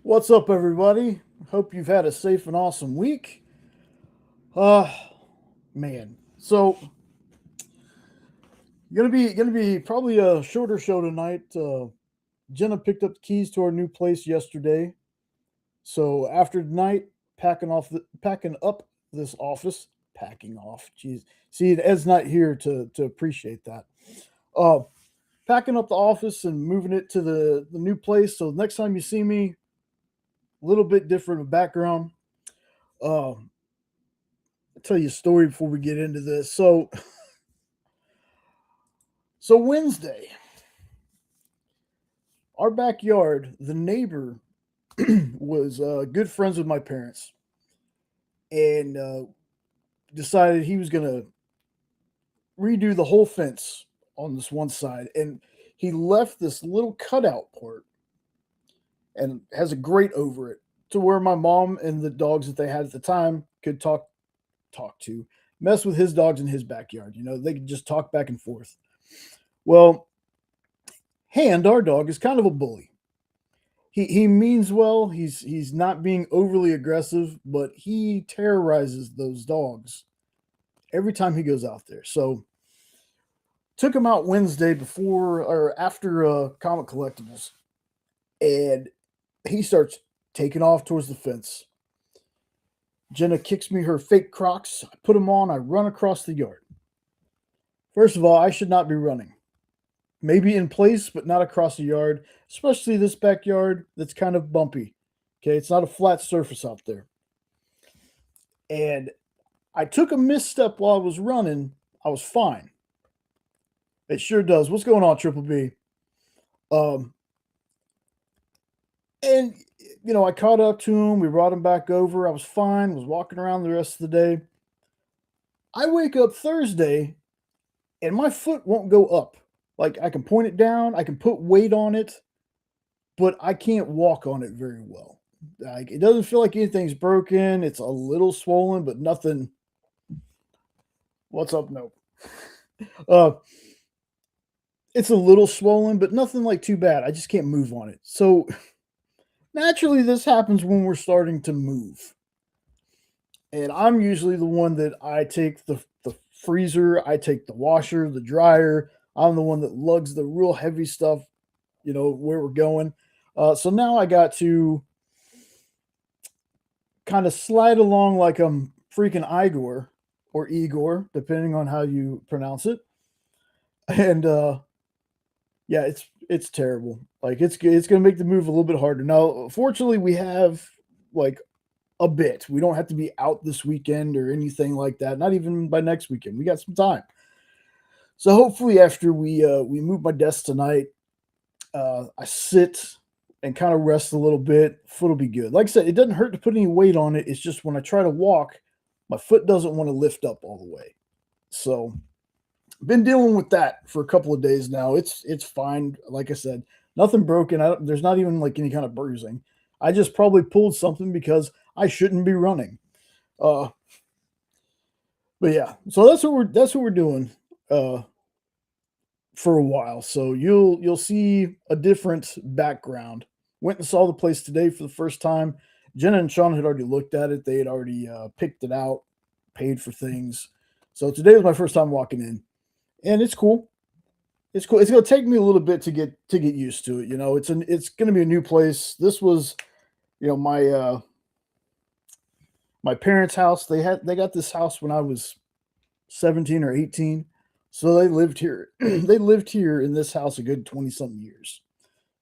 What's up, everybody? Hope you've had a safe and awesome week. Uh, man. So gonna be probably a shorter show tonight. Jenna picked up the keys to our new place yesterday. So after tonight, packing up this office, packing off. Jeez, see, Ed's not here to appreciate that. Uh, Packing up the office and moving it to the new place. So next time you see me, a little bit different of background. Um, I'll tell you a story before we get into this. So Wednesday, our backyard, the neighbor was good friends with my parents, and decided he was gonna redo the whole fence on this one side, and he left this little cutout part and has a grate over it to where my mom and the dogs that they had at the time could talk to, mess with his dogs in his backyard. They could just talk back and forth. Well, Hand, our dog, is kind of a bully. He means well. He's not being overly aggressive, but he terrorizes those dogs every time he goes out there. So took him out Wednesday before or after Comic Collectibles, and he starts taking off towards the fence. Jenna kicks me her fake Crocs. I put them on. I run across the yard. First of all, I should not be running. Maybe in place, but not across the yard, especially this backyard that's kind of bumpy. Okay, it's not a flat surface out there. And I took a misstep while I was running. I was fine. It sure does. What's going on, Triple B? Um, and I caught up to him. We brought him back over. I was fine. Was walking around the rest of the day. I wake up Thursday, and my foot won't go up. Like, I can point it down, I can put weight on it, but I can't walk on it very well. Like, it doesn't feel like anything's broken. It's a little swollen, but nothing. What's up? No. Uh, it's a little swollen, but nothing like too bad. I just can't move on it. So naturally, this happens when we're starting to move. And I'm usually the one that I take the freezer, I take the washer, the dryer. I'm the one that lugs the real heavy stuff, where we're going. So now I got to kind of slide along like I'm freaking Igor or Igor, depending on how you pronounce it. And yeah, it's terrible. Like it's gonna make the move a little bit harder. Now, fortunately, we have like a bit. We don't have to be out this weekend or anything like that. Not even by next weekend. We got some time. So hopefully, after we move my desk tonight, I sit and kind of rest a little bit. Foot will be good. Like I said, it doesn't hurt to put any weight on it. It's just when I try to walk, my foot doesn't want to lift up all the way. So, been dealing with that for a couple of days now. It's fine. Like I said, nothing broken. There's not even like any kind of bruising. I just probably pulled something because I shouldn't be running. Uh, but yeah, so that's what we're doing. For a while. So you'll see a different background. Went and saw the place today for the first time. Jenna and Sean had already looked at it. They had already picked it out, paid for things. So today was my first time walking in, and it's cool. It's cool. It's gonna take me a little bit to get used to it. It's gonna be a new place. This was, my parents' house. They got this house when I was 17 or 18. So they lived here. They lived here in this house a good 20 something years.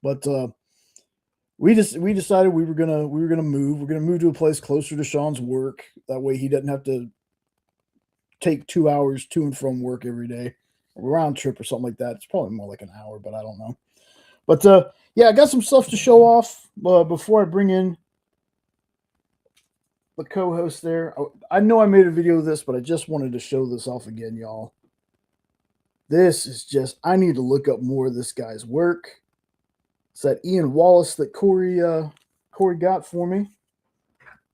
But we decided we were gonna move. We're gonna move to a place closer to Sean's work. That way he doesn't have to take 2 hours to and from work every day. A round trip or something like that. It's probably more like an hour, but I don't know. But yeah, I got some stuff to show off before I bring in the co-host there. I know I made a video of this, but I just wanted to show this off again, y'all. This is just, I need to look up more of this guy's work. It's that Ian Wallace that Corey got for me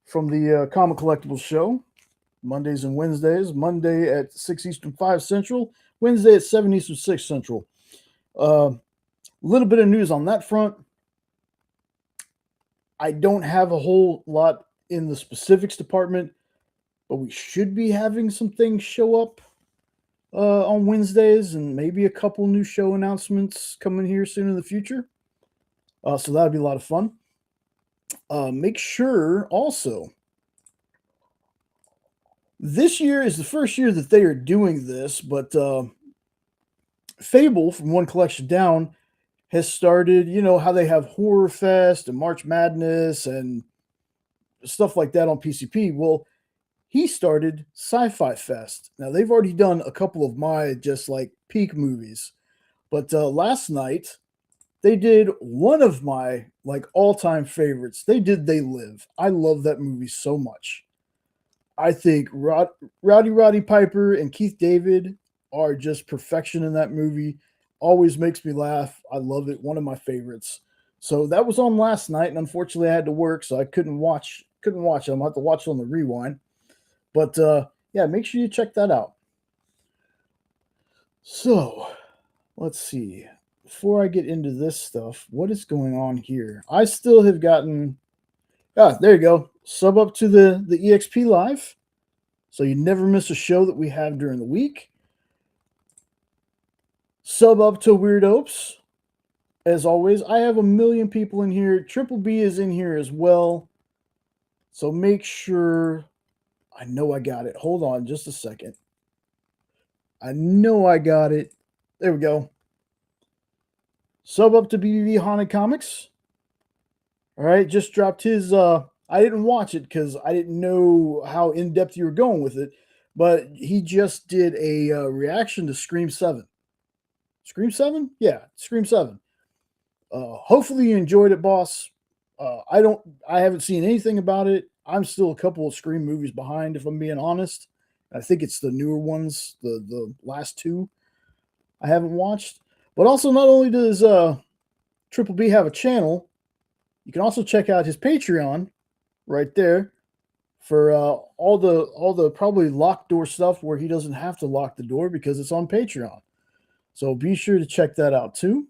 from the Comic Collectibles show. Mondays and Wednesdays. Monday at 6 Eastern, 5 Central. Wednesday at 7 Eastern, 6 Central. A little bit of news on that front. I don't have a whole lot in the specifics department, but we should be having some things show up on Wednesdays, and maybe a couple new show announcements coming here soon in the future. So that'd be a lot of fun. Make sure also, this year is the first year that they are doing this, but Phable from One Collection Down has started, you know, how they have Horror Fest and March Madness and stuff like that on PCP. Well, he started Sci-Fi Fest. Now they've already done a couple of my just like peak movies, but last night they did one of my like all-time favorites. They did They Live. I love that movie so much. I think Roddy Piper and Keith David are just perfection in that movie. Always makes me laugh. I love it. One of my favorites. So that was on last night, and unfortunately I had to work, so I couldn't watch it. I'm gonna have to watch it on the rewind. But yeah, make sure you check that out. So let's see. Before I get into this stuff, what is going on here? I still have gotten there you go. Sub up to the EXP Live, so you never miss a show that we have during the week. Sub up to Weird Opes. As always, I have a million people in here. Triple B is in here as well. So make sure. I know I got it. Hold on just a second. I know I got it. There we go. Sub up to BBV Haunted Comics. All right, just dropped his. I didn't watch it because I didn't know how in depth you were going with it, but he just did a reaction to Scream 7. Scream 7? Yeah, Scream 7. Hopefully you enjoyed it, boss. I haven't seen anything about it. I'm still a couple of Scream movies behind, if I'm being honest. I think it's the newer ones, the last two I haven't watched. But also, not only does Triple B have a channel, you can also check out his Patreon right there for all the probably locked door stuff where he doesn't have to lock the door because it's on Patreon. So be sure to check that out too.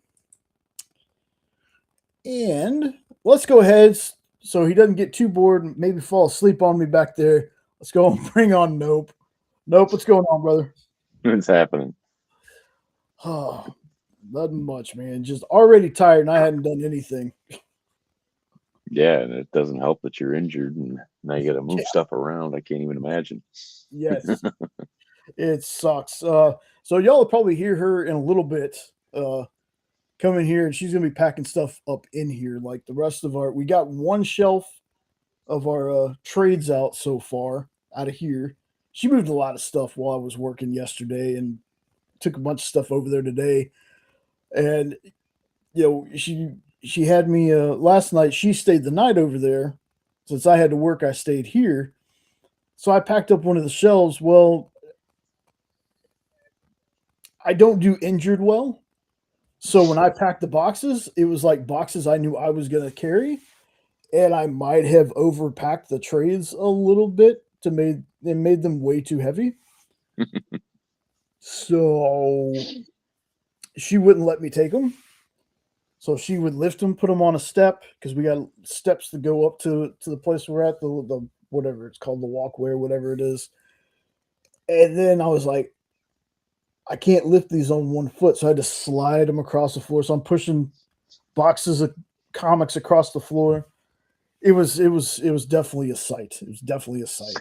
And let's go ahead so he doesn't get too bored and maybe fall asleep on me back there. Let's go and bring on Nope. Nope, what's going on, brother? What's happening? Oh, nothing much, man. Just already tired and I hadn't done anything. Yeah, and it doesn't help that you're injured and now you got to move stuff around. I can't even imagine. Yes, it sucks. So y'all will probably hear her in a little bit come in here, and she's gonna be packing stuff up in here. Like the rest of we got one shelf of our trades out so far out of here. She moved a lot of stuff while I was working yesterday, and took a bunch of stuff over there today. And you know, she had me last night. She stayed the night over there. Since I had to work, I stayed here. So I packed up one of the shelves. Well, I don't do injured well. So when I packed the boxes, it was like boxes I knew I was going to carry. And I might have overpacked the trays a little bit it made them way too heavy. So she wouldn't let me take them. So she would lift them, put them on a step because we got steps to go up to the place we're at, the whatever it's called, the walkway or whatever it is. And then I was like, I can't lift these on one foot, so I had to slide them across the floor. So I'm pushing boxes of comics across the floor. It was definitely a sight. It was definitely a sight.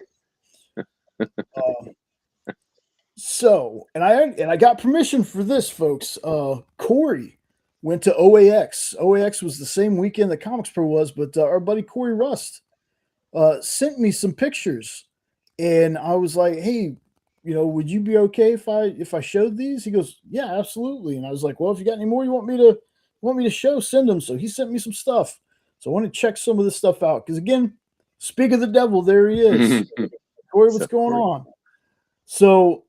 And I got permission for this, folks. Corey went to OAX. OAX was the same weekend that Comics Pro was, but our buddy Corey Rust sent me some pictures, and I was like, "Hey, you know, would you be okay if I showed these?" He goes, "Yeah, absolutely." And I was like, "Well, if you got any more you want me to show, send them." So he sent me some stuff. So I want to check some of this stuff out because again, speak of the devil, there he is. Corey, what's going on? So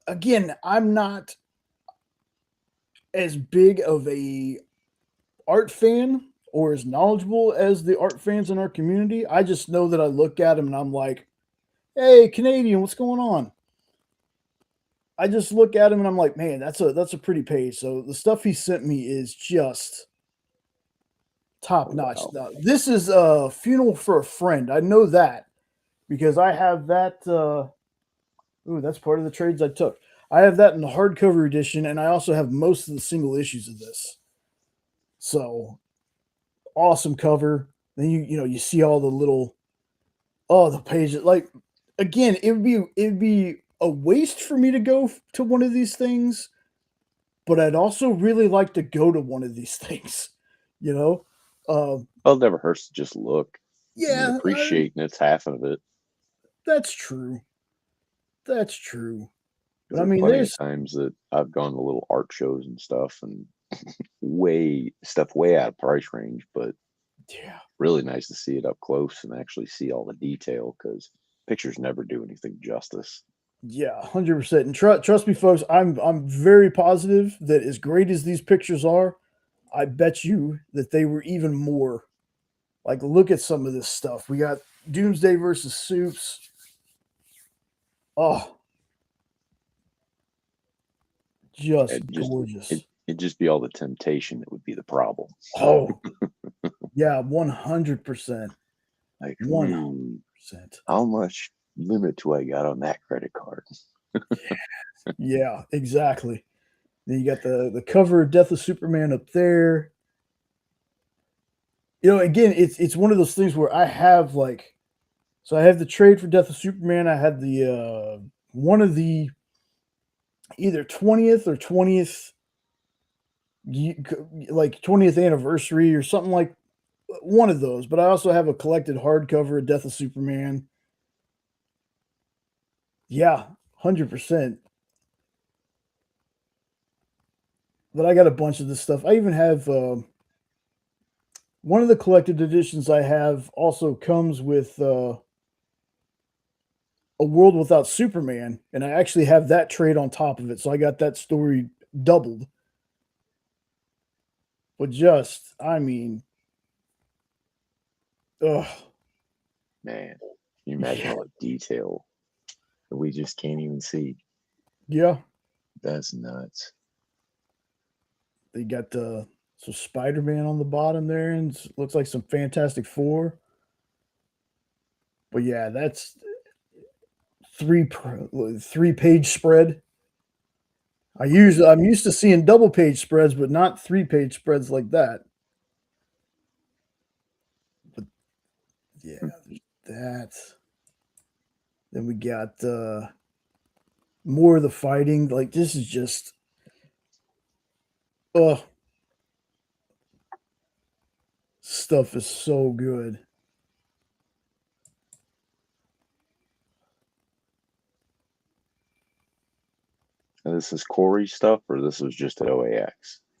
again, I'm not as big of a art fan or as knowledgeable as the art fans in our community. I just know that I look at them and I'm like, "Hey, Canadian, what's going on?" I just look at him and I'm like, "Man, that's a pretty page." So the stuff he sent me is just top Oh notch. wow. Now, this is a funeral for a friend. I know that because I have that. Ooh, that's part of the trades I took. I have that in the hardcover edition, and I also have most of the single issues of this. So awesome cover. Then you see all the little the pages. Like again, it would be a waste for me to go to one of these things, but I'd also really like to go to one of these things. You know, Well, it never hurts to just look. I mean, yeah, appreciating it's half of it. that's true. That's true. But I There are mean, plenty of there's times that I've gone to little art shows and stuff, and way out of price range, but yeah, really nice to see it up close and actually see all the detail because pictures never do anything justice. yeah, 100%. And trust me, folks, I'm very positive that as great as these pictures are, I bet you that they were even more. Like, look at some of this stuff. We got Doomsday versus Soups. Oh, just It just gorgeous. it'd just be all the temptation that would be the problem. Oh, yeah, 100%. Like, 100%. how much limit do I got on that credit card? Yeah, exactly. Then you got the cover of Death of Superman up there. Again, it's one of those things where I have like, so I have the trade for Death of Superman. I had the one of the either 20th or 20th like 20th anniversary or something like one of those. But I also have a collected hardcover of Death of Superman. Yeah, 100%. But I got a bunch of this stuff. I even have one of the collected editions I have also comes with a world without Superman, and I actually have that trade on top of it. So I got that story doubled. But just, I mean, ugh, Man, can you imagine yeah, all the detail that we just can't even see? yeah. That's nuts. They got some Spider Man on the bottom there, and looks like some Fantastic Four. But yeah, that's 3 page spread. I'm used to seeing double page spreads, but not 3 page spreads like that. But yeah, there's that. Then we got more of the fighting. Like this is just oh, stuff is so good. And this is Corey stuff, or this was just at OAX?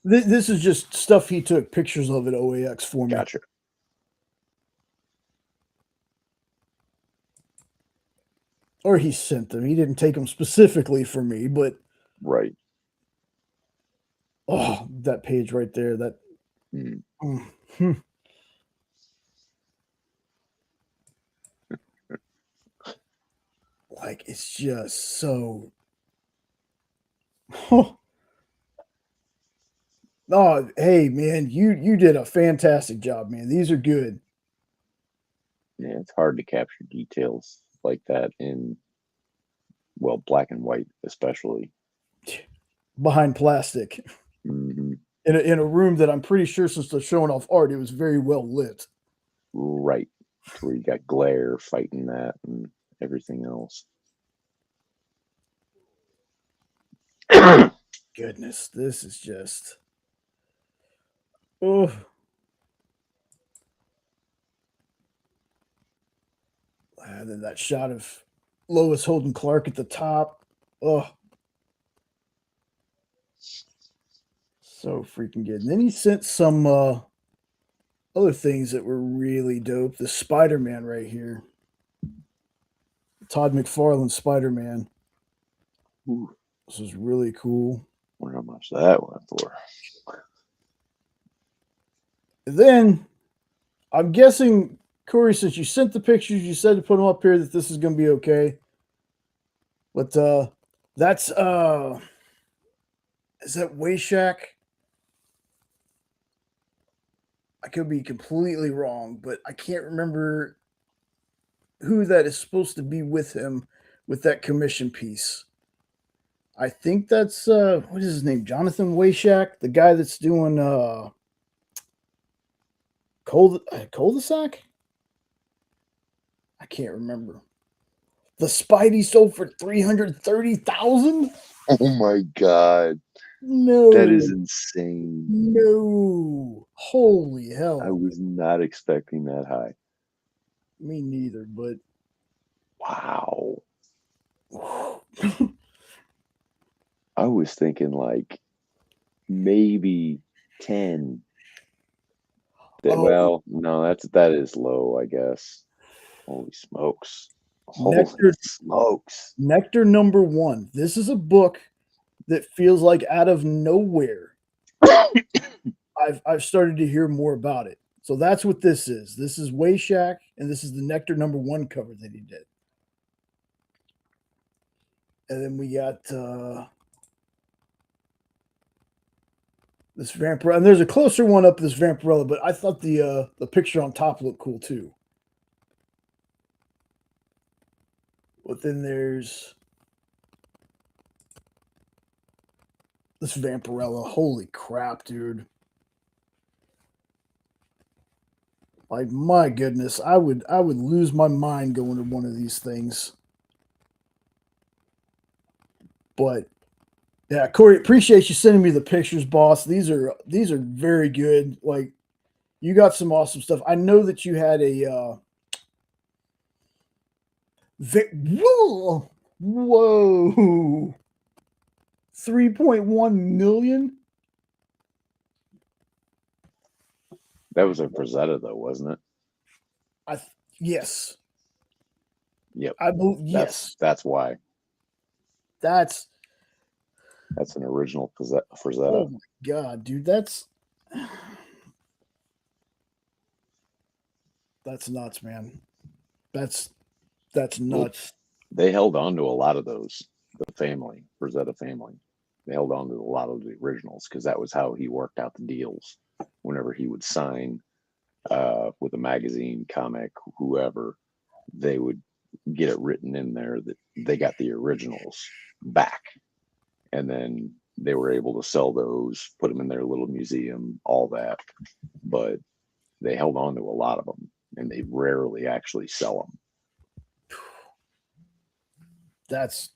This is just stuff he took pictures of at OAX for me. Gotcha. Or he sent them. He didn't take them specifically for me, but Right. oh, that page right there. That Mm. hmm. Like it's just so. Oh, hey man, you did a fantastic job, man. These are good. Yeah, it's hard to capture details like that in, well, black and white, especially. Behind plastic Hmm. in a room that I'm pretty sure since they're showing off art, it was very well lit. Right. To where you got glare fighting that and everything else. Goodness, this is just oh. And then that shot of Lois holding Clark at the top. Oh, so freaking good. And then he sent some other things that were really dope. The Spider Man right here. Todd McFarlane Spider Man. Ooh, This is really cool. wonder how much that went for. And then I'm guessing, Corey, since you sent the pictures, you said to put them up here that this is going to be okay. But that's is that Wayshack? I could be completely wrong, but I can't remember who that is supposed to be with him with that commission piece. I think that's what is his name? Jonathan Wayshak, the guy that's doing cul-de-sac? I can't remember. The Spidey sold for 330,000? Oh my god. That is No. insane. No. Holy I hell. was not expecting that high. Me neither, but Wow. I was thinking like maybe 10. oh, Well, no, that is low, I guess. Holy smokes. Holy Nectar smokes. Nectar number 1. This is a book that feels like out of nowhere I've started to hear more about it. So that's what this is. This is Wayshak, and this is the Nectar number 1 cover that he did. And then we got this Vampirella, and there's a closer one up this Vampirella, but I thought the picture on top looked cool too. But then there's this Vampirella. Holy crap, dude! Like my goodness, I would lose my mind going to one of these things. But yeah, Corey, appreciate you sending me the pictures, boss. These are very good. Like you got some awesome stuff. I know that you had a whoa, whoa, 3.1 million. That was a Frazetta though, wasn't it? Yes. Yep. I believe yes. That's why. That's an original Frazetta. oh my god, dude, that's nuts, man. That's nuts. Well, they held on to a lot of those. The family, Frazetta family, they held on to a lot of the originals because that was how he worked out the deals. Whenever he would sign with a magazine, comic, whoever, they would get it written in there that they got the originals back, and then they were able to sell those, put them in their little museum, all that. But they held on to a lot of them, and they rarely actually sell them. That's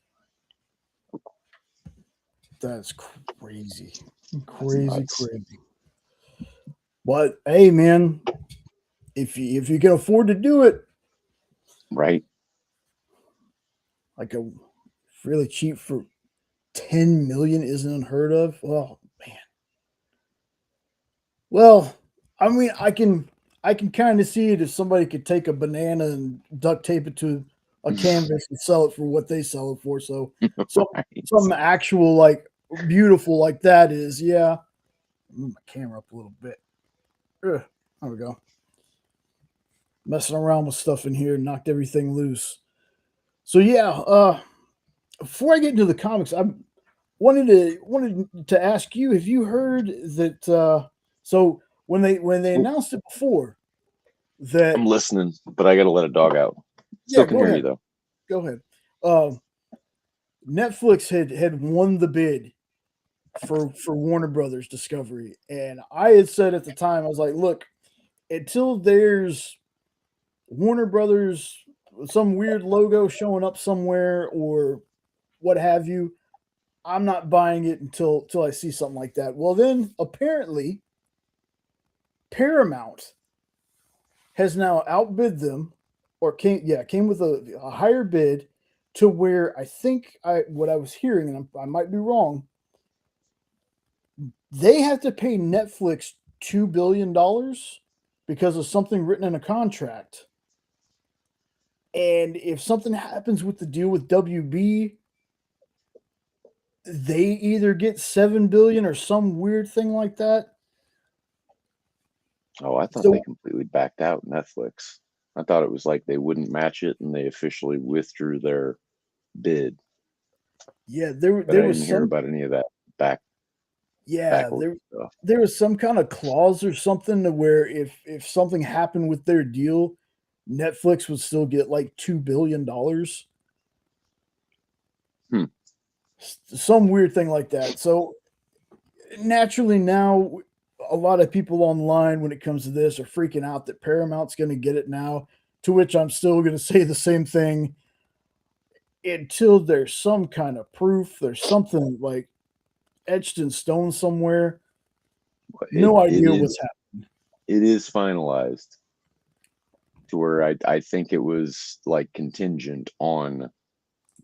crazy. Crazy. But hey, man, if you can afford to do it, right? Like a really cheap for 10 million isn't unheard of. Well, man. Well, I mean, I can kind of see it if somebody could take a banana and duct tape it to a canvas and sell it for what they sell it for. So, Right. some actual like beautiful like that is, yeah. Move my camera up a little bit. Ugh, there we go. Messing around with stuff in here, knocked everything loose. So yeah, before I get into the comics, I wanted to ask you: have you heard that? So when they announced it before, that I'm listening, but I got to let a dog out. Still yeah, can hear you though. Go ahead. Netflix had won the bid for Warner Brothers Discovery, and I had said at the time, I was like, look, until there's Warner Brothers, some weird logo showing up somewhere or what have you, I'm not buying it until I see something like that. Well, then apparently Paramount has now outbid them, or came with a higher bid to where I think what I was hearing, and I might be wrong, they have to pay Netflix $2 billion because of something written in a contract. And if something happens with the deal with WB, they either get 7 billion or some weird thing like that. Oh, I thought they completely backed out Netflix. I thought it was like they wouldn't match it and they officially withdrew their bid. Yeah, there But I was didn't hear about any of that back. Yeah, backward stuff. there was some kind of clause or something to where if something happened with their deal, Netflix would still get like $2 billion. Hmm. Some weird thing like that. So naturally now a lot of people online when it comes to this are freaking out that Paramount's going to get it now, to which I'm still going to say the same thing until there's some kind of proof, there's something like etched in stone somewhere. It No it idea what's is happening. it is finalized to where I think it was like contingent on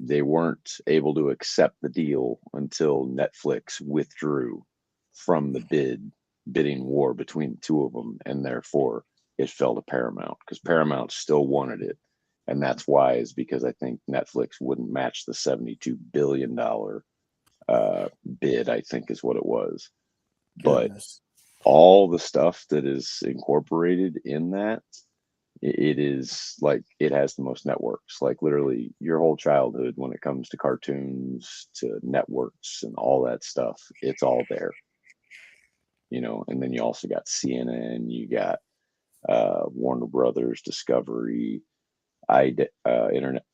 they weren't able to accept the deal until Netflix withdrew from the bidding war between the two of them, and therefore it fell to Paramount because Paramount still wanted it, and that's why is because I think Netflix wouldn't match the $72 billion bid. I think is what it was, but Goodness. all the stuff that is incorporated in that it is like it has the most networks, like literally your whole childhood when it comes to cartoons to networks and all that stuff, it's all there, and then you also got CNN, you got Warner Brothers, Discovery, Internet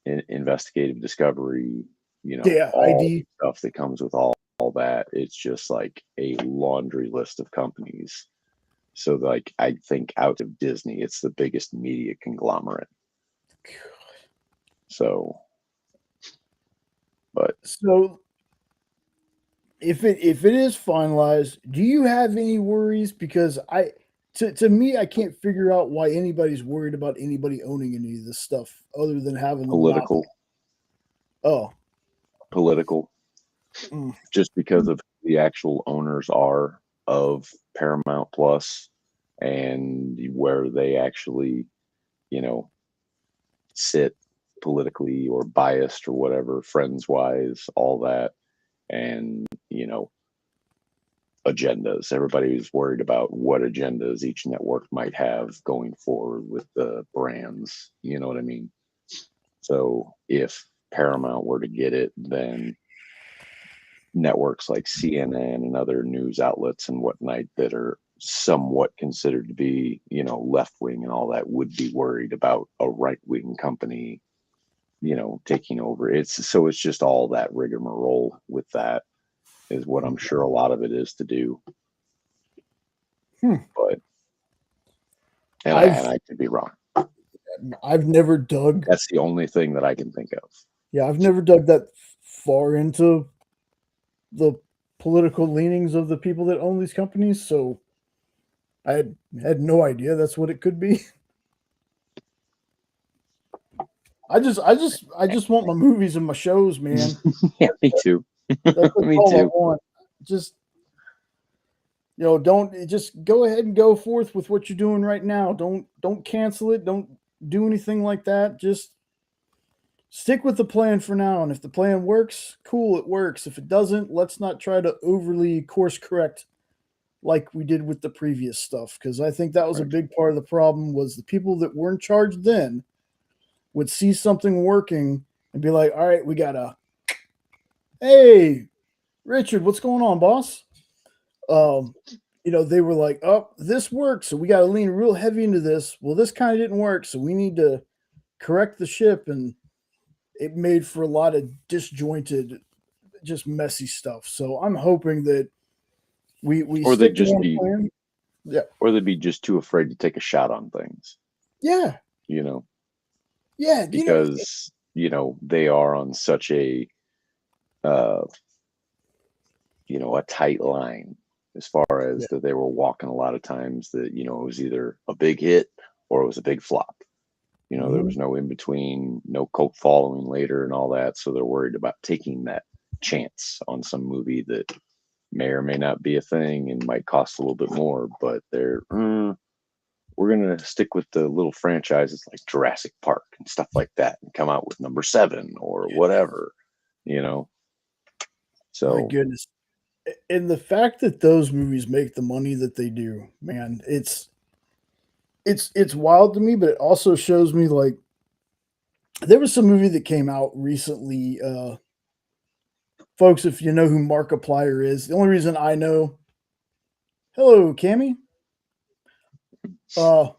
Investigative Discovery, Yeah, all ID. the stuff that comes with all that. It's just like a laundry list of companies. So like I think out of Disney, it's the biggest media conglomerate. So, but So if it is finalized, do you have any worries? Because to me, I can't figure out why anybody's worried about anybody owning any of this stuff other than having the monopoly. political, Oh, political, mm, just because of who the actual owners are of Paramount Plus and where they actually, you know, sit politically or biased or whatever, friends wise, all that. And, agendas. Everybody's worried about what agendas each network might have going forward with the brands. You know what I mean? So if Paramount were to get it, then networks like CNN and other news outlets and whatnot that are somewhat considered to be, left wing and all that would be worried about a right wing company, taking over. It's just all that rigmarole with that is what I'm sure a lot of it is to do. hmm. But and I I've and I could be wrong. I've never dug. That's the only thing that I can think of. Yeah, I've never dug that far into the political leanings of the people that own these companies, so I had no idea that's what it could be. I just want my movies and my shows, man. Yeah, me too. That's Me all I too. want. Just don't just go ahead and go forth with what you're doing right now. Don't cancel it. Don't do anything like that. Just stick with the plan for now. And if the plan works, cool, it works. If it doesn't, let's not try to overly course correct like we did with the previous stuff. Because I think that was a Right. big part of the problem was the people that were in charge then would see something working and be like, all right, we gotta, hey, Richard, what's going on, boss? Um, they were like, oh, this works, so we got to lean real heavy into this. Well, this kind of didn't work, so we need to correct the ship, and it made for a lot of disjointed, just messy stuff. So I'm hoping that we Or they'd stick to just one be plan. Yeah, or they'd be just too afraid to take a shot on things, yeah, you know, yeah. because, they are on such uh, a tight line as far Yeah. as that they were walking a lot of times that, it was either a big hit or it was a big flop. There Mhm. was no in between, no cult following later and all that. So they're worried about taking that chance on some movie that may or may not be a thing and might cost a little bit more, but we're going to stick with the little franchises like Jurassic Park and stuff like that and come out with number 7 or whatever, you know? My So, goodness. And the fact that those movies make the money that they do, man, it's wild to me, but it also shows me like there was some movie that came out recently. folks, if you know who Markiplier is, the only reason I know, hello, Cammy. Uh,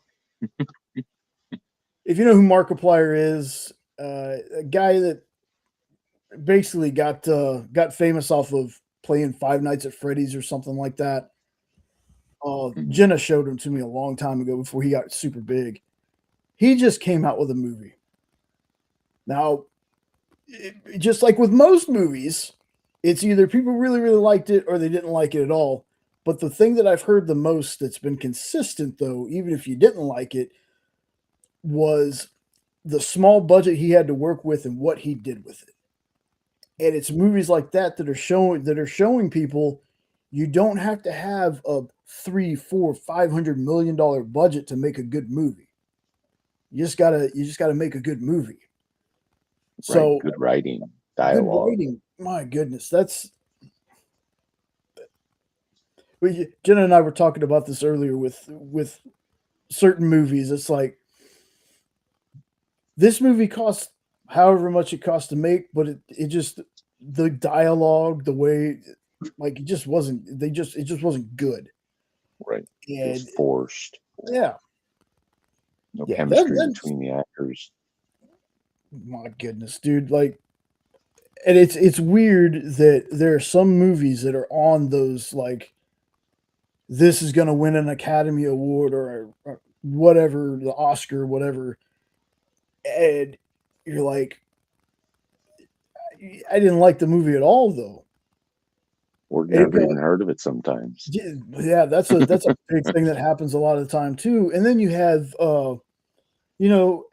if you know who Markiplier is, a guy that basically got famous off of playing Five Nights at Freddy's or something like that. Mhm. Jenna showed him to me a long time ago before he got super big. He just came out with a movie. Now, just like with most movies, it's either people really, really liked it or they didn't like it at all. But the thing that I've heard the most that's been consistent, though, even if you didn't like it, was the small budget he had to work with and what he did with it. And it's movies like that that are showing people you don't have to have a 3, 4, 500 million dollar budget to make a good movie. You just gotta make a good movie. Right. So Good writing, good dialogue. writing, my goodness, that's Jenna and I were talking about this earlier with certain movies. It's like this movie cost however much it cost to make, but it just the dialogue, the way like it just wasn't good. Right. It was And forced. yeah, No yeah, chemistry that's between the actors. my goodness, dude. Like, and it's weird that there are some movies that are on those like this is going to win an Academy Award or whatever, the Oscar, whatever, and you're like, I didn't like the movie at all, though. Or And never even heard of it sometimes. yeah, that's a big thing that happens a lot of the time too. And then you have, you know,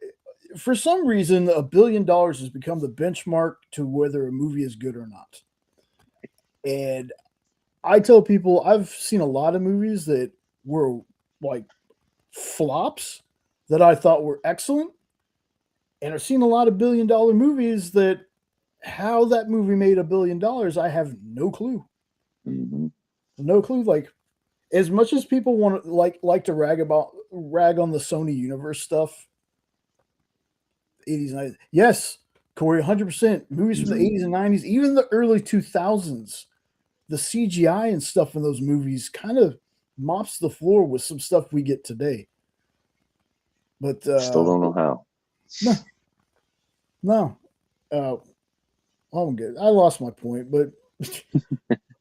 for some reason, $1 billion has become the benchmark to whether a movie is good or not. And I tell people I've seen a lot of movies that were like flops that I thought were excellent, and I've seen a lot of $1 billion movies that how that movie made $1 billion, I have no clue. Hmm. No clue. Like as much as people want to like to rag on the Sony Universe stuff, 80s, 90s. Yes, Corey, 100%. Movies from the Hmm. 80s and 90s, even the early 2000s, the CGI and stuff in those movies kind of mops the floor with some stuff we get today. But Still don't know how. no, no. Uh, I'm good. I lost my point, but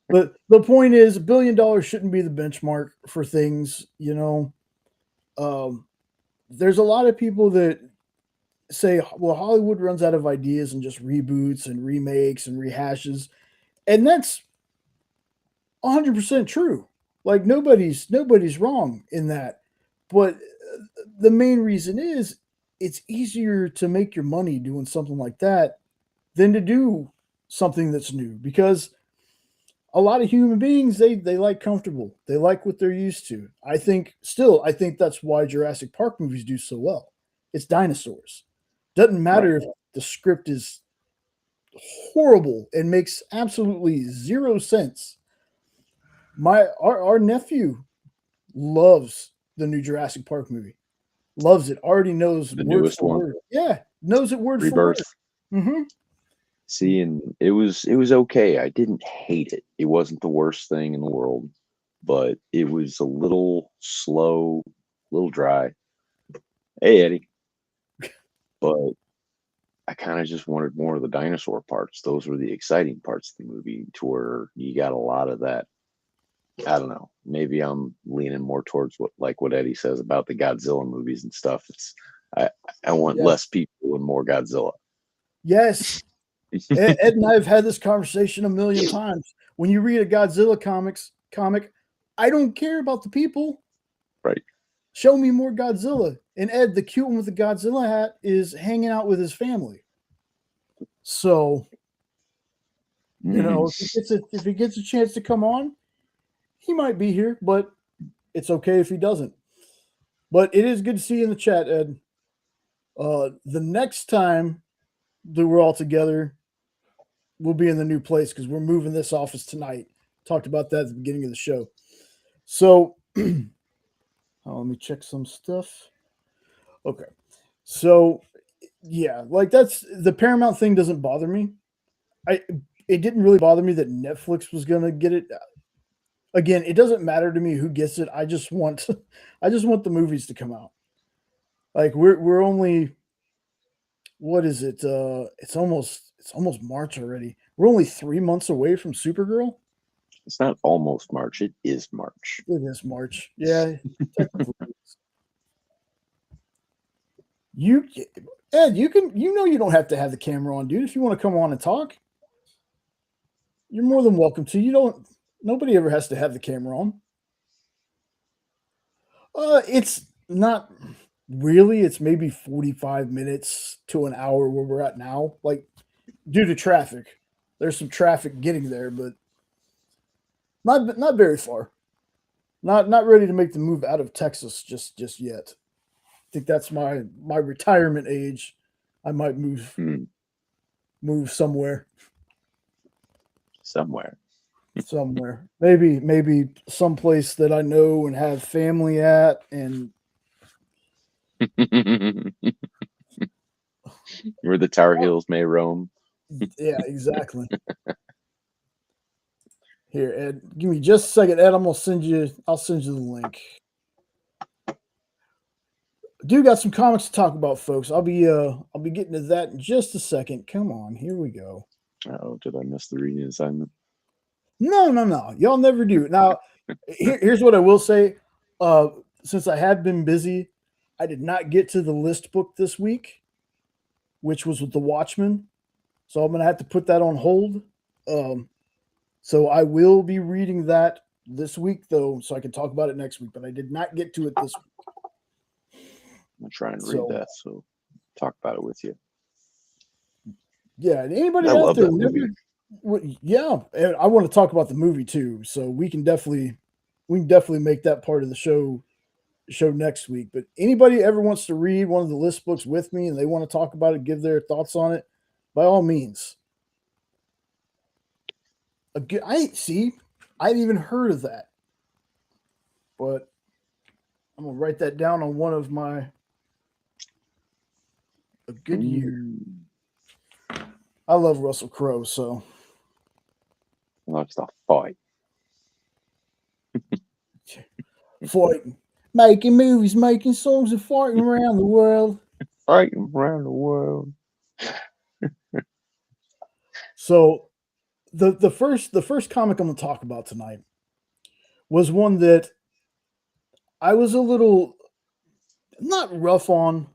but the point is, $1 billion shouldn't be the benchmark for things. Um, there's a lot of people that say, well, Hollywood runs out of ideas and just reboots and remakes and rehashes, and that's 100% true. Like nobody's wrong in that. But the main reason is it's easier to make your money doing something like that than to do something that's new because a lot of human beings they like comfortable. They like what they're used to. I think that's why Jurassic Park movies do so well. It's dinosaurs. Doesn't Right. matter if the script is horrible and makes absolutely zero sense. Our nephew loves the new Jurassic Park movie. Loves it. Already knows The word newest for one, word. Yeah, knows it word for word. Rebirth. Hmm. See, and it was okay. I didn't hate it. It wasn't the worst thing in the world, but it was a little slow, a little dry. Hey, Eddie. But I kind of just wanted more of the dinosaur parts. Those were the exciting parts of the movie, to where you got a lot of that. I don't know. Maybe I'm leaning more towards what Eddie says about the Godzilla movies and stuff. I I want less Yes, people and more Godzilla. yes. Ed and I have had this conversation a million times. When you read a Godzilla comic, I don't care about the people. Right. Show me more Godzilla. And Ed, the cute one with the Godzilla hat, is hanging out with his family. So Mm. if he gets a chance to come on, he might be here, but it's okay if he doesn't. But it is good to see you in the chat, Ed. The next time that we're all together, we'll be in the new place because we're moving this office tonight. Talked about that at the beginning of the show. So let me check some stuff. Okay. So yeah, like that's the Paramount thing doesn't bother me. I it didn't really bother me that Netflix was gonna get it. Again, it doesn't matter to me who gets it. I just want I just want the movies to come out. Like we're only what is it? It's almost March already. We're only 3 months away from Supergirl. It's not almost March. It is March. It is March. Yeah, technically. It is. You Ed, you don't have to have the camera on, dude. If you want to come on and talk, you're more than welcome to. You don't. Nobody ever has to have the camera on. It's not really. It's maybe 45 minutes to an hour where we're at now. Like due to traffic, there's some traffic getting there, but not very far. Not ready to make the move out of Texas just yet. I think that's my retirement age. I might Hmm. move Somewhere. somewhere. Maybe someplace that I know and have family at, and Where the Tar Heels may roam. yeah, exactly. Here, Ed, give me just a second, Ed. I'll send you the link. Do got some comics to talk about, folks. I'll be getting to that in just a second. Come on, here we go. Oh, did I miss the reading assignment? No. Y'all never do. Now, here's what I will say. Since I had been busy, I did not get to the list book this week, which was with the Watchmen. So I'm gonna have to put that on hold. So I will be reading that this week, though, so I can talk about it next week. But I did not get to it this week. I'm gonna try and read So that. So talk about it with you. yeah, and anybody I out love there, that movie. yeah, and I want to talk about the movie too. So we can definitely make that part of the show next week. But anybody ever wants to read one of the list books with me and they want to talk about it, give their thoughts on it, by all means. I see. I'd even heard of that, but I'm gonna write that down on one of my a good year. I love Russell Crowe, so That's the fight. fighting, making movies, making songs, and fighting around the world. Fighting around the world. So the first comic I'm gonna talk about tonight was one that I was a little not rough on,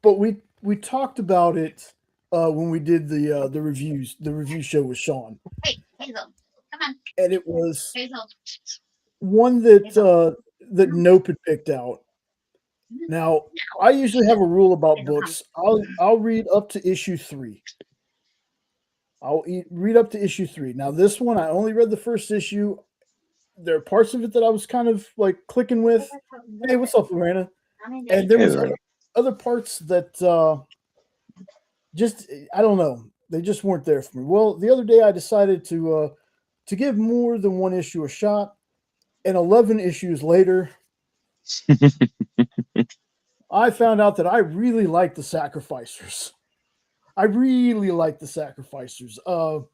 but we talked about it when we did the reviews, the review show with Sean, Hey, Hazel, come on, and it was Hazel. one that Nope had picked out. Now, I usually have a rule about books. I'll read up to issue 3. Read up to issue 3. Now, this one I only read the first issue. There are parts of it that I was kind of like clicking with. Hey, what's up, Lorena? And there Hey, was Lorena. other parts that just I don't know. They just weren't there for me. Well, the other day I decided to give more than one issue a shot, and 11 issues later, I found out that I really like the Sacrificers. I really like the Sacrificers. So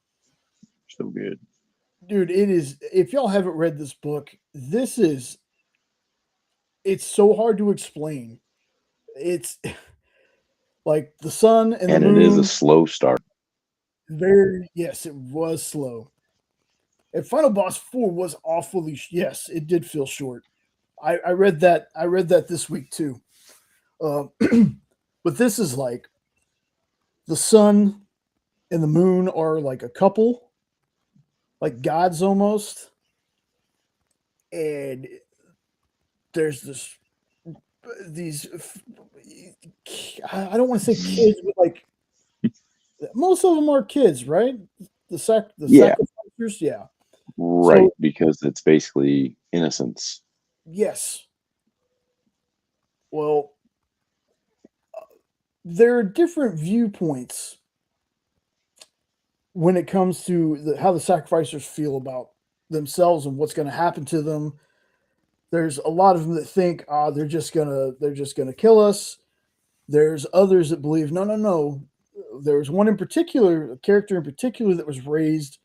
good. Dude, it is. If y'all haven't read this book, it's so hard to explain. It's like the sun and the And it is a moon. slow start. Yes, it was slow. And Final Boss 4 was awfully. Yes, it did feel short. I read that. I read that this week too. Uh, but this is like the sun and the moon are like a couple, like gods almost. And there's these. I don't want to say kids, but like most of them are kids, right? The Yeah. sacrificers, yeah. Right. So Because it's basically innocence. yes. Well, there are different viewpoints when it comes to how the sacrificers feel about themselves and what's going to happen to them. There's a lot of them that think, they're just gonna kill us. There's others that believe, no. There was one in particular, a character in particular that was raised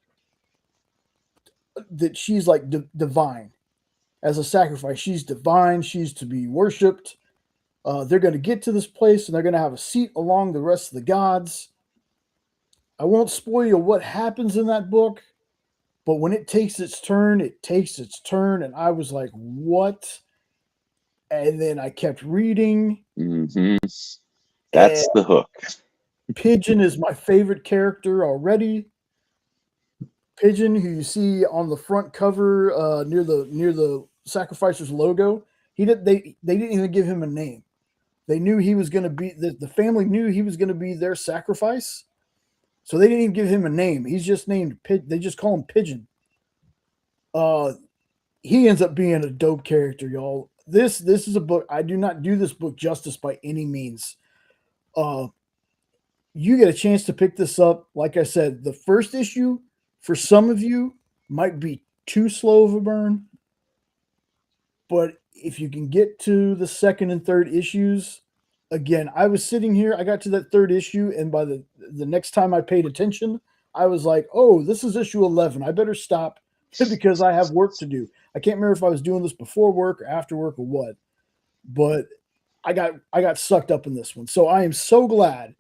that she's like divine as a sacrifice. She's divine. She's to be worshipped. They're going to get to this place and they're going to have a seat along the rest of the gods. I won't spoil you what happens in that book, but when it takes its turn, it takes its turn. And I was like, what? And then I kept reading. Mm-hmm. And That's the hook. Pigeon is my favorite character already. Pigeon, who you see on the front cover near the Sacrificers logo, they didn't even give him a name. They knew he was going to be the family knew he was going to be their sacrifice, so they didn't even give him a name. He's just named They just call him Pigeon. He ends up being a dope character, y'all. This is a book. I do not do this book justice by any means. You get a chance to pick this up. Like I said, the first issue for some of you might be too slow of a burn, but if you can get to the second and third issues, again, I was sitting here, I got to that third issue, and by the next time I paid attention, I was like, oh, this is issue 11. I better stop because I have work to do. I can't remember if I was doing this before work or after work or what, but I got sucked up in this one. So I am so glad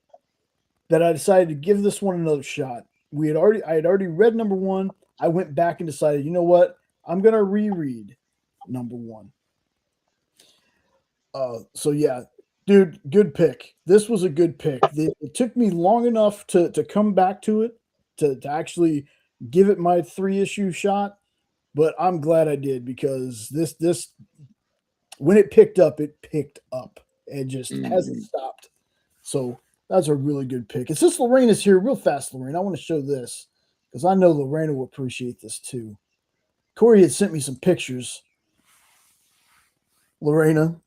that I decided to give this one another shot. I had already read number one. I went back and decided, you know what? I'm going to reread number one. So yeah, dude, good pick. This was a good pick. It took me long enough to come back to it, to actually give it my 3-issue shot, but I'm glad I did because this when it picked up and just hasn't stopped. So that's a really good pick. And since Lorena's here, real fast, Lorena, I want to show this because I know Lorena will appreciate this too. Corey had sent me some pictures. Lorena,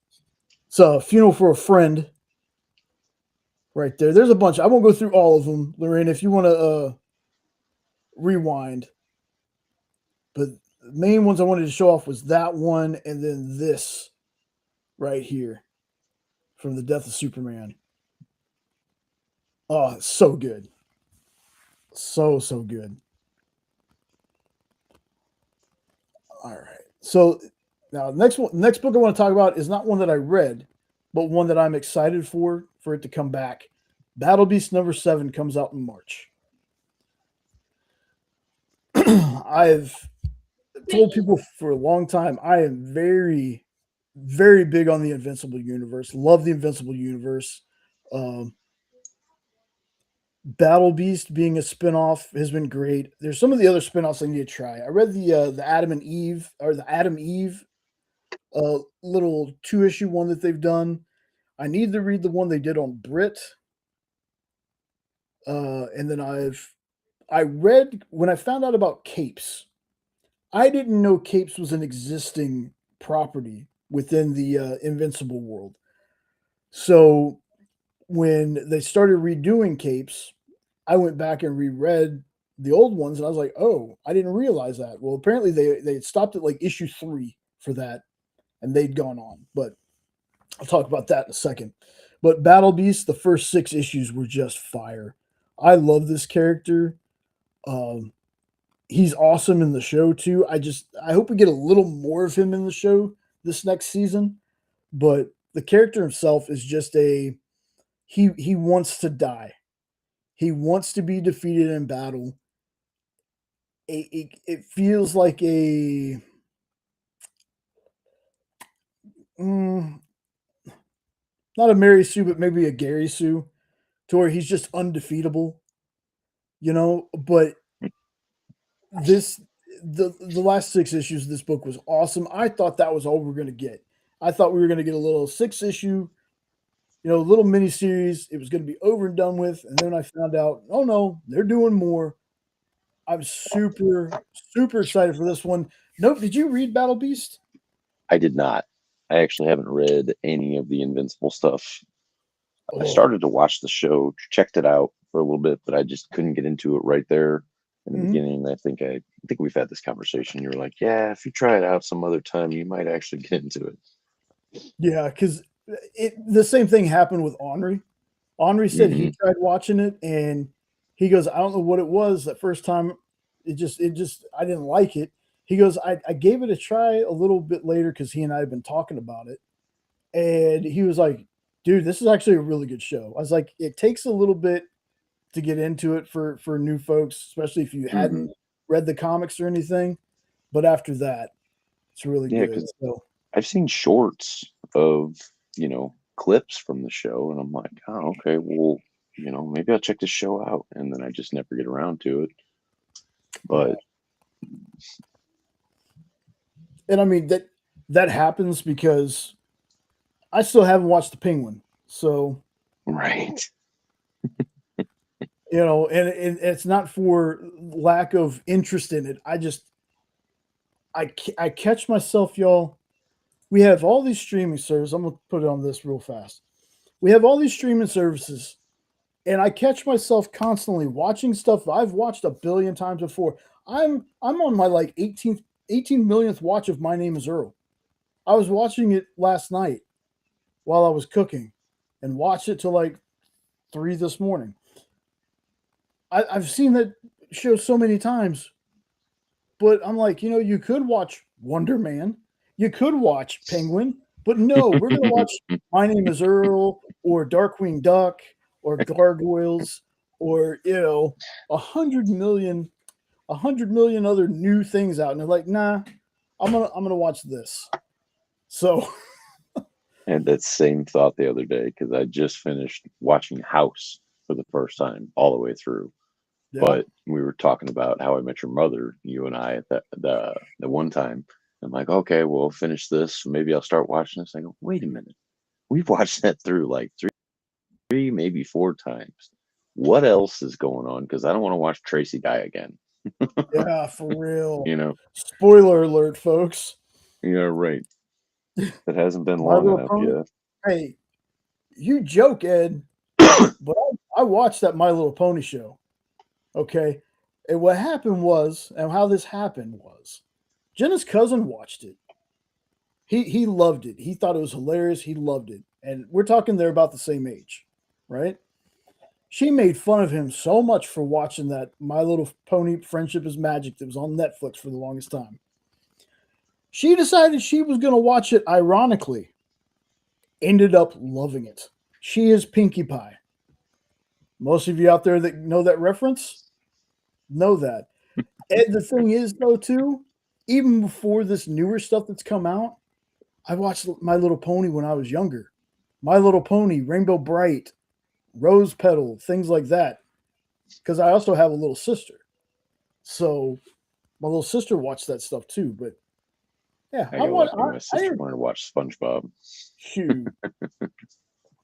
it's a funeral for a friend. Right there. There's a bunch. I won't go through all of them, Lorena, if you want to rewind. But the main ones I wanted to show off was that one and then this right here from The Death of Superman. Oh, it's so good. So good. All right. So now next book I want to talk about is not one that I read, but one that I'm excited for it to come back. Battle Beast number 7 comes out in March. I've told people for a long time I am very, very big on the Invincible universe. Love the Invincible universe. Battle Beast being a spinoff has been great. There's some of the other spinoffs I need to try. I read the Adam and Eve or the Adam Eve little 2-issue one that they've done. I need to read the one they did on Brit. And then I read when I found out about Capes. I didn't know Capes was an existing property within the Invincible world. So when they started redoing Capes, I went back and reread the old ones, and I was like, oh, I didn't realize that. Well, apparently they had stopped at like issue 3 for that, and they'd gone on. But I'll talk about that in a second. But Battle Beast, the first 6 issues were just fire. I love this character. He's awesome in the show too. I hope we get a little more of him in the show this next season. But the character himself is just he wants to die. He wants to be defeated in battle. It feels like not a Mary Sue, but maybe a Gary Sue, to where he's just undefeatable, but the last 6 issues of this book was awesome. I thought that was all we were going to get. I thought we were going to get a little 6-issue, little mini series. It was going to be over and done with. And then I found out, oh no, they're doing more. I'm super, super excited for this one. Nope. Did you read Battle Beast? I did not. I actually haven't read any of the Invincible stuff. Oh. I started to watch the show, checked it out for a little bit, but I just couldn't get into it right there in the beginning. I think we've had this conversation. You were like, yeah, if you try it out some other time, you might actually get into it. Yeah, because the same thing happened with Henri. Henri said he tried watching it, and he goes, I don't know what it was that first time. It just I didn't like it. He goes, I gave it a try a little bit later because he and I had been talking about it. And he was like, dude, this is actually a really good show. I was like, it takes a little bit to get into it for new folks, especially if you hadn't read the comics or anything. But after that, it's really Yeah, good. because So I've seen shorts of, clips from the show, and I'm like, oh, okay, well, maybe I'll check this show out. And then I just never get around to it. But and I mean that happens because I still haven't watched The Penguin. So right. and it's not for lack of interest in it. I catch myself, y'all. We have all these streaming services. I'm gonna put it on this real fast. We have all these streaming services, and I catch myself constantly watching stuff I've watched a billion times before. I'm on my like 18 millionth watch of My Name Is Earl. I was watching it last night while I was cooking, and watched it till like 3 this morning. I've seen that show so many times, but I'm like, you could watch Wonder Man, you could watch Penguin, but no, we're gonna watch My Name Is Earl or Darkwing Duck or Gargoyles or 100 million other new things out, and they're like, nah, I'm gonna watch this. So And that same thought the other day because I just finished watching House for the first time all the way through. yeah, But we were talking about How I Met Your Mother, you and I, at the one time. I'm like, okay, we'll finish this. Maybe I'll start watching this. I go, wait a minute. We've watched that through like three, maybe 4 times. What else is going on? Because I don't want to watch Tracy die again. yeah, for real. You know, Spoiler alert, folks. right. It hasn't been My long Little enough Pony. yet. Hey, you joke, Ed, but I watched that My Little Pony show. Okay. And what happened was, and how this happened was, Jenna's cousin watched it. He loved it. He thought it was hilarious. He loved it. And we're talking they're about the same age, right? She made fun of him so much for watching that My Little Pony Friendship is Magic that was on Netflix for the longest time. She decided she was going to watch it ironically. Ended up loving it. She is Pinkie Pie. Most of you out there that know that reference know that. And the thing is, though, too, even before this newer stuff that's come out, I watched My Little Pony when I was younger. My Little Pony, Rainbow Bright, Rose Petal, things like that. Because I also have a little sister. So my little sister watched that stuff too. But yeah, I got lucky. My sister wanted to watch SpongeBob. Shoot.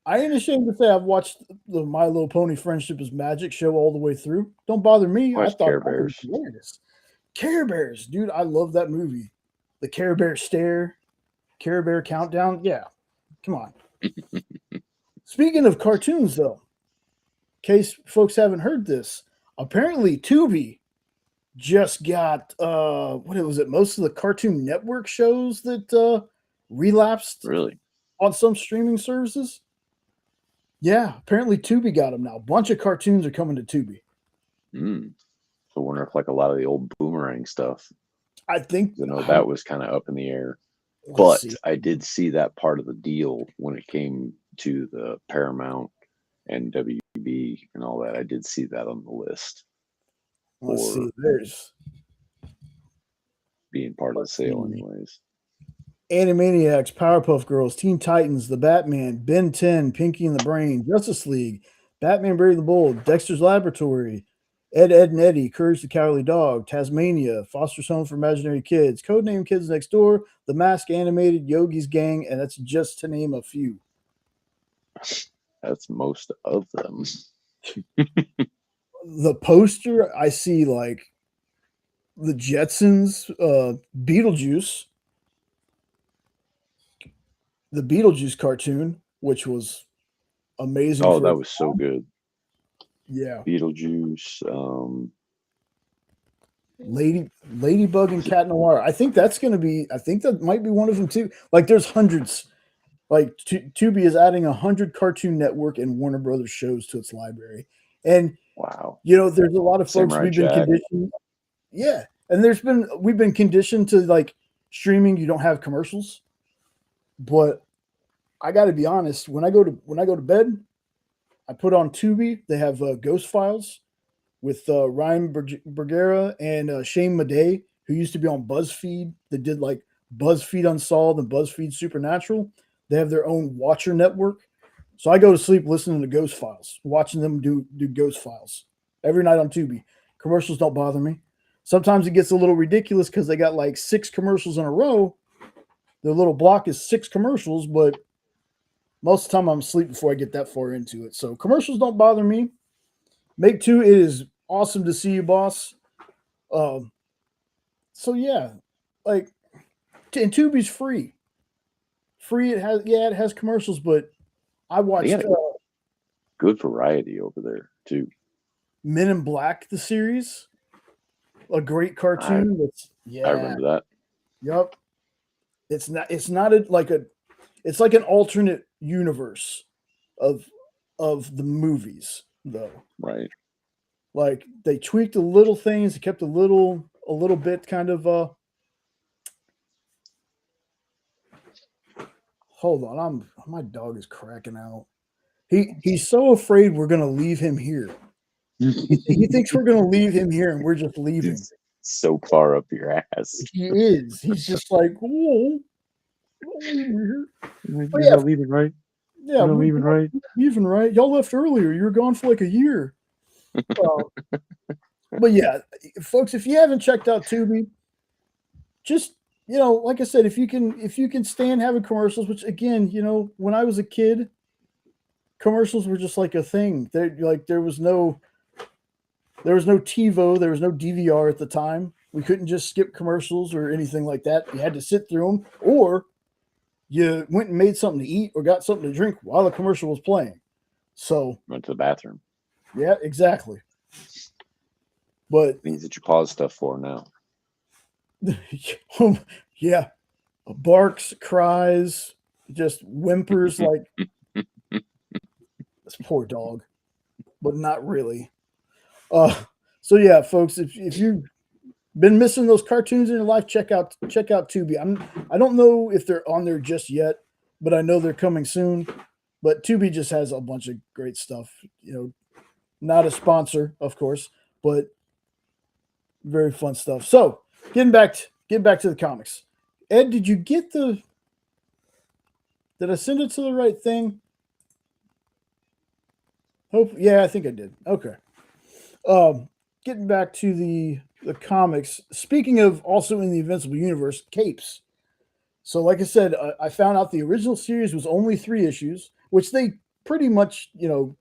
I ain't ashamed to say I've watched the My Little Pony Friendship is Magic show all the way through. Don't bother me. I thought Care that was Bears. hilarious. Care Bears, dude, I love that movie. The Care Bear Stare, Care Bear Countdown. Yeah, come on. Speaking of cartoons, though, in case folks haven't heard this, apparently Tubi just got what was it? Most of the Cartoon Network shows that relapsed Really? on some streaming services. Yeah, apparently Tubi got them now. A bunch of cartoons are coming to Tubi. So I wonder if like a lot of the old Boomerang stuff, I think that was kind of up in the air. But I did see that part of the deal when it came to the Paramount and WB and all that. I did see that on the list. Let's see. There's being part of the sale, anyways. Animaniacs, Powerpuff Girls, Teen Titans, The Batman, Ben 10, Pinky and the Brain, Justice League, Batman Brave the Bold, Dexter's Laboratory, Ed, Ed and Eddie, Courage the Cowardly Dog, Tasmania, Foster's Home for Imaginary Kids, Codename Kids Next Door, The Mask Animated, Yogi's Gang, and that's just to name a few. That's most of them. The poster, I see like the Jetsons, Beetlejuice, the Beetlejuice cartoon, which was amazing. Oh, that was so good. Yeah. Beetlejuice. Ladybug and Cat Noir. I think that might be one of them too. Like there's hundreds. Like Tubi is adding 100 Cartoon Network and Warner Brothers shows to its library. And wow. there's a lot of folks Samurai we've been Jack. conditioned. Yeah. And we've been conditioned to like streaming. You don't have commercials, but I got to be honest. When I go to bed, I put on Tubi. They have Ghost Files with Ryan Bergera and Shane Madej, who used to be on BuzzFeed. They did like BuzzFeed Unsolved and BuzzFeed Supernatural. They have their own Watcher network. So I go to sleep listening to Ghost Files, watching them do Ghost Files every night on Tubi. Commercials don't bother me. Sometimes it gets a little ridiculous because they got like 6 commercials in a row. Their little block is 6 commercials, but most of the time I'm asleep before I get that far into it. So commercials don't bother me. Make 2, it is awesome to see you, boss. So yeah, like, and Tubi's free. Free, it has commercials, but I watched good variety over there too. Men in Black, the series, a great cartoon. I remember that. Yep. It's like an alternate universe of the movies, though. Right. Like they tweaked the little things, they kept a little bit kind of hold on, my dog is cracking out. He's so afraid we're gonna leave him here. He thinks we're gonna leave him here and we're just leaving. He's so far up your ass. He is. He's just like, whoa. You're not leaving, right? Yeah, we're leaving, right? Leaving, right? Y'all left earlier. You were gone for like a year. But yeah, folks, if you haven't checked out Tubi, just like I said, if you can stand having commercials, which again, when I was a kid, commercials were just like a thing. There was no TiVo, there was no DVR at the time. We couldn't just skip commercials or anything like that. You had to sit through them, or you went and made something to eat or got something to drink while the commercial was playing. So went to the bathroom. Yeah, exactly. But things that you pause stuff for now. Yeah, barks, cries, just whimpers like this poor dog, but not really. So yeah, folks, if you've been missing those cartoons in your life, check out Tubi. I don't know if they're on there just yet, but I know they're coming soon. But Tubi just has a bunch of great stuff. Not a sponsor, of course, but very fun stuff. So getting back to the comics. Ed, did you get did I send it to the right thing? Yeah, I think I did. Okay. Getting back to the comics. Speaking of also in the Invincible universe, capes. So like I said, I found out the original series was only 3 issues, which they pretty much,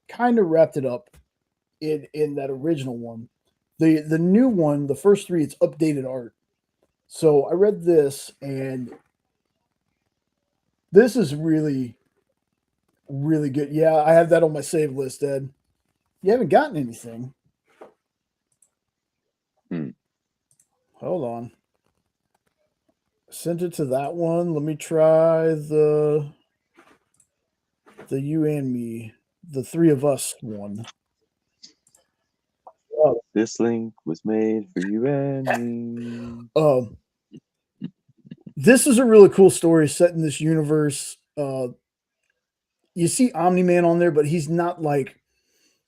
kind of wrapped it up in that original one. The new one, the first 3, it's updated art. So I read this, and this is really, really good. Yeah, I have that on my save list, Ed. You haven't gotten anything. Hold on. Sent it to that one. Let me try the you and me, the 3 of us one. This link was made for you and me. This is a really cool story set in this universe. You see Omni-Man on there, but he's not like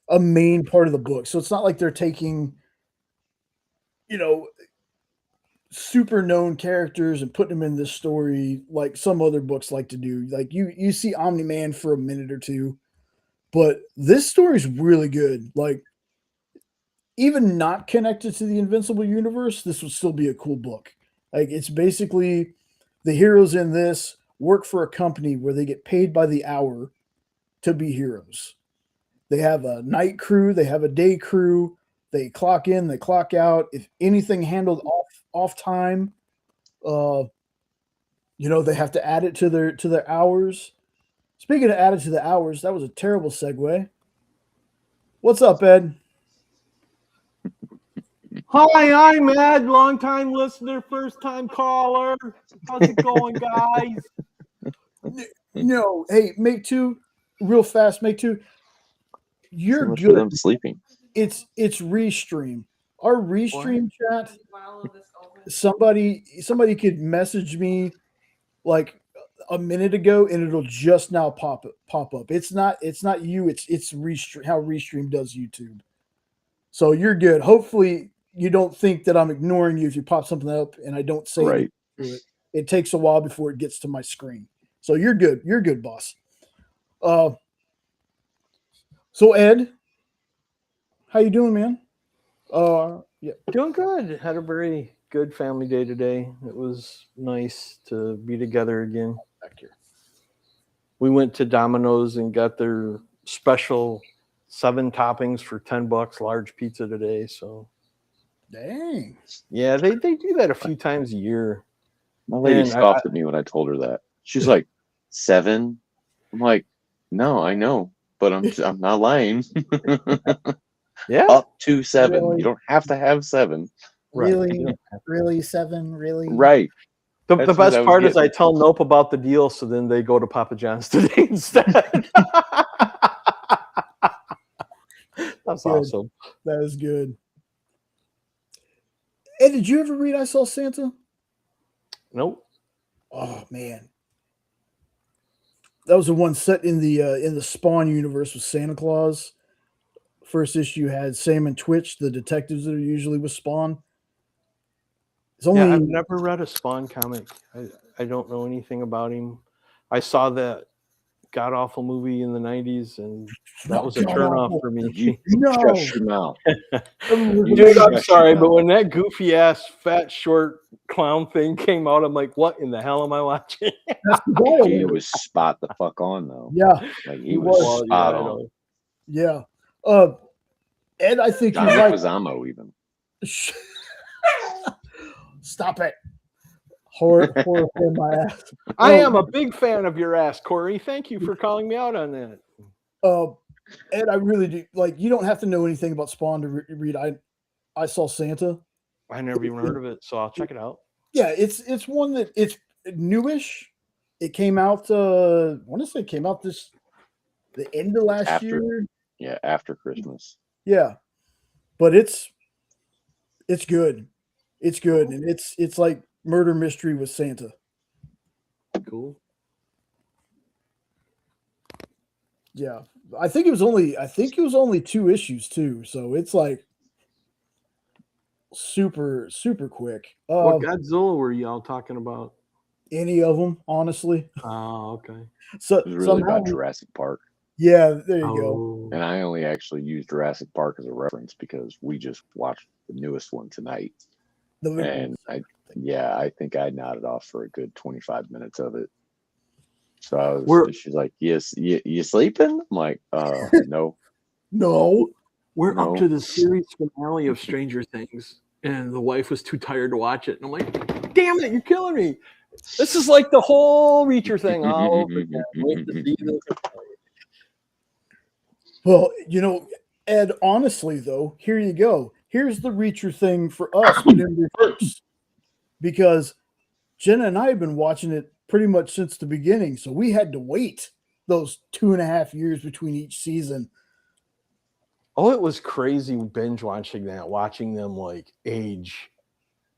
a main part of the book. So it's not like they're taking, super known characters and putting them in this story like some other books like to do. Like you see Omni-Man for a minute or two, but this story is really good. Like, even not connected to the Invincible universe, this would still be a cool book. Like, it's basically the heroes in this work for a company where they get paid by the hour to be heroes. They have a night crew, they have a day crew, they clock in, they clock out. If anything handled off time, they have to add it to their hours. Speaking of added to the hours, that was a terrible segue. What's up, Ed? Hi, I'm Ed, long-time listener, first-time caller. How's it going, guys? No, hey, Make Two, real fast, Make Two. You're so much good. for them sleeping. It's Restream. Our Restream chat. somebody could message me like a minute ago, and it'll just now pop up. It's not you. It's restream, how Restream does YouTube. So you're good. Hopefully, you don't think that I'm ignoring you if you pop something up and I don't say anything Right. to it. It takes a while before it gets to my screen. So you're good. You're good, boss. So Ed, how you doing, man? Yeah. Doing good. Had a very good family day today. It was nice to be together again. Back here. We went to Domino's and got their special 7 toppings for $10 large pizza today. So Dang. yeah, they do that a few times a year. My lady And scoffed at me when I told her that. She's like, 7? I'm like, no, I know, but I'm not lying. Yeah. Up to 7. Really? You don't have to have 7. Really? Really? 7? Really? Right. The That's what best I was part is I getting. tell Nope about the deal, so then they go to Papa John's today instead. That's Good. awesome. That is good. Ed, did you ever read I Saw Santa? Nope. Oh man, that was the one set in the Spawn universe with Santa Claus. First issue had Sam and Twitch, the detectives that are usually with Spawn. It's only Yeah, I've never read a Spawn comic. I don't know anything about him. I saw that god awful movie in the 90s, and that was a turn off for me. You no. shut your mouth. Dude, I'm sorry, but when that goofy ass fat short clown thing came out, I'm like, what in the hell am I watching? That's the guy. He was spot the fuck on though. Yeah, Like he he was was. spot I on. know. yeah. Ed, I think you John like. Leguizamo even. Stop it. Horror for my ass. I am a big fan of your ass, Corey. Thank you for calling me out on that. Ed, I really do like. You don't have to know anything about Spawn to read. I Saw Santa. I never even heard of it, so I'll check it out. Yeah, it's one that it's newish. It came out. I want to say it came out the end of last year. Yeah, after Christmas. Yeah, but it's good. It's good, and it's like murder mystery with Santa. Cool. Yeah, I think it was only 2 issues too, so it's like super quick. What Godzilla were y'all talking about? Any of them, honestly. Oh, okay. So It was really about Jurassic Park. Yeah, there you go. And I only actually used Jurassic Park as a reference because we just watched the newest one tonight. And I think I nodded off for a good 25 minutes of it. So she's like, yes, you sleeping? I'm like, no. No. We're up to the series finale of Stranger Things, and the wife was too tired to watch it. And I'm like, damn it, you're killing me. This is like the whole Reacher thing all over again. Wait to see this. Well, Ed, honestly, though, here you go. Here's the Reacher thing for us, but in reverse. Because Jenna and I have been watching it pretty much since the beginning, so we had to wait those 2.5 years between each season. Oh, it was crazy binge watching them like age.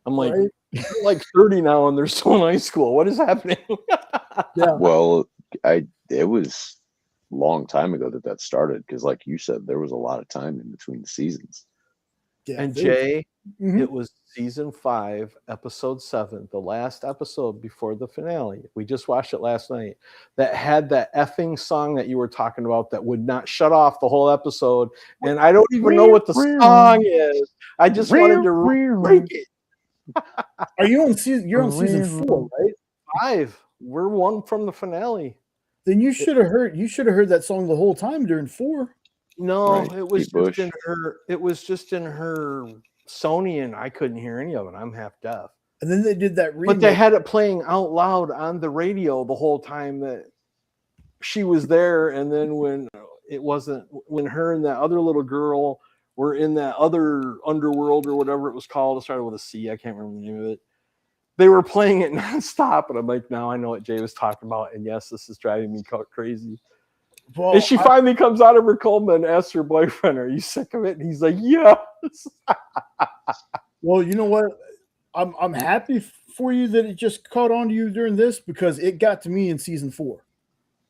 I'm like, Right? they're like 30 now and they're still in high school. What is happening? Yeah. Well, it was a long time ago that started because, like you said, there was a lot of time in between the seasons. Yeah, And Jay, Mhm. it was season 5, episode 7, the last episode before the finale. We just watched it last night. That had that effing song that you were talking about that would not shut off the whole episode. And I don't even know what the song is. I just wanted to break it. Are you on season? You're on season 4, right? 5. We're 1 from the finale. Then you should have heard. You should have heard that song the whole time during 4. No, Right. it was Pete just Bush. in her. It was just in her Sony, and I couldn't hear any of it. I'm half deaf. And then they did that. But they had it playing out loud on the radio the whole time that she was there. And then when her and that other little girl were in that other underworld or whatever it was called, it started with a C. I can't remember the name of it. They were playing it nonstop, and I'm like, now I know what Jay was talking about. And yes, this is driving me crazy. Well, And she finally comes out of her coma and asks her boyfriend, "Are you sick of it?" And he's like, "Yes." Well, you know what? I'm happy for you that it just caught on to you during this because it got to me in season 4.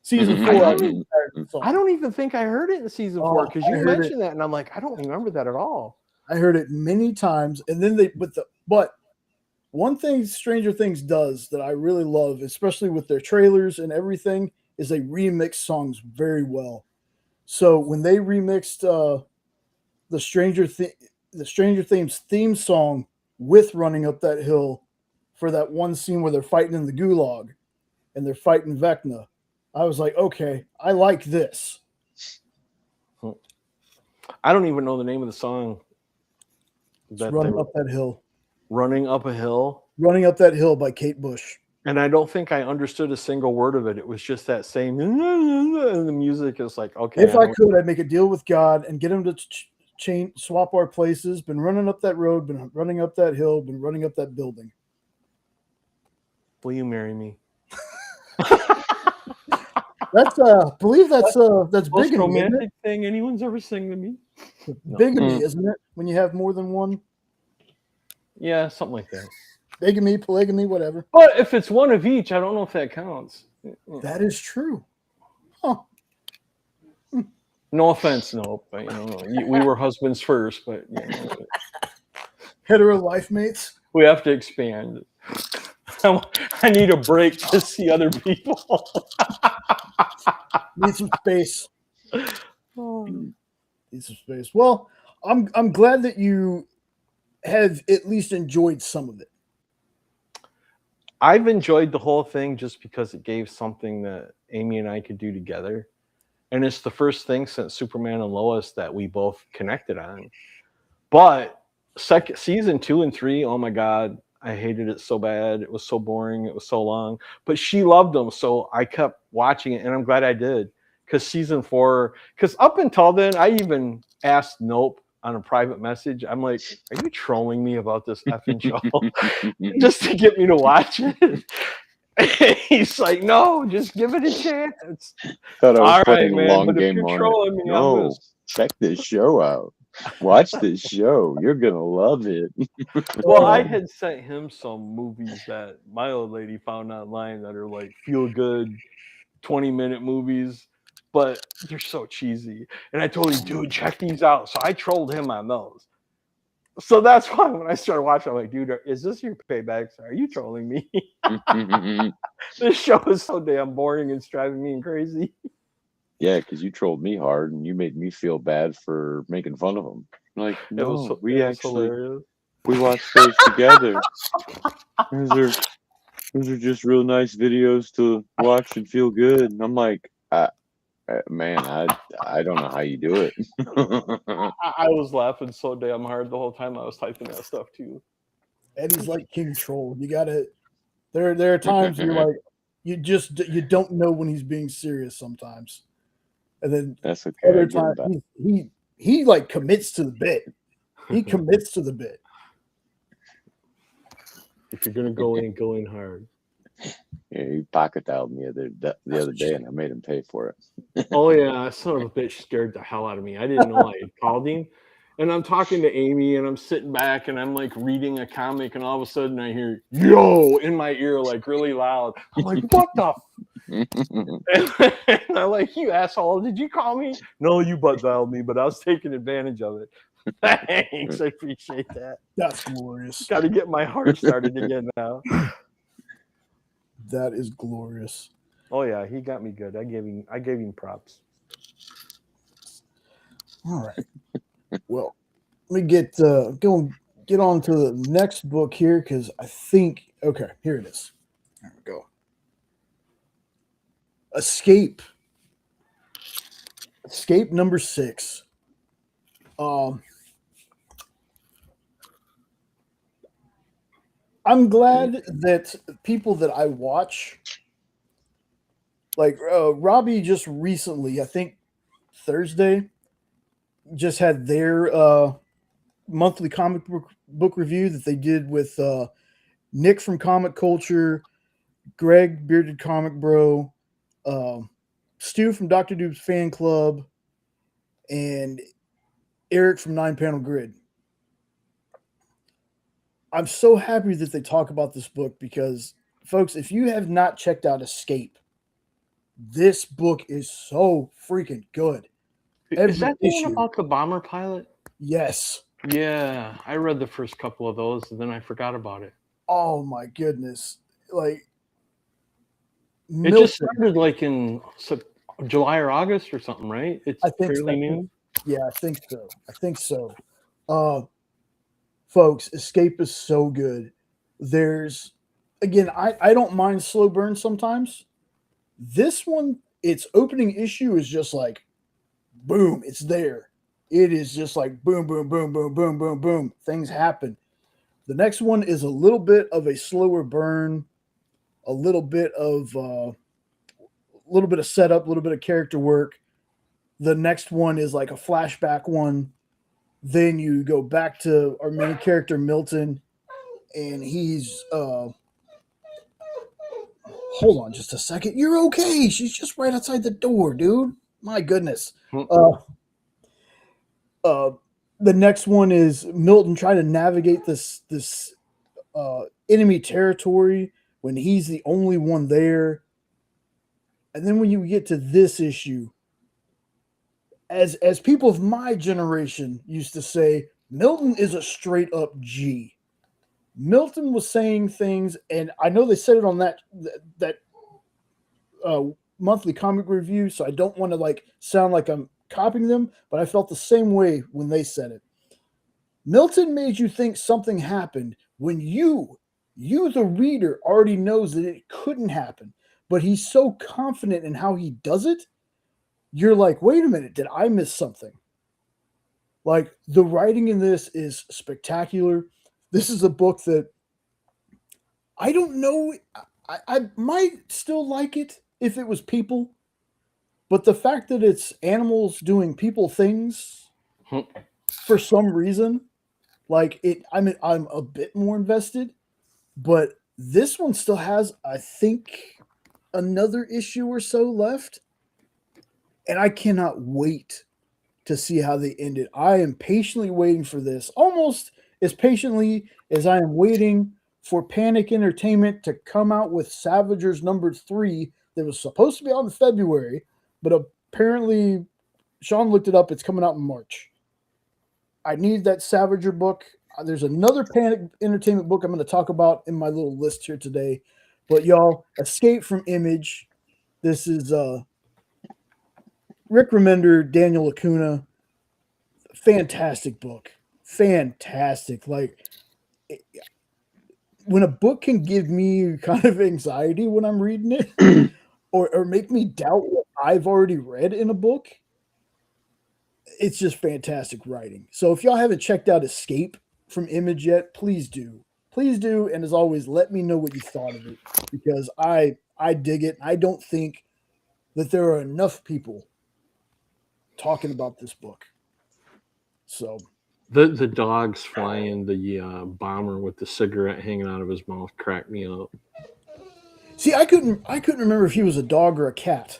Season Mhm. 4, I I don't- was tired of the song. I don't even think I heard it in season Oh, 4 because I you heard mentioned that, and I'm like, I don't remember that at all. I heard it many times, and then but one thing Stranger Things does that I really love, especially with their trailers and everything, is they remix songs very well. So when they remixed the Stranger Things theme song with "Running Up That Hill" for that one scene where they're fighting in the gulag and they're fighting Vecna, I was like, okay, I like this. I don't even know the name of the song. It's That they "Running were Up That Hill." running up a hill. "Running Up That Hill" by Kate Bush. And I don't think I understood a single word of it. It was just that same, and the music is like, okay. If I could, I'd make a deal with God and get him to swap our places. Been running up that road, been running up that hill, been running up that building. Will you marry me? That's believe that's Most bigamy, isn't romantic thing anyone's ever sang to me. it? No. Bigamy, isn't it? When you have more than one. Yeah, something like that. Bigamy, polygamy, whatever. But if it's one of each, I don't know if that counts. That is true. Huh. No offense, no. But, we were husbands first, but Hetero life mates. we have to expand. I need a break to see other people. Need some space. Need some space. Well, I'm glad that you have at least enjoyed some of it. I've enjoyed the whole thing just because it gave something that Amy and I could do together. And it's the first thing since Superman and Lois that we both connected on. But season 2 and 3, oh my God, I hated it so bad. It was so boring. It was so long. But she loved them, so I kept watching it, and I'm glad I did. Because season 4, because up until then, I even asked Nope on a private message. I'm like, are you trolling me about this effing show? Just to get me to watch it. He's like, no, just give it a chance. Thought I was All playing right, a man, long but if game you're on trolling it. me, I'm No, check this show out. Watch this show. You're gonna love it. Well, I had sent him some movies that my old lady found online that are like feel good 20-minute movies, but they're so cheesy. And I told him, dude, check these out. So I trolled him on those. So that's why when I started watching, I'm like, dude, is this your payback? Are you trolling me? This show is so damn boring and it's driving me crazy. Yeah, because you trolled me hard and you made me feel bad for making fun of them. Like, no, we actually hilarious. we watched those together. Those are just real nice videos to watch and feel good. And I'm like, man, I don't know how you do it. I was laughing so damn hard the whole time I was typing that stuff too. Eddie's like King Troll. You gotta. There are times you're like, you don't know when he's being serious sometimes, and then That's okay. I other get him times back. he like commits to the bit. He commits to the bit. If you're gonna go in hard. Yeah, he pocket dialed me the other day, and I made him pay for it. Oh yeah, that son of a bitch scared the hell out of me. I didn't know I had called him. And I'm talking to Amy and I'm sitting back and I'm like reading a comic and all of a sudden I hear yo in my ear like really loud. I'm like, what the and I'm like, you asshole, did you call me? No, you butt dialed me, but I was taking advantage of it. Thanks, I appreciate that. That's glorious. Gotta get my heart started again now. That is glorious. Oh yeah, he got me good. I gave him props. All right. Well, let me get on to the next book here because I think here it is. There we go. Escape number 6. I'm glad that people that I watch, like Robbie just recently, I think Thursday, just had their monthly comic book review that they did with Nick from Comic Culture, Greg, Bearded Comic Bro, Stu from Dr. Dude's Fan Club, and Eric from 9 Panel Grid. I'm so happy that they talk about this book because, folks, if you have not checked out Escape, this book is so freaking good. Is that the one issue. about the bomber pilot? Yes. Yeah, I read the first couple of those and then I forgot about it. Oh my goodness. Like It just started like in July or August or something, right? It's I think fairly so. new. Yeah, I think so. Folks, Escape is so good. There's again, I don't mind slow burn sometimes. This one, its opening issue is just like boom, it's there. It is just like boom, boom, boom, boom, boom, boom, boom. Things happen. The next one is a little bit of a slower burn, a little bit of setup, a little bit of character work. The next one is like a flashback one. Then you go back to our main character Milton, and he's hold on just a second. You're okay. She's just right outside the door, dude. My goodness. The next one is Milton trying to navigate this enemy territory when he's the only one there. And then when you get to this issue, as people of my generation used to say, Milton is a straight up G. Milton was saying things, and I know they said it on that monthly comic review, so I don't want to like sound like I'm copying them, but I felt the same way when they said it. Milton made you think something happened when you the reader already knows that it couldn't happen, but he's so confident in how he does it. You're like, wait a minute, did I miss something? Like, the writing in this is spectacular. This is a book that I don't know. I might still like it if it was people, but the fact that it's animals doing people things for some reason, like it, I'm a bit more invested. But this one still has, I think, another issue or so left, and I cannot wait to see how they end it. I am patiently waiting for this, almost as patiently as I am waiting for Panic Entertainment to come out with Savagers #3 that was supposed to be out in February, but apparently Sean looked it up. It's coming out in March. I need that Savager book. There's another Panic Entertainment book I'm going to talk about in my little list here today. But y'all, Escape from Image. This is Rick Remender, Daniel Lacuna. Fantastic book. Fantastic. Like, when a book can give me kind of anxiety when I'm reading it or make me doubt what I've already read in a book, it's just fantastic writing. So if y'all haven't checked out Escape from Image yet, please do. Please do. And as always, let me know what you thought of it, because I dig it. I don't think that there are enough people talking about this book. So the dogs flying the bomber with the cigarette hanging out of his mouth cracked me up. see, I couldn't remember if he was a dog or a cat.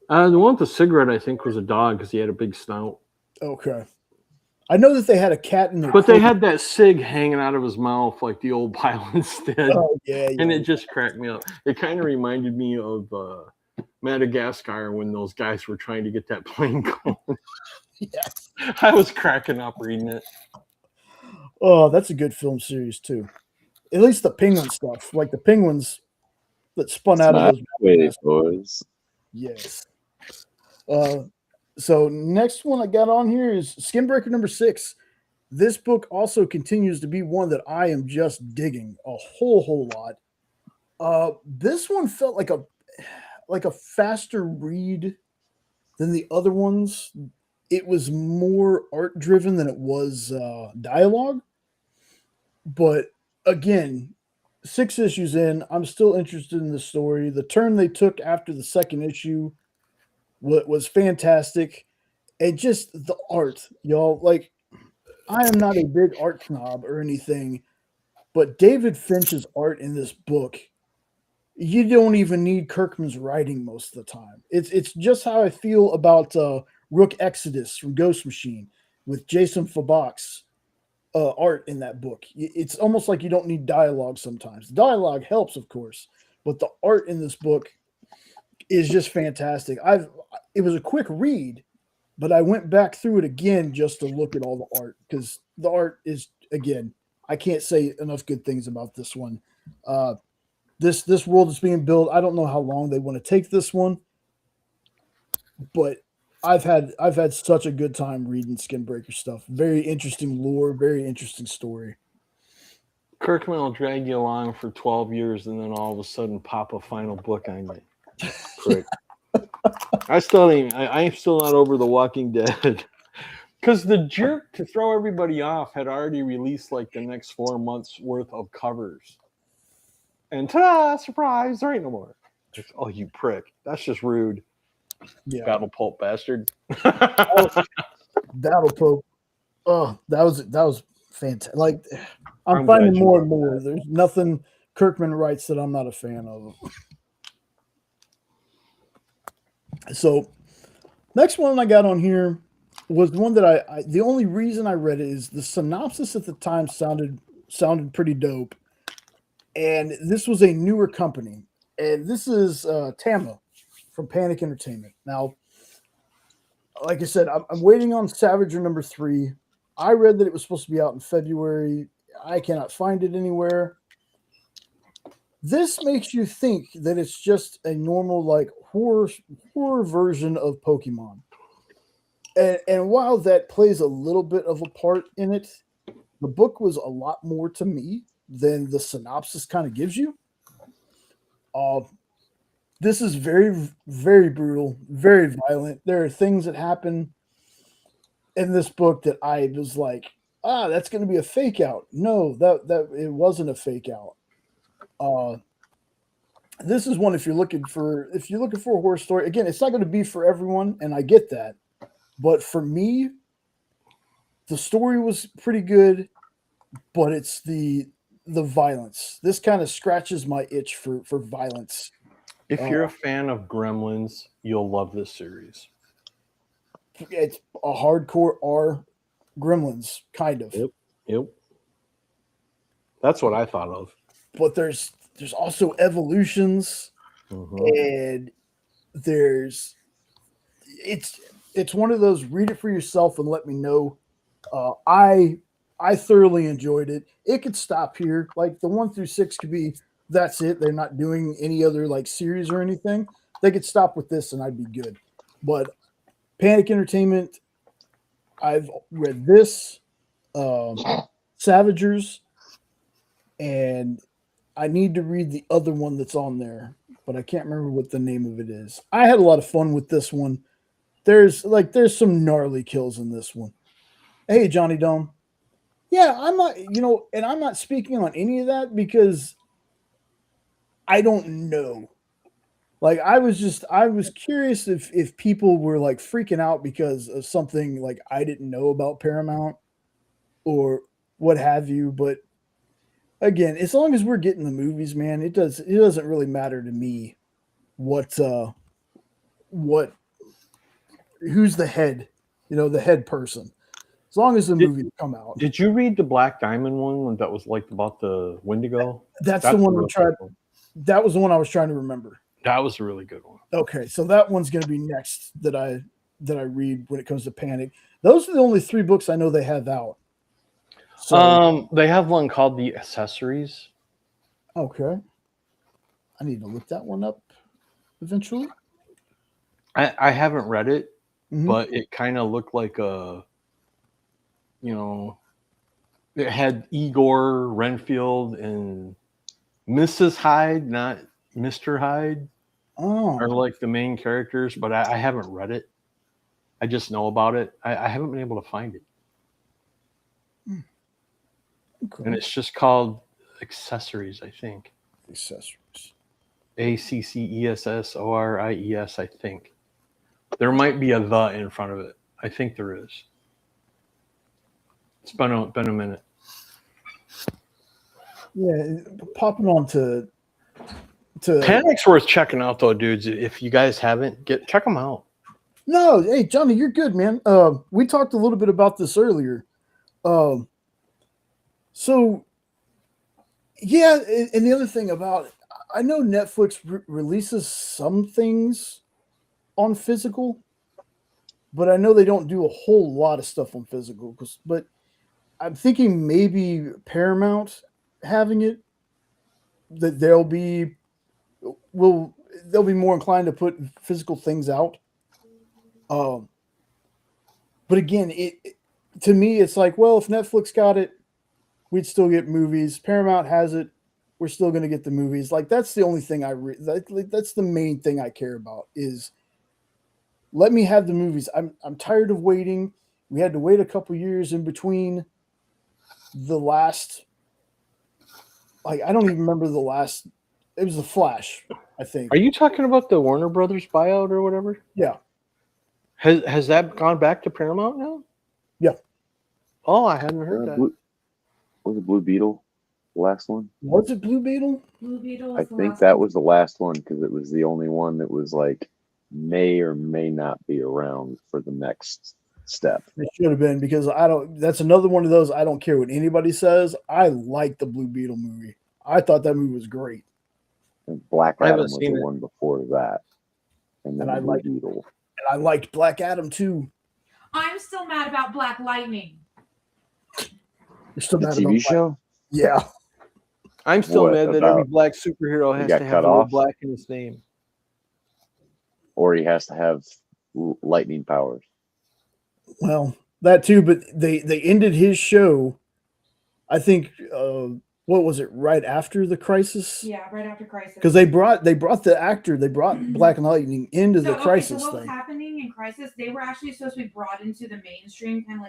The one with the cigarette, I think, was a dog because he had a big snout. Okay. I know that they had a cat in there. But they had that cig hanging out of his mouth like the old pilots did. Oh, yeah. And it just cracked me up. It kind of reminded me of Madagascar when those guys were trying to get that plane going. Yes. I was cracking up reading it. Oh, that's a good film series too. At least the penguin stuff, like the penguins that spun out of those. Wait, boys. Yes. So next one I got on here is Skinbreaker #6. This book also continues to be one that I am just digging a whole lot. This one felt like a faster read than the other ones. It was more art driven than it was dialogue. But again, 6 issues in, I'm still interested in the story. The turn they took after the second issue was fantastic. And just the art, y'all. Like, I am not a big art snob or anything, but David Finch's art in this book, you don't even need Kirkman's writing most of the time. It's just how I feel about Rook Exodus from Ghost Machine with Jason Fabox. art in that book. It's almost like you don't need dialogue sometimes. Dialogue helps, of course, but the art in this book is just fantastic. It was a quick read, but I went back through it again just to look at all the art, because the art is, again, I can't say enough good things about this one. This world is being built. I don't know how long they want to take this one, but I've had such a good time reading Skinbreaker stuff. Very interesting lore, very interesting story. Kirkman will drag you along for 12 years and then all of a sudden pop a final book on you. Prick. I'm still not over The Walking Dead. Because the jerk, to throw everybody off, had already released like the next 4 months worth of covers. And ta-da, surprise, there ain't no more. Just, oh, you prick. That's just rude. Yeah. Battle Pulp bastard. Battle Pope. Oh, that was fantastic. Like, I'm glad finding you more and brought more. There's nothing Kirkman writes that I'm not a fan of. So, next one I got on here was the one that I the only reason I read it is the synopsis at the time sounded pretty dope. And this was a newer company. And this is Tama from Panic Entertainment. Now, like I said, I'm waiting on Savager number 3. I read that it was supposed to be out in February. I cannot find it anywhere. This makes you think that it's just a normal like horror version of Pokemon. And while that plays a little bit of a part in it, the book was a lot more to me than the synopsis kind of gives you. This is very, very brutal, very violent. There are things that happen in this book that I was like, that's going to be a fake out. No, that it wasn't a fake out. This is one if you're looking for a horror story. Again, it's not going to be for everyone, and I get that. But for me, the story was pretty good, but it's the violence. This kind of scratches my itch for violence. If you're a fan of Gremlins, you'll love this series. It's a hardcore R Gremlins, kind of. Yep. That's what I thought of. But there's also evolutions, and it's one of those read it for yourself and let me know. I thoroughly enjoyed it. It could stop here. Like the 1 through 6 could be that's it. They're not doing any other like series or anything. They could stop with this and I'd be good. But Panic Entertainment, I've read this, Savagers, and I need to read the other one that's on there, but I can't remember what the name of it is. I had a lot of fun with this one. There's some gnarly kills in this one. Hey, Johnny Dome. Yeah, I'm not, and I'm not speaking on any of that because I don't know. Like I was curious if people were like freaking out because of something like I didn't know about Paramount or what have you. But again, as long as we're getting the movies, man, it doesn't really matter to me who's the head, the head person. As long as the movies come out. Did you read the Black Diamond one that was like about the Wendigo? That's the one we tried. That was the one I was trying to remember. That was a really good one. Okay, so that one's going to be next that I read when it comes to Panic. Those are the only 3 books I know they have out. So, they have one called The Accessories. Okay. I need to look that one up eventually. I haven't read it, but it kind of looked like a, it had Igor Renfield and Mrs. Hyde, not Mr. Hyde, are like the main characters, but I haven't read it. I just know about it. I haven't been able to find it. Okay. And it's just called Accessories, I think. Accessories. Accessories, I think. There might be a "the" in front of it. I think there is. It's been a minute. Yeah, popping on to Panic's worth checking out though, dudes. If you guys haven't, check them out. No, hey Johnny, you're good, man. We talked a little bit about this earlier. So, yeah, and the other thing about it, I know Netflix releases some things on physical, but I know they don't do a whole lot of stuff on physical. But I'm thinking maybe Paramount having it, that they'll be more inclined to put physical things out. Um, but again, to me, it's like, well, if Netflix got it, we'd still get movies. Paramount has it, we're still going to get the movies. Like that's the only thing that's the main thing I care about is let me have the movies. I'm tired of waiting. We had to wait a couple years in between the last. Like I don't even remember the last. It was the Flash, I think. Are you talking about the Warner Brothers buyout or whatever? Yeah. Has that gone back to Paramount now? Yeah. Oh, I hadn't heard that. Was it Blue Beetle the last one? Was it Blue Beetle? Blue Beetle. I think that was the last one because it was the only one that was like may or may not be around for the next step. It should have been because I don't. That's another one of those. I don't care what anybody says. I like the Blue Beetle movie. I thought that movie was great. And Black I haven't Adam was seen the it. one before that, and then And I the Blue like- Beetle. And I liked Black Adam too. I'm still mad about Black Lightning. You're still The mad TV about show. Yeah. I'm still What mad that every about- black superhero He has got to have cut the word off? black in his name. Or he has to have lightning powers. Well, that too, but they ended his show. I think what was it? Right after the crisis? Yeah, right after Crisis. Because they brought the actor, they brought Black Lightning into the crisis so what was thing. happening in Crisis? They were actually supposed to be brought into the mainstream, kind of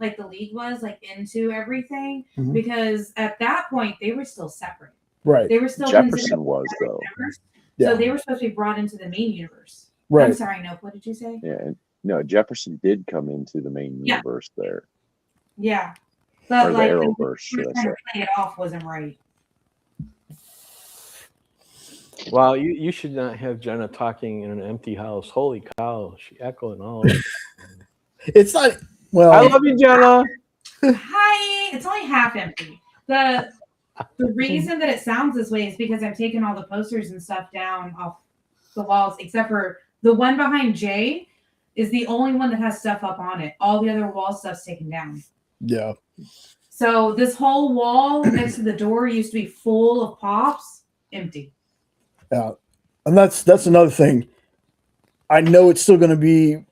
like the League was, like into everything. Mhm. Because at that point they were still separate. Right. They were still Jefferson considered was though. members. Yeah. So they were supposed to be brought into the main universe. I'm Right. sorry, Nope. What did you say? Yeah. No, Jefferson did come into the main Yeah. universe there, Yeah, or but the like the Arrowverse, should I trying say? to play it off wasn't right. Wow, you should not have Jenna talking in an empty house. Holy cow, she echoing all over. It's not I well. love you, Jenna. Hi, it's only half empty. The reason that it sounds this way is because I've taken all the posters and stuff down off the walls, except for the one behind Jay is the only one that has stuff up on it. All the other wall stuff's taken down. Yeah. So this whole wall next to the door used to be full of pops, empty. Yeah. And that's another thing. I know it's still going to be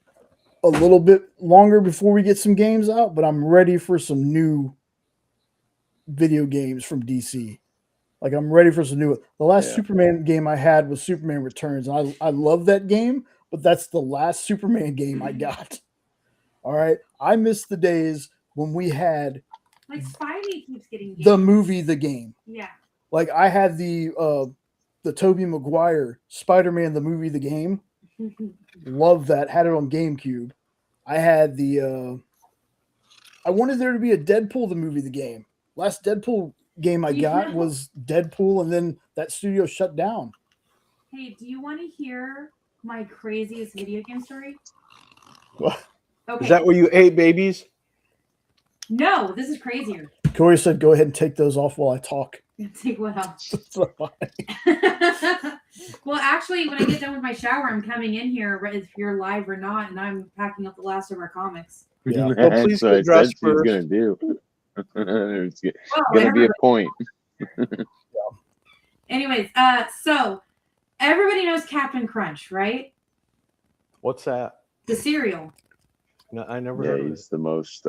a little bit longer before we get some games out, but I'm ready for some new video games from DC. Like I'm ready for some new. The last Yeah. Superman game I had was Superman Returns. And I love that game, but that's the last Superman game I got. All right. I miss the days when we had Like Spidey keeps getting the movie, the game. Yeah. Like I had the Tobey Maguire Spider-Man, the movie, the game. Love that. Had it on GameCube. I had the I wanted there to be a Deadpool, the movie, the game. Last Deadpool game I got was Deadpool, and then that studio shut down. Hey, do you want to hear my craziest video game story? What? Okay. Is that where you ate babies? No, this is crazier. Corey said, "Go ahead and take those off while I talk." Take what else? So fine. Well, actually, when I get done with my shower, I'm coming in here, if you're live or not, and I'm packing up the last of our comics. Yeah. Well, please So get it dressed says he's first. gonna do. It's Well, gonna be a point. anyways, so everybody knows Captain Crunch, right? What's that? The cereal. No, I never Yeah, heard of he's it. the most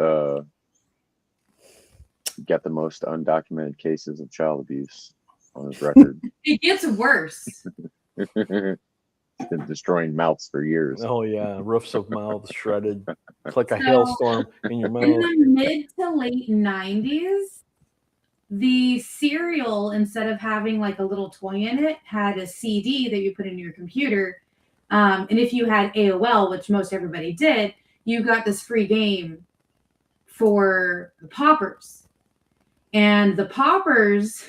got the most undocumented cases of child abuse on his record. It gets worse. He's been destroying mouths for years. Oh yeah, roofs of mouths shredded. It's like a So- hailstorm in your In mouth. the mid to late 90s, the cereal, instead of having like a little toy in it, had a CD that you put in your computer. And if you had AOL, which most everybody did, you got this free game for the poppers. And the poppers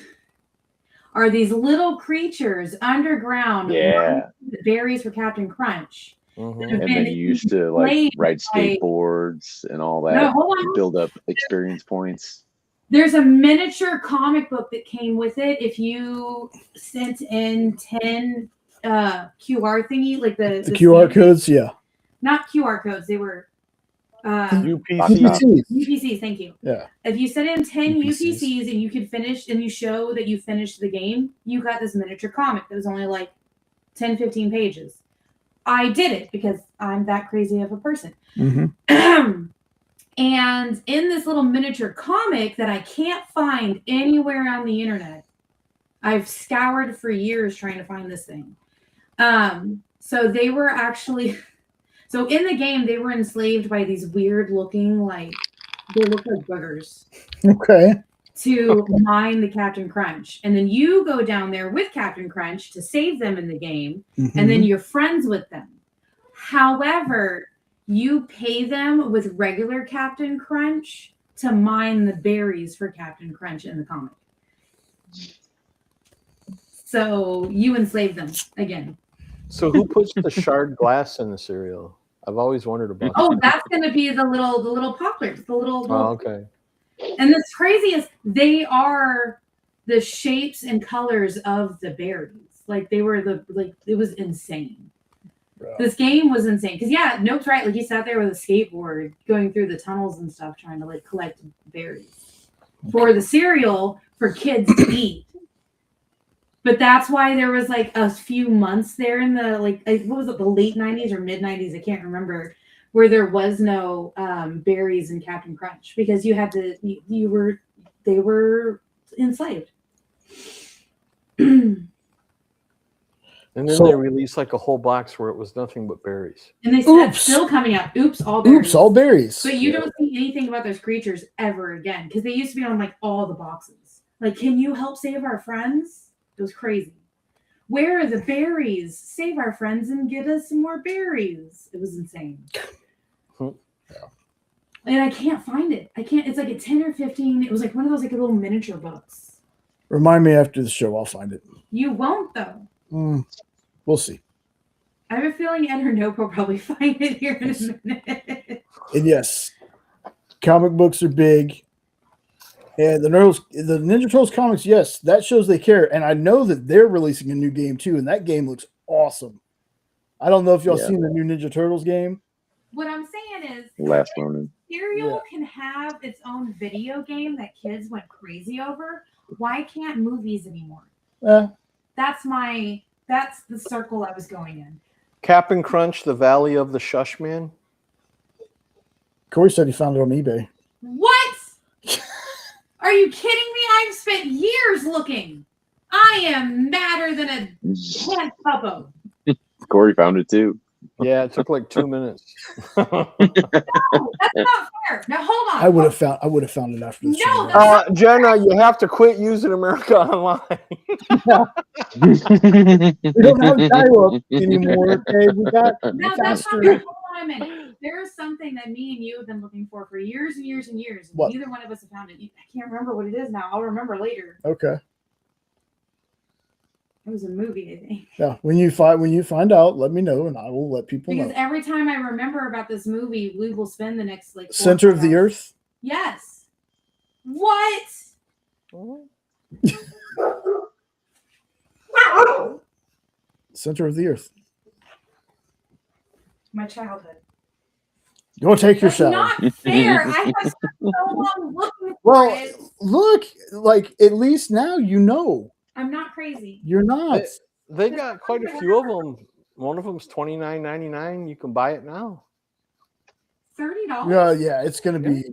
are these little creatures underground. Yeah. The berries for Captain Crunch. Mhm. And then you used to like Played ride by- skateboards and all No, that, hold on. build up experience points. There's a miniature comic book that came with it. If you sent in 10 QR thingy, like the QR scan- codes, yeah. not QR codes, they were UPC. UPCs. Thank you. Yeah. If you sent in 10 UPCs. UPCs and you could finish and you show that you finished the game, you got this miniature comic that was only like 10, 15 pages. I did it because I'm that crazy of a person. Mm-hmm. And in this little miniature comic that I can't find anywhere on the internet, I've scoured for years trying to find this thing. So they were actually, so in the game, they were enslaved by these weird looking, like, they look like boogers. Okay. To mine the Captain Crunch. And then you go down there with Captain Crunch to save them in the game. Mm-hmm. And then you're friends with them. However, you pay them with regular Captain Crunch to mine the berries for Captain Crunch in the comic. So you enslave them again. So who puts the shard glass in the cereal? I've always wondered about Oh, that. that's going to be the little poplars, the little. Oh, okay. And what's crazy is they are the shapes and colors of the berries. Like they were it was insane. Bro. This game was insane. Because yeah, Nope's right. Like he sat there with a skateboard going through the tunnels and stuff trying to like collect berries for the cereal for kids to eat. But that's why there was like a few months there in the what was it, the late 90s or mid 90s? I can't remember, where there was no berries in Captain Crunch because you had to they were enslaved. And then So- they released like a whole box where it was nothing but berries. And they said Oops. still coming out. Oops, all berries. Oops, all berries. But you don't see anything about those creatures ever again because they used to be on like all the boxes. Like, can you help save our friends? It was crazy. Where are the berries? Save our friends and get us some more berries. It was insane. And I can't find it. I can't. It's like a 10 or 15. It was like one of those like little miniature books. Remind me after the show. I'll find it. You won't though. We'll see. I have a feeling Ed or Nope will probably find it here in a minute. And yes, comic books are big. And the Ninja Turtles comics, yes, that shows they care. And I know that they're releasing a new game too, and that game looks awesome. I don't know if y'all seen the new Ninja Turtles game. What I'm saying is, Last Ronin. Cereal can have its own video game that kids went crazy over. Why can't movies anymore? That's the circle I was going in. Captain Crunch, the Valley of the Shush Man. Corey said he found it on eBay. What? Are you kidding me? I've spent years looking. I am madder than a plant puppo. Corey found it too. Yeah, it took like 2 minutes. No, that's not fair. Now hold on. I would have found it after the No, show. that's Jenna, you have to quit using America Online. We don't have dial-up anymore. Okay, we got No, that's faster. not hold on a minute. There is something that me and you have been looking for years and years and years. And What? neither one of us have found it. I can't remember what it is now. I'll remember later. Okay. It was a movie, I think. Yeah. When you find out, let me know, and I will let people Because know. every time I remember about this movie, we will spend the next like 4 Center of the hours. Earth. Yes. What? Center of the Earth. My childhood. Go take your That's shower. not fair. I have spent so long looking for Well, it. look, like at least now you know. I'm not crazy. You're not. They got quite a few of them. One of them's $29.99. You can buy it now. $30? Yeah, it's gonna be.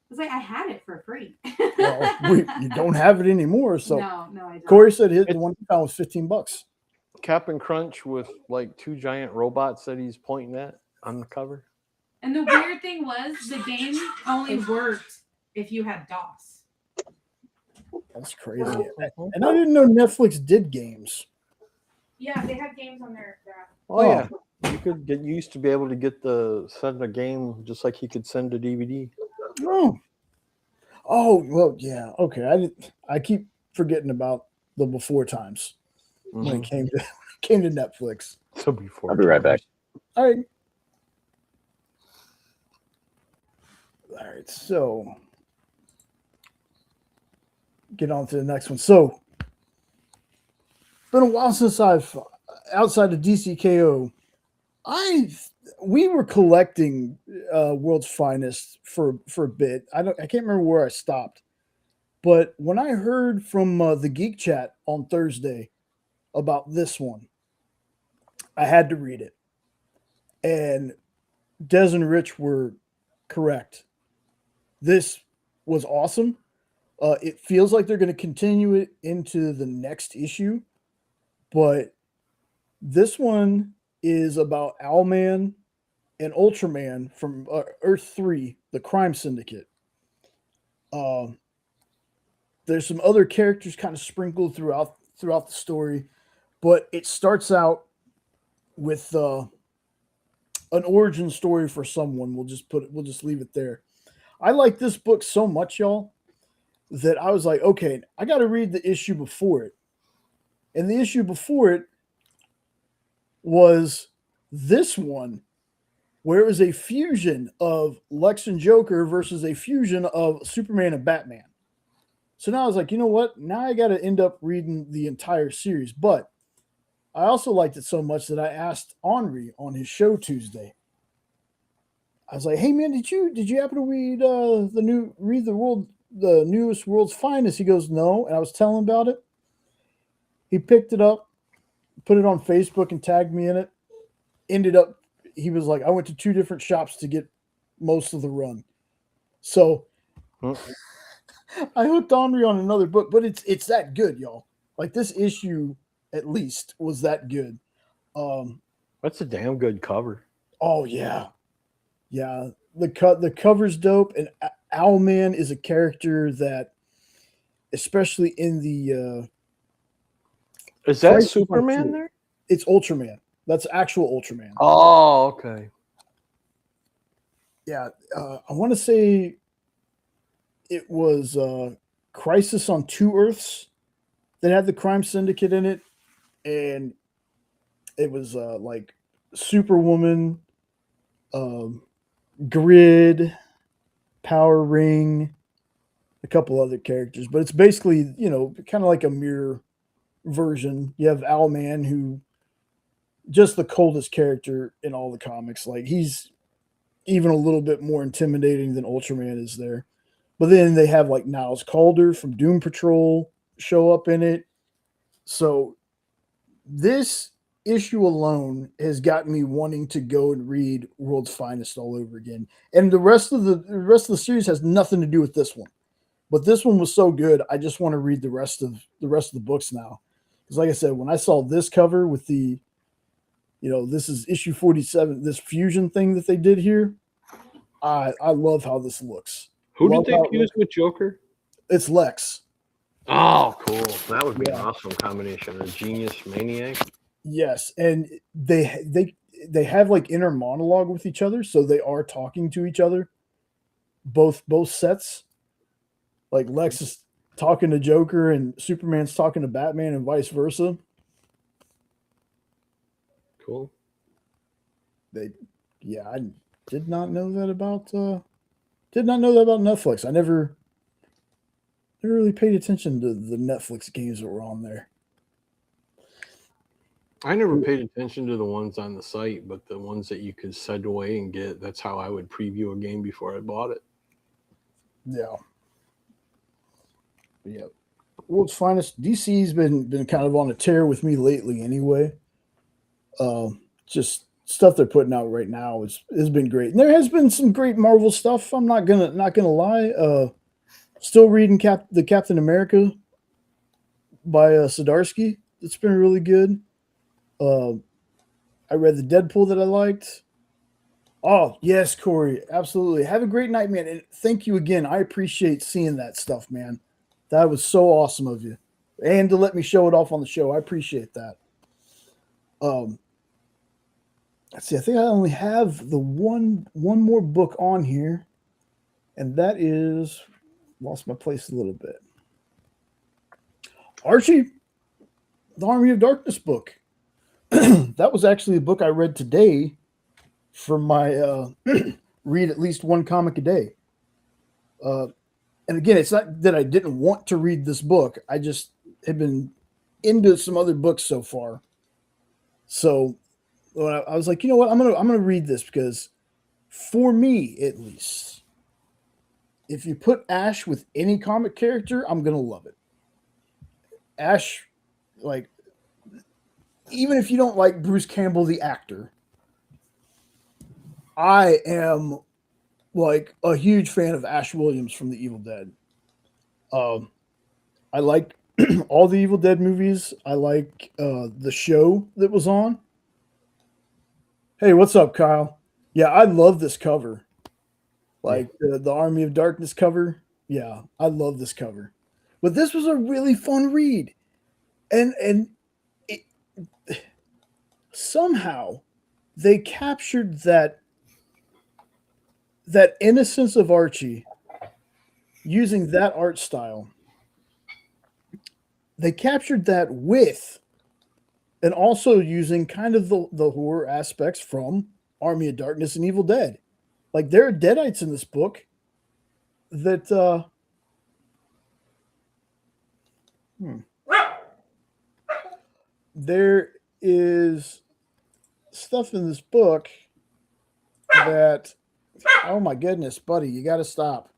It's like I had it for free. Well, you don't have it anymore. So no, I don't. Corey said the one he found was $15. Captain Crunch with like 2 giant robots that he's pointing at on the cover. And the weird thing was the game only worked if you had DOS. That's crazy. And I didn't know Netflix did games. Yeah, they have games on their app. Oh yeah, you used to be able to send a game just like you could send a DVD. Oh well, yeah. Okay, I keep forgetting about the before times when it came to Netflix. So before. I'll be right back. All right. All right. So get on to the next one. So, it's been a while since I've outside of DCKO. We were collecting World's Finest for a bit. I can't remember where I stopped, but when I heard from the Geek Chat on Thursday about this one, I had to read it. And Des and Rich were correct. This was awesome. It feels like they're going to continue it into the next issue, but this one is about Owlman and Ultraman from Earth 3, the crime syndicate. There's some other characters kind of sprinkled throughout the story, but it starts out with an origin story for someone. We'll just leave it there. I like this book so much, y'all, that I was like, okay, I got to read the issue before it. And the issue before it was this one, where it was a fusion of Lex and Joker versus a fusion of Superman and Batman. So now I was like, you know what? Now I got to end up reading the entire series. But I also liked it so much that I asked Henri on his show Tuesday. I was like, hey man, did you happen to read the newest World's Finest? He goes, no. And I was telling him about it. He picked it up, put it on Facebook and tagged me in it. Ended up, he was like, I went to 2 different shops to get most of the run. So I hooked Henri on another book, but it's that good, y'all. Like this issue at least was that good. That's a damn good cover. Oh yeah. Yeah. The cover's dope, and Owlman is a character that, especially in the is that Christ Superman there? It's Ultraman. That's actual Ultraman. Oh, okay. Yeah, I want to say it was Crisis on 2 Earths that had the crime syndicate in it, and it was like Superwoman, Grid, Power Ring, a couple other characters, but it's basically, kind of like a mirror version. You have Owlman, who just the coldest character in all the comics. Like he's even a little bit more intimidating than Ultraman is there. But then they have like Niles Calder from Doom Patrol show up in it. So this issue alone has got me wanting to go and read World's Finest all over again. And the rest of the series has nothing to do with this one. But this one was so good, I just want to read the rest of the books now. Because like I said, when I saw this cover with the, this is issue 47, this fusion thing that they did here, I love how this looks. Who did they fuse with Joker? It's Lex. Oh, cool. That would be an awesome combination. A genius maniac. Yes, and they have like inner monologue with each other, so they are talking to each other. Both sets. Like Lex is talking to Joker and Superman's talking to Batman and vice versa. Cool. I did not know that about Netflix. I never really paid attention to the Netflix games that were on there. I never paid attention to the ones on the site, but the ones that you could send away and get, that's how I would preview a game before I bought it. Yeah. But yeah. World's Finest. DC's been kind of on a tear with me lately anyway. Just stuff they're putting out right now has been great. And there has been some great Marvel stuff. I'm not gonna lie. Still reading the Captain America by Zdarsky. It's been really good. I read the Deadpool that I liked. Oh, yes, Corey. Absolutely. Have a great night, man. And thank you again. I appreciate seeing that stuff, man. That was so awesome of you. And to let me show it off on the show. I appreciate that. Let's see. I think I only have the one more book on here. And that is, lost my place a little bit. Archie, the Army of Darkness book. That was actually a book I read today for my read at least one comic a day. and again, it's not that I didn't want to read this book. I just have been into some other books so far. So when I was like, you know what, I'm gonna read this because, for me at least, if you put Ash with any comic character, I'm gonna love it. Ash, like, even if you don't like Bruce Campbell the actor, I am like a huge fan of Ash Williams from The Evil Dead. I like all the Evil Dead movies. I like the show that was on. Hey, what's up, Kyle? Yeah, I love this cover. Like the Army of Darkness cover. Yeah, I love this cover. But this was a really fun read. And it, somehow they captured that innocence of Archie using that art style. They captured that with, and also using kind of the horror aspects from Army of Darkness and Evil Dead. Like, there are Deadites in this book that there is stuff in this book that, oh my goodness, buddy, you got to stop.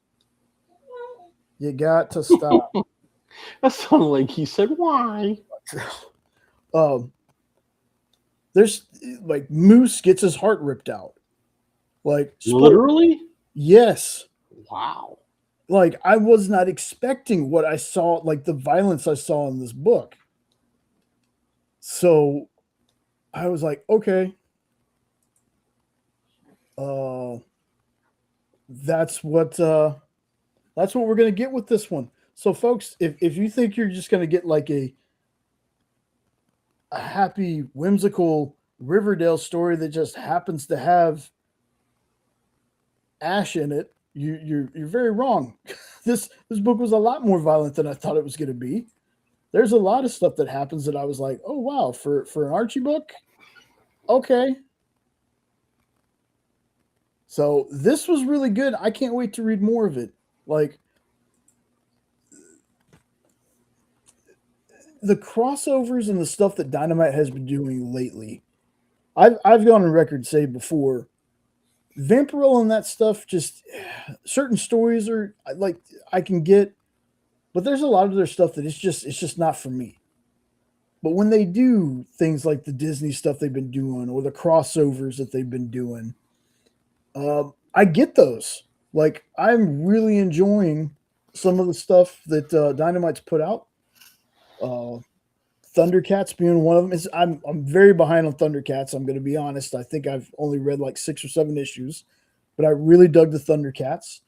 You got to stop. That sounded like he said, why? There's like Moose gets his heart ripped out. Like, Literally? yes. Wow. Like, I was not expecting what I saw, like the violence I saw in this book. So I was like, okay. That's what we're gonna get with this one. So folks, if you think you're just gonna get like a happy, whimsical Riverdale story that just happens to have Ash in it, you're very wrong. This book was a lot more violent than I thought it was going to be. There's a lot of stuff that happens that I was like, oh wow, for an Archie book, okay. So this was really good. I can't wait to read more of it. Like, the crossovers and the stuff that Dynamite has been doing lately, I've gone on record say before, Vampirella and that stuff, just certain stories are like I can get, but there's a lot of their stuff that it's just not for me. But when they do things like the Disney stuff they've been doing or the crossovers that they've been doing, I get those. Like, I'm really enjoying some of the stuff that Dynamite's put out. Thundercats being one of them. I'm very behind on Thundercats. I'm going to be honest. I think I've only read like 6 or 7 issues, but I really dug the Thundercats.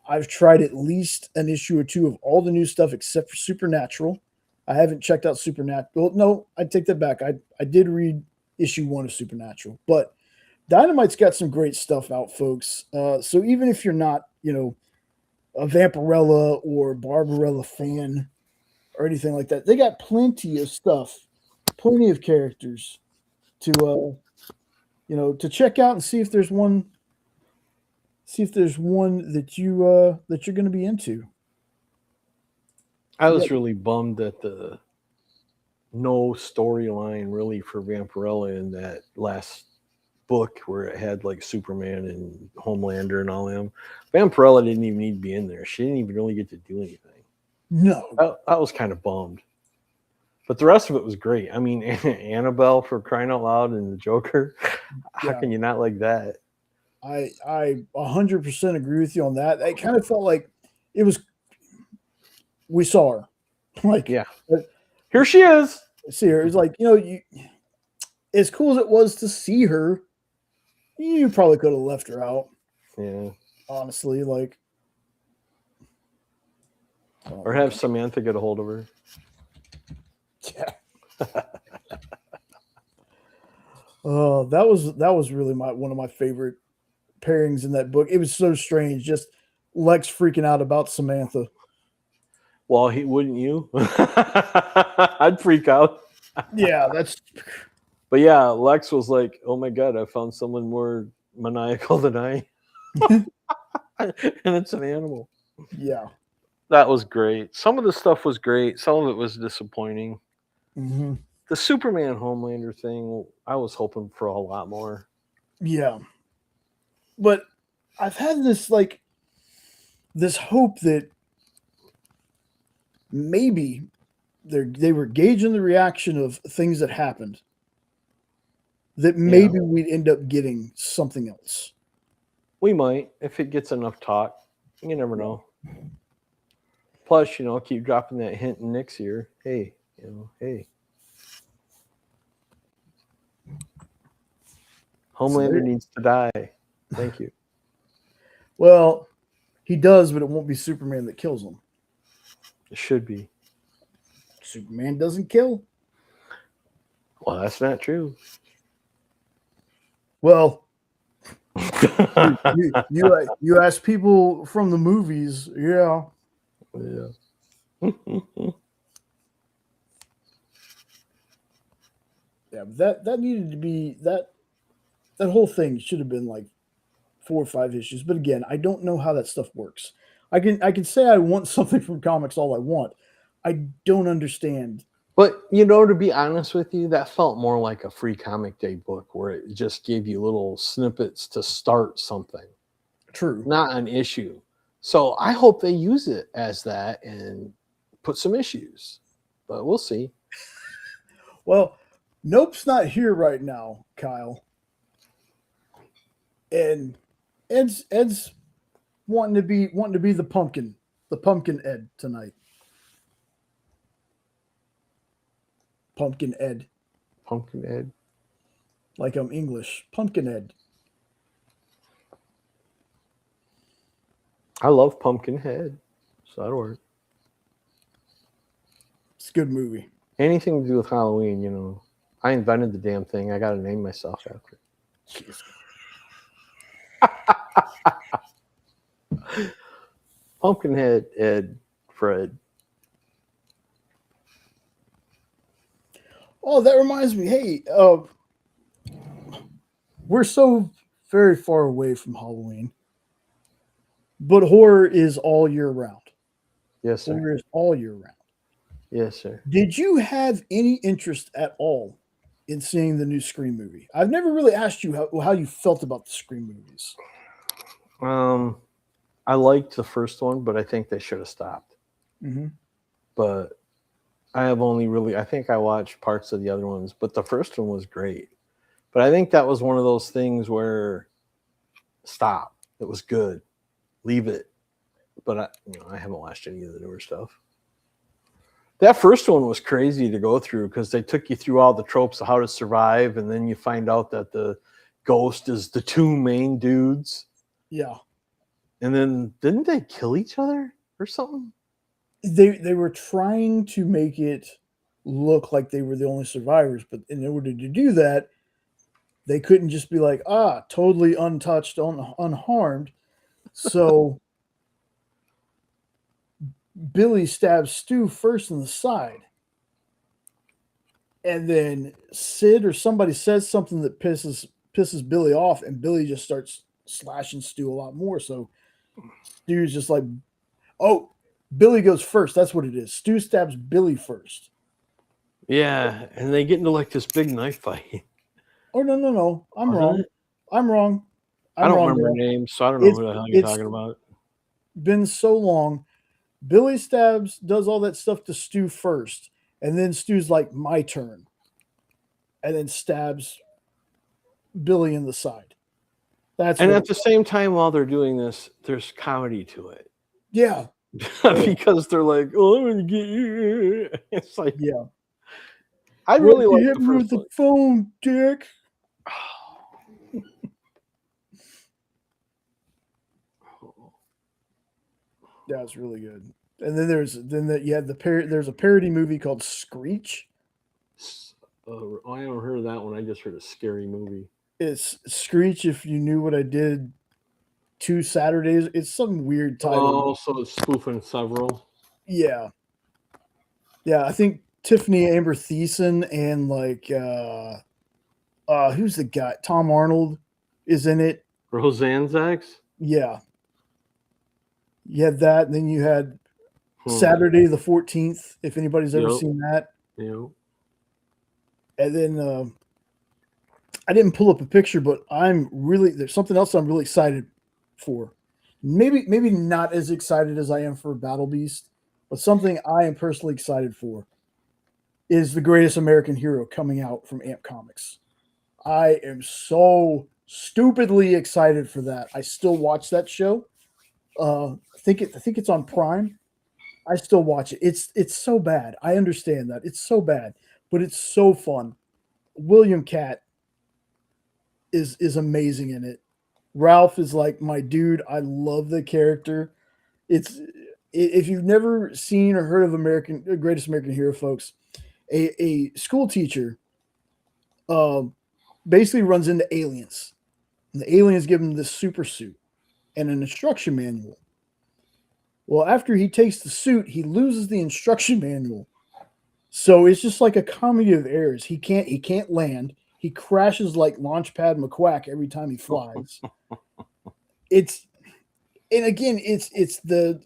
I've tried at least an issue or 2 of all the new stuff except for Supernatural. I haven't checked out Supernatural. Well, no, I take that back. I did read issue 1 of Supernatural, but Dynamite's got some great stuff out, folks. So even if you're not, a Vampirella or Barbarella fan or anything like that, they got plenty of stuff, plenty of characters to check out and see if there's one that you're going to be into. I was really bummed that the no storyline really for Vampirella in that last book where it had like Superman and Homelander and all them. Vampirella didn't even need to be in there. She didn't even really get to do anything. No. I was kind of bummed. But the rest of it was great. I mean, Annabelle, for crying out loud, and the Joker. How can you not like that? I 100% agree with you on that. I kind of felt like it was, we saw her. Like, yeah. Here she is. See her. It's like, as cool as it was to see her, you probably could have left her out. Yeah. Honestly, like. Or have Samantha get a hold of her. Yeah. That was really one of my favorite pairings in that book. It was so strange, just Lex freaking out about Samantha. Well, wouldn't you? I'd freak out. Yeah, that's. But yeah, Lex was like, "Oh my god, I found someone more maniacal than I," and it's an animal. Yeah. that was great. Some of the stuff was great. Some of it was disappointing. Mm-hmm. The Superman Homelander thing, I was hoping for a lot more. Yeah. But I've had this like this hope that maybe they were gauging the reaction of things that happened. That maybe we'd end up getting something else. We might, if it gets enough talk. You never know. Plus, keep dropping that hint in Nick's ear. Hey, hey. Homelander needs to die. Thank you. Well, he does, but it won't be Superman that kills him. It should be. Superman doesn't kill. Well, that's not true. Well, you ask people from the movies, yeah. Yeah. Yeah, but that needed to be that whole thing should have been like 4 or 5 issues. But again, I don't know how that stuff works. I can say I want something from comics all I want. I don't understand. But to be honest with you, that felt more like a free comic day book where it just gave you little snippets to start something. True. Not an issue. So I hope they use it as that and put some issues. But we'll see. Well, Nope's not here right now, Kyle. And Ed's wanting to be the pumpkin Ed tonight. Pumpkin Ed. Pumpkin Ed. Like I'm English. Pumpkin Ed. I love Pumpkinhead. So that'll work. It's a good movie. Anything to do with Halloween, I invented the damn thing. I got to name myself after it. Pumpkinhead Ed Fred. Oh, that reminds me. Hey, we're so very far away from Halloween, but horror is all year round. Yes, sir. Horror is all year round. Yes, sir. Did you have any interest at all in seeing the new Scream movie? I've never really asked you how you felt about the Scream movies. I liked the first one, but I think they should have stopped. Mm-hmm. But I think I watched parts of the other ones, but the first one was great. But I think that was one of those things where stop. It was good. Leave it. But I haven't watched any of the newer stuff. That first one was crazy to go through because they took you through all the tropes of how to survive, and then you find out that the ghost is the two main dudes. Yeah. And then didn't they kill each other or something? They were trying to make it look like they were the only survivors, but in order to do that, they couldn't just be like, totally untouched, unharmed. So Billy stabs Stu first in the side. And then Sid or somebody says something that pisses Billy off, and Billy just starts slashing Stu a lot more. So Stu's just like, oh, Billy goes first. That's what it is. Stu stabs Billy first. Yeah, and they get into like this big knife fight. Oh, no. I'm wrong. I don't remember names, so I don't know who the hell you're talking about. Been so long. Billy does all that stuff to Stu first, and then Stu's like, my turn. And then stabs Billy in the side. At the same time, while they're doing this, there's comedy to it. Yeah. Because they're like, oh, I'm gonna get you. It's like, yeah. I really like hit me with the phone, Dick. That was really good. And then there's a parody movie called Screech. I haven't heard of that one. I just heard a scary movie. It's Screech If You Knew What I Did 2 Saturdays. It's some weird title. Oh, so it's spoofing several. Yeah. Yeah, I think Tiffany Amber Thiessen and like who's the guy? Tom Arnold is in it. Roseanne Zax? Yeah. You had that, and then you had Saturday the 14th, if anybody's ever Yep. seen that. Yeah. And then I didn't pull up a picture, but there's something else I'm really excited for. Maybe not as excited as I am for Battle Beast, but something I am personally excited for is The Greatest American Hero coming out from Amp Comics. I am so stupidly excited for that. I still watch that show. I think it's on Prime. I still watch it. It's so bad. I understand that. It's so bad, but it's so fun. William Catt is amazing in it. Ralph is like my dude. I love the character. If you've never seen or heard of Greatest American Hero, folks, a school teacher basically runs into aliens. And the aliens give him this super suit and an instruction manual. Well, after he takes the suit, he loses the instruction manual. So it's just like a comedy of errors. He can't land. He crashes like Launchpad McQuack every time he flies. It's the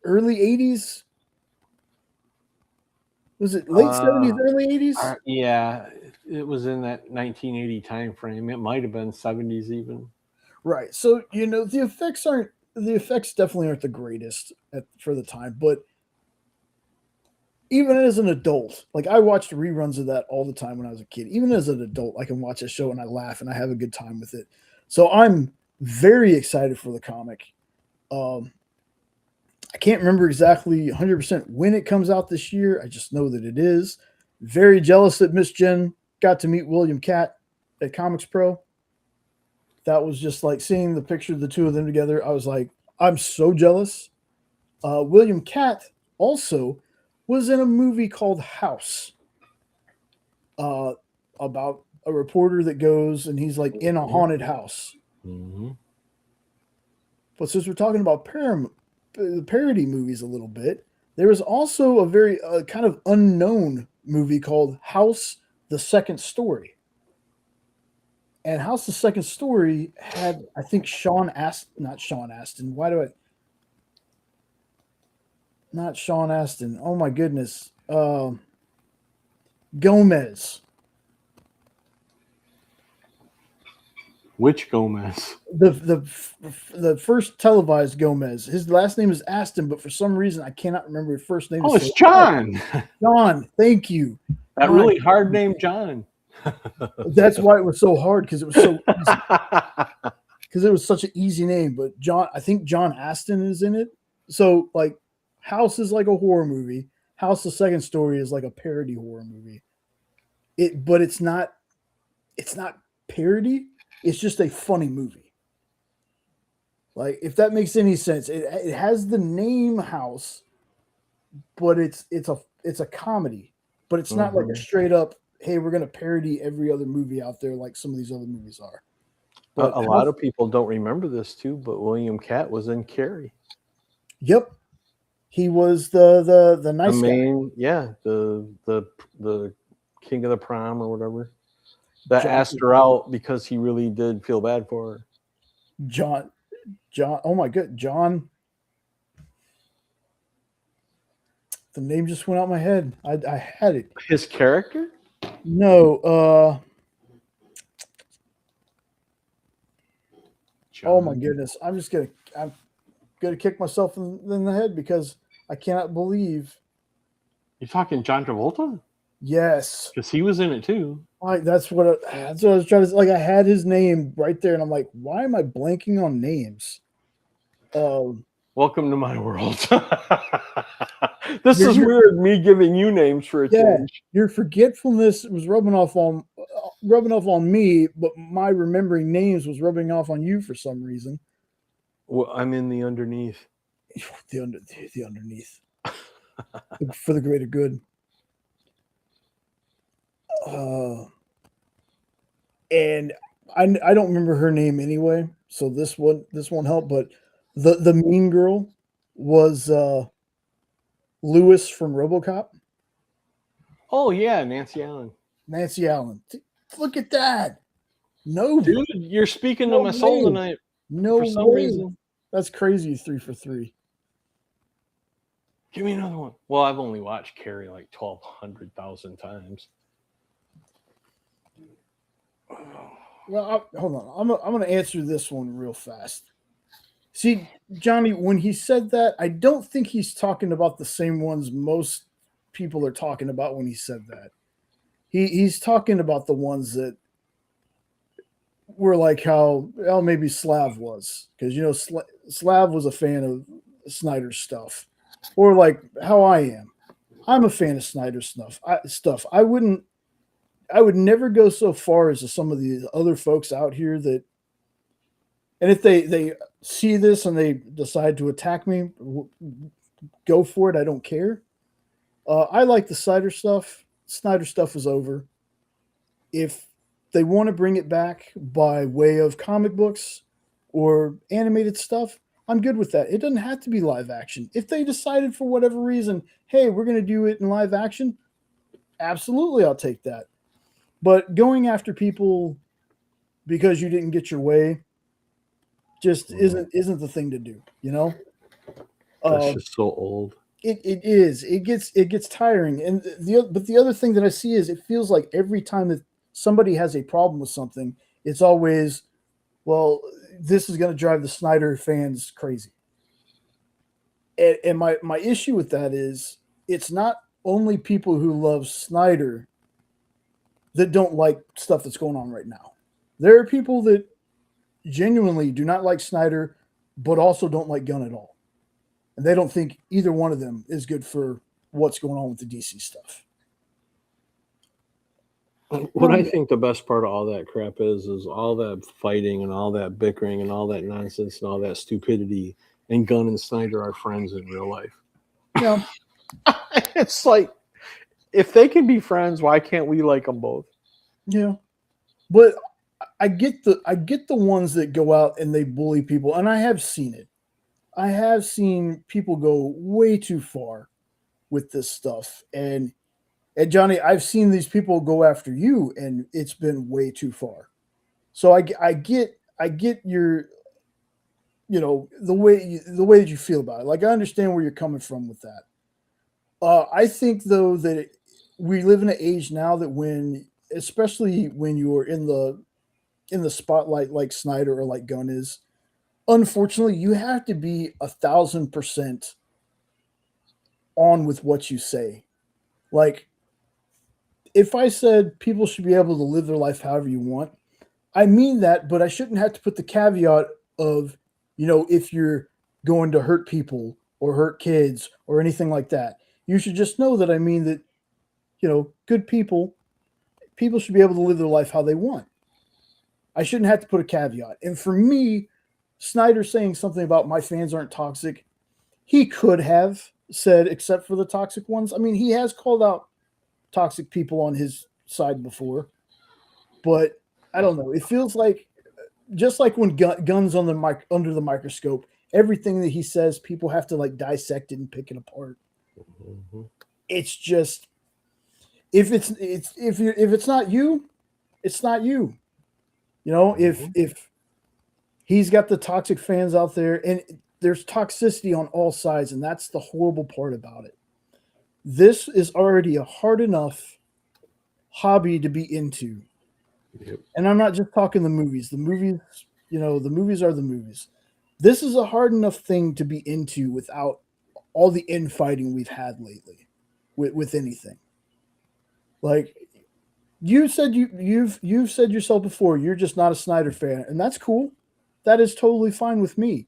early 80s. Was it late 70s, early 80s? Yeah, it was in that 1980 time frame. It might have been 70s even. Right. So, the effects definitely aren't the greatest for the time, but even as an adult, like I watched reruns of that all the time when I was a kid. Even as an adult, I can watch a show and I laugh and I have a good time with it. So I'm very excited for the comic. I can't remember exactly 100% when it comes out this year. I just know that it is. Very jealous that Miss Jen got to meet William Catt at Comics Pro. That was just like seeing the picture of the two of them together. I was like, I'm so jealous. William Catt also was in a movie called House about a reporter that goes and he's like in a haunted house. Mm-hmm. But since we're talking about parody movies a little bit, there was also a very kind of unknown movie called House: The Second Story. And House: The Second Story had, I think, not Sean Astin. Not Sean Astin. Oh my goodness. Gomez. Which Gomez? The first televised Gomez. His last name is Astin, but for some reason I cannot remember his first name. Oh, it's John. John, thank you. That really hard name, John. That's why it was so hard, because it was so easy. Because it was such an easy name. But I think John Astin is in it. So like House is like a horror movie. House: The Second Story is like a parody horror movie. But it's not parody. It's just a funny movie. Like, if that makes any sense, it has the name House, but it's a comedy. But it's not like a straight up, hey, we're gonna parody every other movie out there like some of these other movies are. But a lot of people don't remember this too, but William Catt was in Carrie. Yep. He was the nice guy. Yeah, the king of the prom or whatever. That asked her out because he really did feel bad for her. John. Oh my god, John. The name just went out my head. I had it. His character? No. John. Oh my goodness. I'm gonna kick myself in the head because I cannot believe. You're talking John Travolta? Yes. Because he was in it too. That's what I was trying to, like, I had his name right there and I'm like, why am I blanking on names? Welcome to my world. This is weird, me giving you names for a change. Your forgetfulness was rubbing off on me, but my remembering names was rubbing off on you for some reason. Well, I'm in the underneath. The underneath. For the greater good. And I don't remember her name anyway, so this won't help. But the mean girl was Lewis from RoboCop. Oh yeah, Nancy Allen. Nancy Allen. Look at that. No, dude, you're speaking to my soul tonight. No for some reason. That's crazy. 3 for 3. Give me another one. Well, I've only watched Carrie like 1,200,000 times. Well, hold on. I'm going to answer this one real fast. See, Johnny, when he said that, I don't think he's talking about the same ones most people are talking about when he said that. He's talking about the ones that were like how maybe Slav was, because you know Slav was a fan of Snyder's stuff, or like how I am. I'm a fan of Snyder's stuff. I would never go so far as to some of the other folks out here that, and if they see this and they decide to attack me, go for it. I don't care. I like the Snyder stuff. Snyder stuff is over. If they want to bring it back by way of comic books or animated stuff, I'm good with that. It doesn't have to be live action. If they decided for whatever reason, hey, we're going to do it in live action, absolutely, I'll take that. But going after people because you didn't get your way just isn't the thing to do, you know? That's just so old. It is. It gets tiring. And the other thing that I see is it feels like every time that somebody has a problem with something, it's always, well, this is going to drive the Snyder fans crazy. And my issue with that is it's not only people who love Snyder that don't like stuff that's going on right now. There are people that genuinely do not like Snyder, but also don't like Gunn at all. And they don't think either one of them is good for what's going on with the DC stuff. What I think the best part of all that crap is all that fighting and all that bickering and all that nonsense and all that stupidity. And Gunn and Snyder are friends in real life. Yeah. It's like, if they can be friends, why can't we like them both? Yeah. But I get the ones that go out and they bully people, and I have seen it. I have seen people go way too far with this stuff. And Johnny, I've seen these people go after you, and it's been way too far. So I get your, you know, the way that you feel about it. Like, I understand where you're coming from with that. I think though that we live in an age now that especially when you're in the spotlight like Snyder or like Gunn is, unfortunately, you have to be 1,000% on with what you say. Like, if I said people should be able to live their life however you want, I mean that, but I shouldn't have to put the caveat of, you know, if you're going to hurt people or hurt kids or anything like that. You should just know that I mean that, you know, good people should be able to live their life how they want. I shouldn't have to put a caveat. And for me, Snyder saying something about my fans aren't toxic, he could have said, except for the toxic ones. I mean, he has called out toxic people on his side before, but I don't know. It feels like, just like when Gunn's on under the microscope, everything that he says, people have to like dissect it and pick it apart. Mm-hmm. It's just, if it's not you, it's not you. You know, if he's got the toxic fans out there, and there's toxicity on all sides, and that's the horrible part about it. This is already a hard enough hobby to be into. Yep. And I'm not just talking the movies. The movies, you know, the movies are the movies. This is a hard enough thing to be into without all the infighting we've had lately with anything. Like, you said you've said yourself before, you're just not a Snyder fan, and that's cool. That is totally fine with me.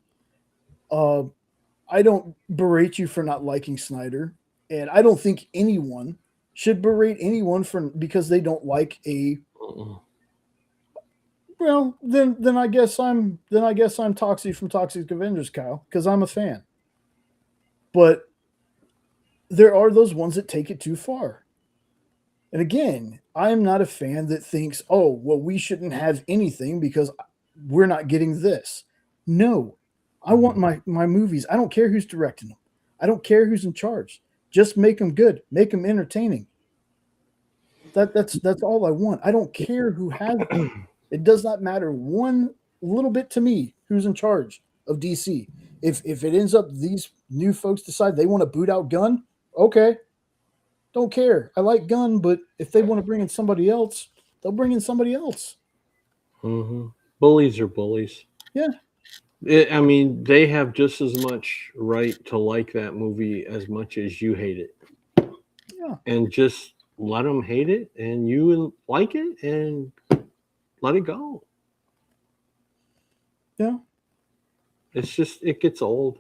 I don't berate you for not liking Snyder, and I don't think anyone should berate anyone because they don't like a. Well, then I guess I'm Toxic from Toxic Avengers, Kyle, because I'm a fan. But there are those ones that take it too far. And again, I am not a fan that thinks, oh, well, we shouldn't have anything because we're not getting this. No, I want my movies. I don't care who's directing them. I don't care who's in charge. Just make them good. Make them entertaining. That's all I want. I don't care who has them. It does not matter one little bit to me who's in charge of DC. If it ends up these new folks decide they want to boot out Gunn, okay, don't care. I like Gunn, but if they want to bring in somebody else, they'll bring in somebody else. Mm-hmm. Bullies are bullies. Yeah. I mean, they have just as much right to like that movie as much as you hate it. Yeah. And just let them hate it, and you like it, and let it go. Yeah. It's just, it gets old.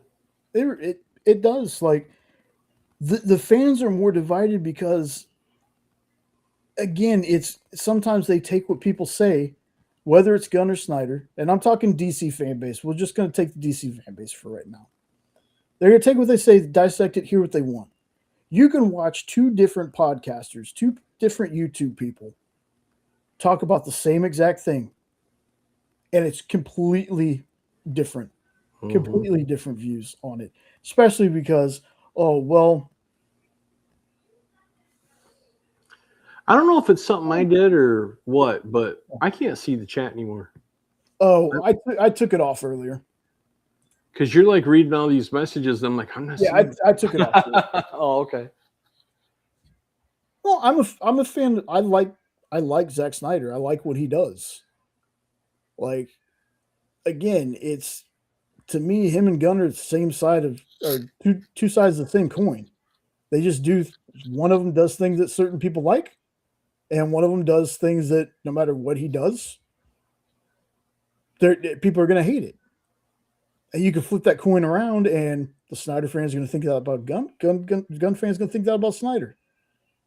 It does. Like the fans are more divided because, again, it's sometimes they take what people say, whether it's Gunn or Snyder, and I'm talking DC fan base. We're just going to take the DC fan base for right now. They're going to take what they say, dissect it, hear what they want. You can watch two different podcasters, two different YouTube people talk about the same exact thing, and it's completely different. Completely different views on it, especially because, oh, well, I don't know if it's something I did or what, but I can't see the chat anymore. oh, I took it off earlier. Because you're like reading all these messages, and I'm like, I'm not seeing I took it off. Oh, okay. Well, I'm a fan. I like Zack Snyder. I like what he does. Like, again, it's, to me, him and Gunn are the same side of, or two sides of the same coin. They just do, one of them does things that certain people like, and one of them does things that no matter what he does, people are going to hate it. And you can flip that coin around, and the Snyder fans are going to think that about Gunn. Gunn fans going to think that about Snyder.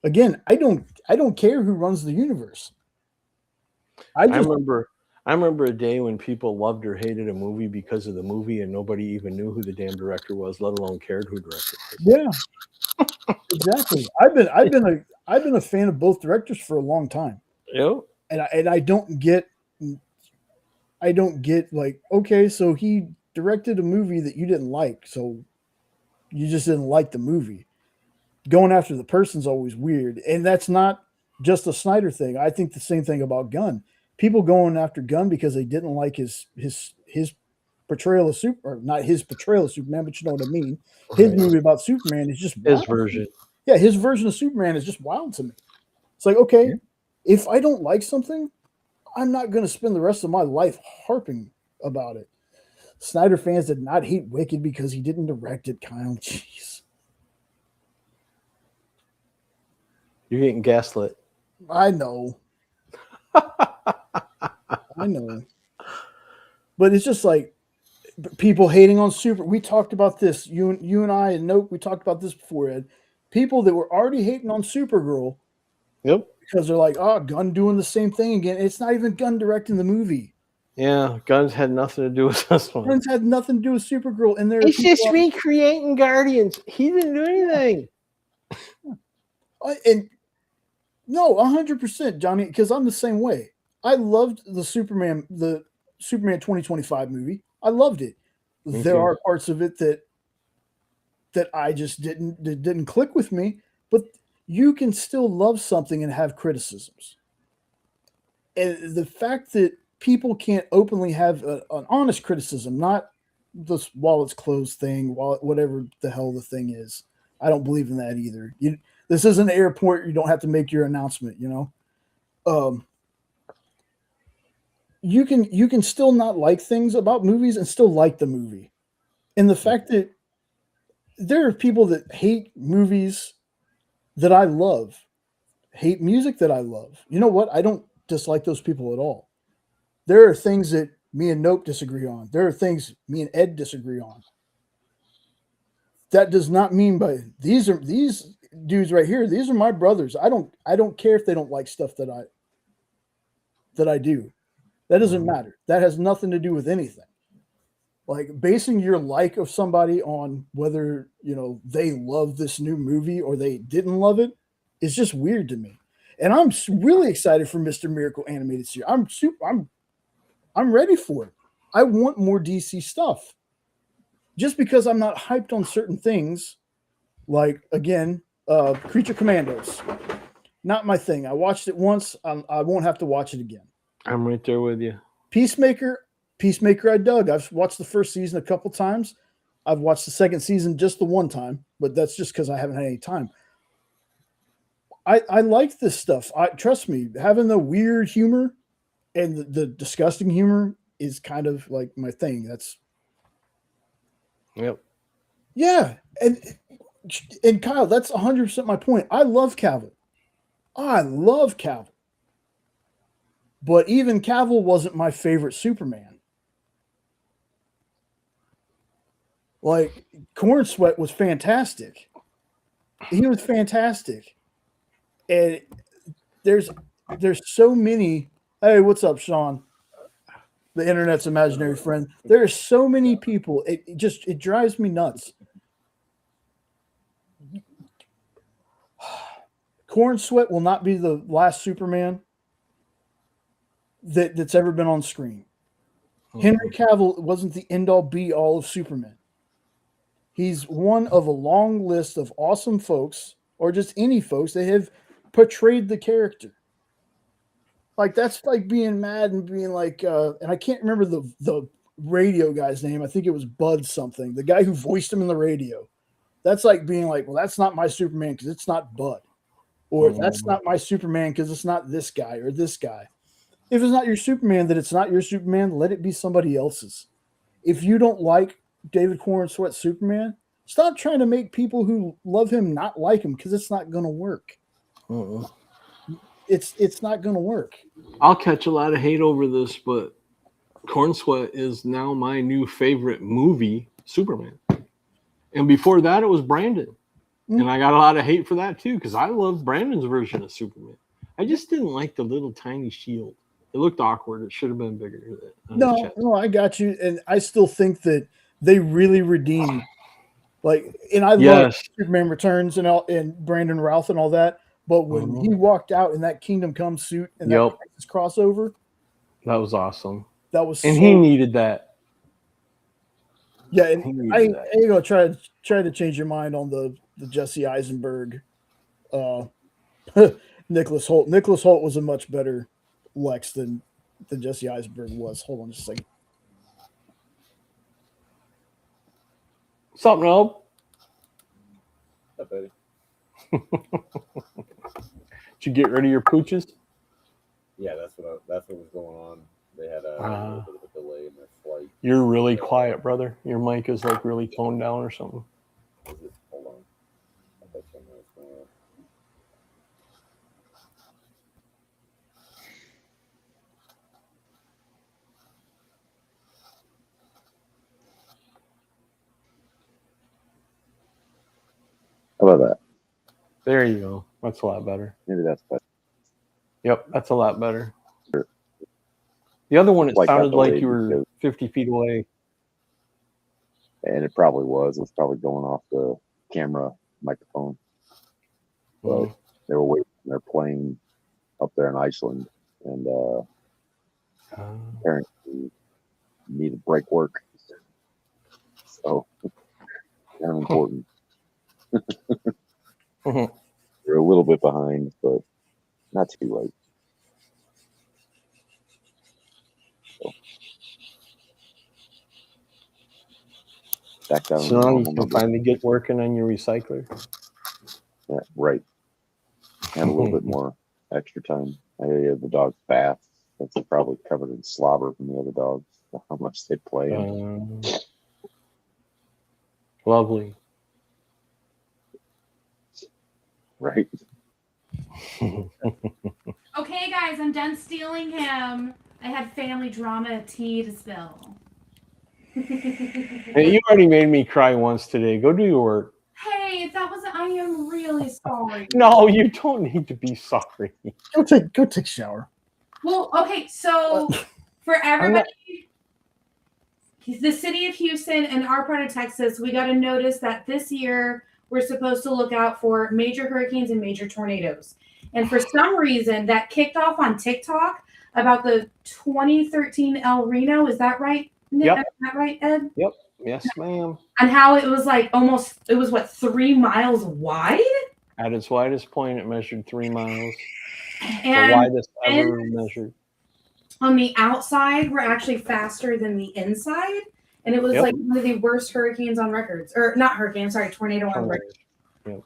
Again, I don't care who runs the universe. I remember a day when people loved or hated a movie because of the movie, and nobody even knew who the damn director was, let alone cared who directed it. Yeah, exactly. I've been a fan of both directors for a long time. Yep. And I don't get like, okay, so he directed a movie that you didn't like, so you just didn't like the movie. Going after the person's always weird, and that's not just a Snyder thing. I think the same thing about Gunn. People going after Gunn because they didn't like his portrayal of or not his portrayal of Superman, but you know what I mean. His movie about Superman is just wild. His version. Yeah, his version of Superman is just wild to me. It's like, okay, if I don't like something, I'm not going to spend the rest of my life harping about it. Snyder fans did not hate Wicked because he didn't direct it, Kyle. Jeez. You're getting gaslit. I know. I know. But it's just like people hating on we talked about this. You and I and Nope, we talked about this before, Ed. People that were already hating on Supergirl. Yep. Because they're like, oh, Gunn doing the same thing again. It's not even Gunn directing the movie. Yeah, Gunn's had nothing to do with this one. Gunn's had nothing to do with Supergirl. And it's just recreating Guardians. He didn't do anything. And no, 100%, Johnny, because I'm the same way. I loved the Superman 2025 movie. I loved it. There are parts of it that I just didn't click with me, but you can still love something and have criticisms. And the fact that people can't openly have an honest criticism, not this while it's closed thing, whatever the hell the thing is. I don't believe in that either. This isn't an airport. You don't have to make your announcement, you know? You can still not like things about movies and still like the movie. And the fact that there are people that hate movies that I love, hate music that I love. You know what? I don't dislike those people at all. There are things that me and Nope disagree on. There are things me and Ed disagree on. That does not mean these dudes right here. These are my brothers. I don't care if they don't like stuff that I do. That doesn't matter. That has nothing to do with anything. Like basing your like of somebody on whether, you know, they love this new movie or they didn't love it is just weird to me. And I'm really excited for Mr. Miracle animated series. I'm ready for it. I want more DC stuff. Just because I'm not hyped on certain things, like again, Creature Commandos, not my thing. I watched it once. I won't have to watch it again. I'm right there with you. Peacemaker, I dug. I've watched the first season a couple times. I've watched the second season just the one time, but that's just because I haven't had any time. I like this stuff. Trust me, having the weird humor and the disgusting humor is kind of like my thing. That's Yep. yeah, and Kyle, that's 100% my point. I love Cavill. But even Cavill wasn't my favorite Superman. Like, Corn Sweat was fantastic. He was fantastic. And there's so many. Hey, what's up, Sean? The internet's imaginary friend. There are so many people. It drives me nuts. Corn Sweat will not be the last Superman that's ever been on screen. Henry Cavill wasn't the end-all be-all of Superman. He's one of a long list of awesome folks, or just any folks that have portrayed the character. Like, that's like being mad and being like, and I can't remember the radio guy's name. I think it was Bud something, the guy who voiced him in the radio. That's like being like, well, that's not my Superman because it's not Bud. Or that's not my Superman because it's not this guy or this guy. If it's not your Superman, then it's not your Superman. Let it be somebody else's. If you don't like David Corn Sweat Superman, stop trying to make people who love him not like him, because it's not going to work. It's not going to work. I'll catch a lot of hate over this, but Corn Sweat is now my new favorite movie, Superman. And before that, it was Brandon. And I got a lot of hate for that too, because I love Brandon's version of Superman. I just didn't like the little tiny shield. It looked awkward. It should have been bigger. No, I got you. And I still think that they really redeemed, like, and I love Superman Returns and Brandon Routh and all that. But when he walked out in that Kingdom Come suit and that crossover, that was awesome. That was, and he needed that. Yeah, and I ain't gonna try to change your mind on the Jesse Eisenberg, Nicholas Hoult. Nicholas Hoult was a much better Lex than Jesse Eisenberg was. Hold on just a second. Something else. Up, buddy. Did you get rid of your pooches? Yeah, that's what was going on. They had a little bit of a delay in their flight. You're really quiet, brother. Your mic is like really toned down or something. Hold on. I bet you know what's going on. How about that? There you go. That's a lot better. Maybe that's better. Yep, that's a lot better. The other one, it sounded like you were 50 feet away. And it probably was. It was probably going off the camera microphone. But they were waiting on their plane up there in Iceland. And apparently needed brake work. So, kind of important. They're a little bit behind, but not too late. So, back down. So now you can finally get working on your recycler. Yeah, right. Have a little bit more extra time. I had the dog's bath. That's probably covered in slobber from the other dogs. How much they play. Lovely. Right. Okay, guys, I'm done stealing him. I had family drama tea to spill. Hey, you already made me cry once today. Go do your work. Hey, if that wasn't, I am really sorry. No, you don't need to be sorry. Go take a shower. Well, okay, so for everybody, the city of Houston and our part of Texas, we got a notice that this year we're supposed to look out for major hurricanes and major tornadoes. And for some reason, that kicked off on TikTok about the 2013 El Reno. Is that right, Nick? Yep. Is that right, Ed? Yep. Yes, ma'am. And how it was like it was what, 3 miles wide? At its widest point, it measured 3 miles. And the widest ever measured. On the outside, we're actually faster than the inside. and it was Yep. like one of the worst hurricanes on records, or not hurricane, sorry, tornado on record. Yep.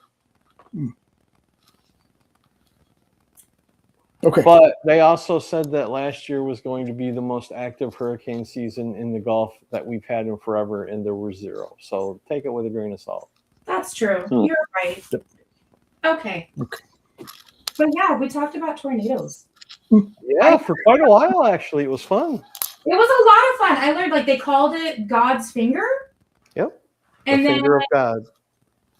Okay. But they also said that last year was going to be the most active hurricane season in the Gulf that we've had in forever, and there were 0. So take it with a grain of salt. That's true. Hmm. You're right. Okay. But yeah, we talked about tornadoes. Yeah, for quite a while, actually. It was fun. It was a lot of fun. I learned, like, they called it God's finger. Yep. And the then finger of God.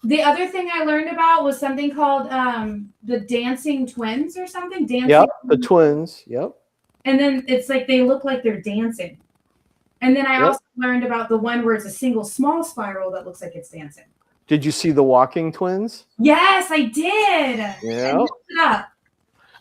the other thing I learned about was something called the dancing twins or something. Dancing. Yep, the twins. Yep. And then it's like they look like they're dancing. And then I also learned about the one where it's a single small spiral that looks like it's dancing. Did you see the walking twins? Yes, I did. Yeah. I looked it up.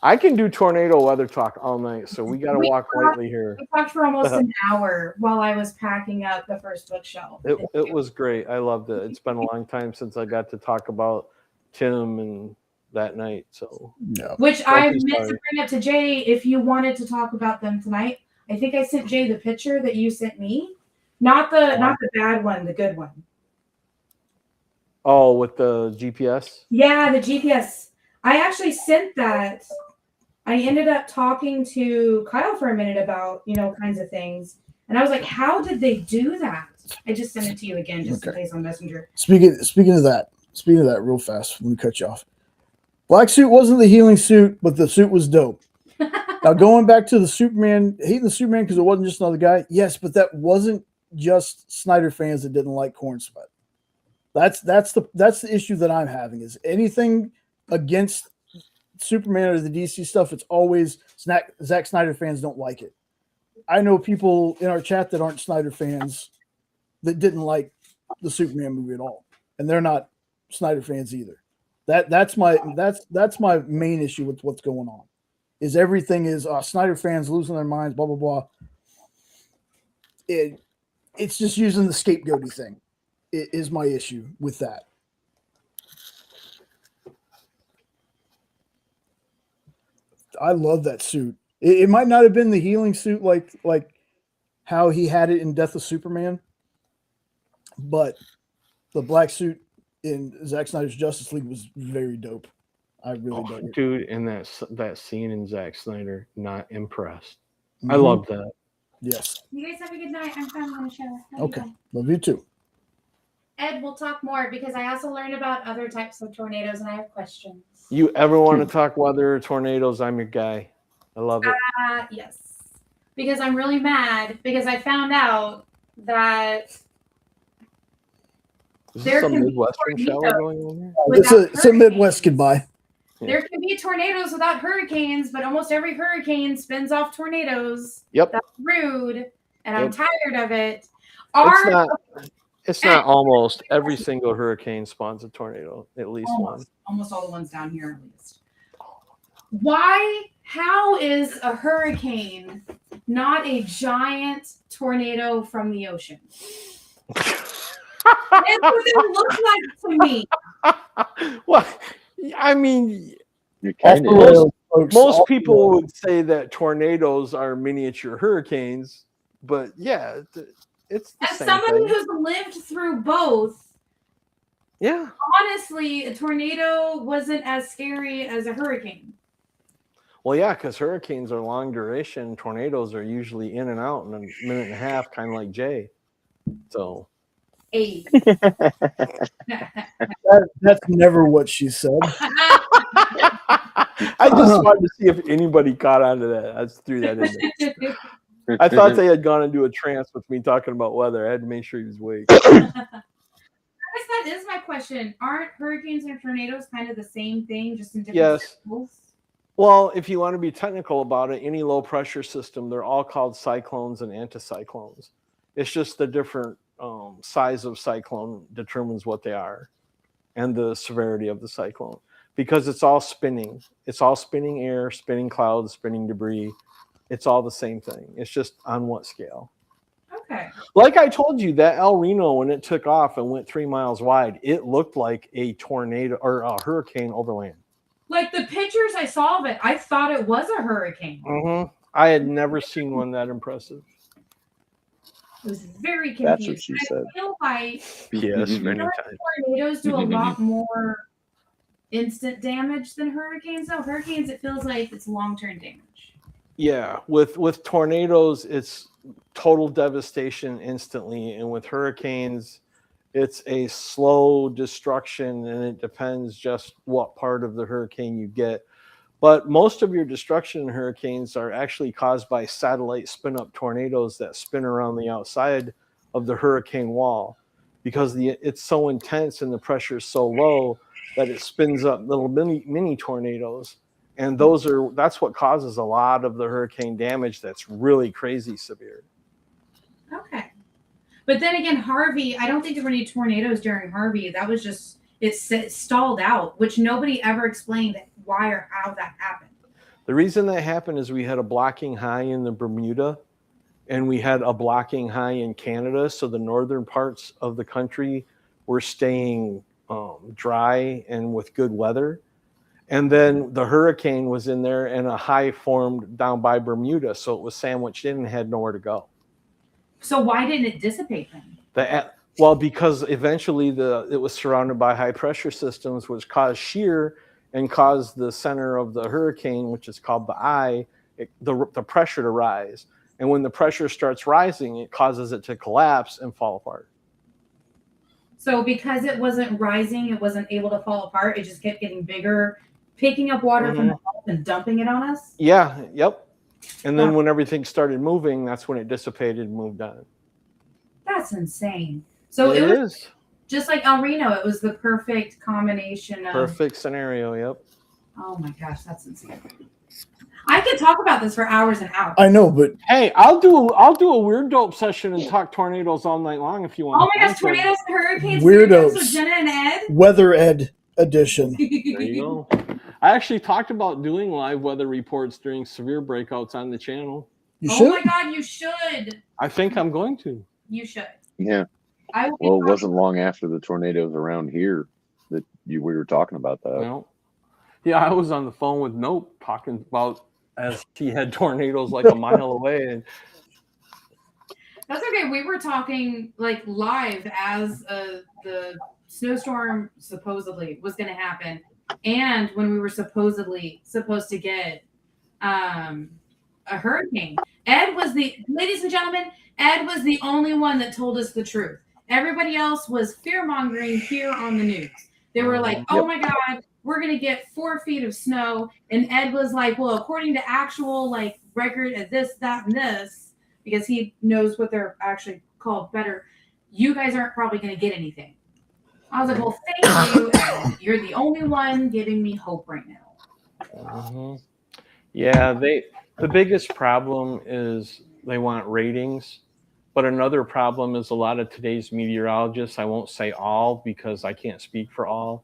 I can do tornado weather talk all night, so we got to walk lightly here. We talked for almost an hour while I was packing up the first bookshelf. It was great. I loved it. It's been a long time since I got to talk about Tim and that night. So Yeah. Which I Don't be meant to sorry. bring up to Jay if you wanted to talk about them tonight. I think I sent Jay the picture that you sent me. Not the bad one, the good one. Oh, with the GPS? Yeah, the GPS. I actually sent that. I ended up talking to Kyle for a minute about, kinds of things. And I was like, how did they do that? I just sent it to you again, just in case on Messenger. Speaking of that real fast, let me cut you off. Black suit wasn't the healing suit, but the suit was dope. Now going back to the Superman, hating the Superman because it wasn't just another guy. Yes, but that wasn't just Snyder fans that didn't like Corn Sweat. That's the issue that I'm having is anything against Superman or the DC stuff. It's always Zack Snyder fans don't like it. I know people in our chat that aren't Snyder fans that didn't like the Superman movie at all, and they're not Snyder fans either. That's my main issue with what's going on. Is everything is Snyder fans losing their minds, blah blah blah. It's just using the scapegoaty thing. It is my issue with that. I love that suit. It might not have been the healing suit like how he had it in Death of Superman, but the black suit in Zack Snyder's Justice League was very dope. I really dug it. Dude, in that scene in Zack Snyder, not impressed. Mm-hmm. I love that. Yes. You guys have a good night. I'm finally going to shower. Okay. Love you too. Ed, we'll talk more because I also learned about other types of tornadoes and I have questions. You ever want to talk weather or tornadoes, I'm your guy. I love it. Yes. Because I'm really mad because I found out that Is there this some can be Midwestern shower tornadoes going on here? It's a Midwest goodbye. There can be tornadoes without hurricanes, but almost every hurricane spins off tornadoes. Yep. That's rude, and I'm Yep. tired of it. It's not almost every single hurricane spawns a tornado, at least one. Almost all the ones down here, at least. How is a hurricane not a giant tornado from the ocean? That's what it looks like to me. Well, I mean, You kind of most people would say that tornadoes are miniature hurricanes, but yeah, it's the As same somebody thing. who's lived through both, Yeah. honestly, a tornado wasn't as scary as a hurricane. Well, yeah, because hurricanes are long duration. Tornadoes are usually in and out in a minute and a half, kind of like Jay. So. Hey. That's never what she said. I just wanted to see if anybody caught on to that. I just threw that in there. I thought they had gone into a trance with me talking about weather. I had to make sure he was awake. I guess that is my question. Aren't hurricanes and tornadoes kind of the same thing, just in different Yes. circles? Well, if you want to be technical about it, any low pressure system, they're all called cyclones and anticyclones. It's just the different size of cyclone determines what they are and the severity of the cyclone, because it's all spinning. It's all spinning air, spinning clouds, spinning debris. It's all the same thing. It's just on what scale. Okay. Like I told you, that El Reno, when it took off and went 3 miles wide, it looked like a tornado or a hurricane over land. Like the pictures I saw of it, I thought it was a hurricane. Mm-hmm. I had never seen one that impressive. It was very confused. That's what she said. I feel like Yes, many know, times. tornadoes do a lot more instant damage than hurricanes. No, hurricanes, it feels like it's long-term damage. Yeah, with tornadoes, it's total devastation instantly, and with hurricanes, it's a slow destruction, and it depends just what part of the hurricane you get. But most of your destruction in hurricanes are actually caused by satellite spin-up tornadoes that spin around the outside of the hurricane wall, because it's so intense and the pressure is so low that it spins up little mini tornadoes. And that's what causes a lot of the hurricane damage that's really crazy severe. Okay. But then again, Harvey, I don't think there were any tornadoes during Harvey. That was just, it stalled out, which nobody ever explained why or how that happened. The reason that happened is we had a blocking high in the Bermuda, and we had a blocking high in Canada. So the northern parts of the country were staying dry and with good weather. And then the hurricane was in there, and a high formed down by Bermuda. So it was sandwiched in and had nowhere to go. So why didn't it dissipate then? Well, because eventually it was surrounded by high pressure systems, which caused shear and caused the center of the hurricane, which is called the eye, the pressure to rise. And when the pressure starts rising, it causes it to collapse and fall apart. So because it wasn't rising, it wasn't able to fall apart. It just kept getting bigger, picking up water from the Gulf and dumping it on us? Yeah, yep. And then when everything started moving, that's when it dissipated and moved on. That's insane. So it was just like El Reno. It was the perfect combination of... Perfect scenario, yep. Oh my gosh, that's insane. I could talk about this for hours and hours. I know, but hey, I'll do a weird dope session and talk tornadoes all night long if you want. Oh my gosh, tornadoes and hurricanes. Weirdos. With Jenna and Ed. Weather Ed edition. There you go. I actually talked about doing live weather reports during severe breakouts on the channel. You oh should. My God, you should. I think I'm going to. You should. Yeah. Well, it wasn't long after the tornadoes around here that we were talking about that. Well, yeah, I was on the phone with Nope talking about as he had tornadoes like a mile away. And that's okay. We were talking like live as the snowstorm supposedly was going to happen, and when we were supposed to get a hurricane. Ladies and gentlemen, Ed was the only one that told us the truth. Everybody else was fear-mongering here on the news. They were like, oh my God, we're going to get 4 feet of snow. And Ed was like, well, according to actual like record of this, that, and this, because he knows what they're actually called better, you guys aren't probably going to get anything. I was like, well, thank you. Ed. You're the only one giving me hope right now. Yeah, the biggest problem is they want ratings. But another problem is a lot of today's meteorologists, I won't say all because I can't speak for all,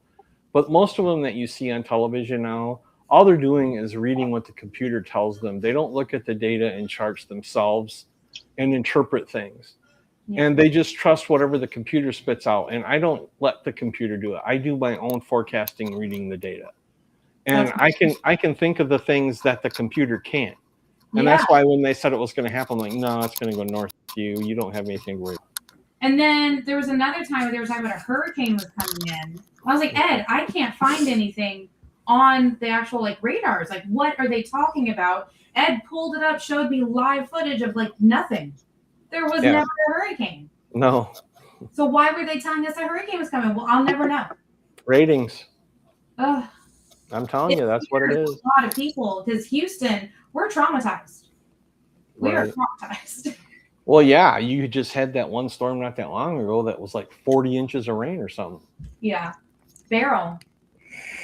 but most of them that you see on television now, all they're doing is reading what the computer tells them. They don't look at the data and charts themselves and interpret things. Yeah. And they just trust whatever the computer spits out. And I don't let the computer do it. I do my own forecasting reading the data. And I can think of the things that the computer can't. And that's why when they said it was going to happen, I'm like, no, it's going to go north of you. You don't have anything to worry about. And then there was another time where they were talking about a hurricane was coming in. I was like, Ed, I can't find anything on the actual like radars. Like, what are they talking about? Ed pulled it up, showed me live footage of like nothing. There was never a hurricane. No. So why were they telling us a hurricane was coming? Well, I'll never know. Ratings. Ugh. I'm telling you, that's what it is. A lot of people, because Houston, we're traumatized. We are traumatized. Well, yeah, you just had that one storm not that long ago that was like 40 inches of rain or something. Yeah, Beryl.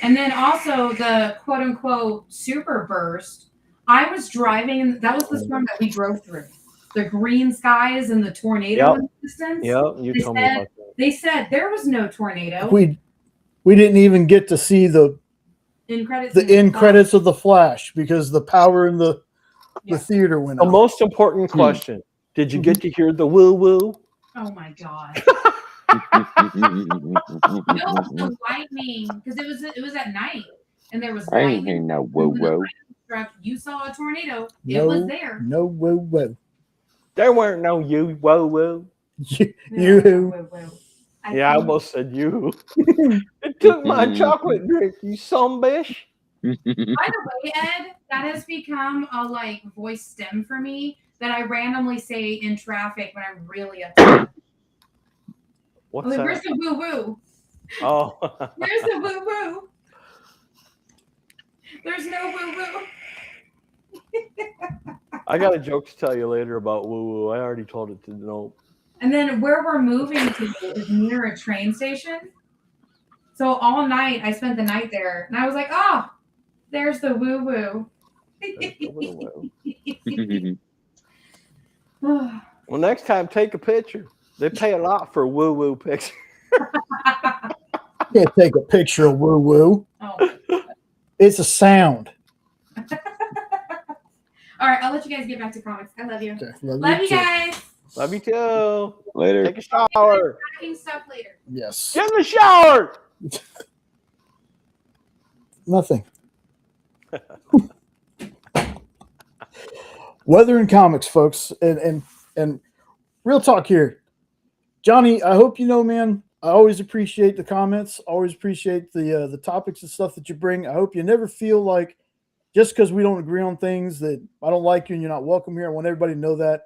And then also the quote-unquote super burst. I was driving, and that was the storm that we drove through. The green skies and the tornado in the distance. Yep, you told me about that. They said there was no tornado. We didn't even get to see the end credits of The Flash because the power in the theater went out. The most important question, did you get to hear the woo-woo? Oh my God. No, the lightning, because it was at night and there was lightning. I ain't hearing no woo-woo. You saw a tornado. It was there. No woo-woo. There weren't no you, whoa, whoa. You. Yeah, I almost said you. It took my chocolate drink, you some bitch. By the way, Ed, that has become a like voice stem for me that I randomly say in traffic when I'm really upset. What's Like, that? where's the woo woo? Oh. Where's the woo woo? There's no woo woo. I got a joke to tell you later about woo woo. I already told it to Nope. And then where we're moving to is near a train station. So all night I spent the night there, and I was like, "Oh, there's the woo woo." Well, next time take a picture. They pay a lot for a woo woo picture. Can't take a picture of woo woo. Oh. It's a sound. All right, I'll let you guys get back to comics. I love you. Okay, Love you too. guys. Love you too. Later. Take a shower. Packing stuff later. Yes. Get in the shower. Nothing. Weather and comics, folks, and real talk here. Johnny, I hope you know, man, I always appreciate the comments, always appreciate the topics and stuff that you bring. I hope you never feel like just because we don't agree on things that I don't like you and you're not welcome here. I want everybody to know that.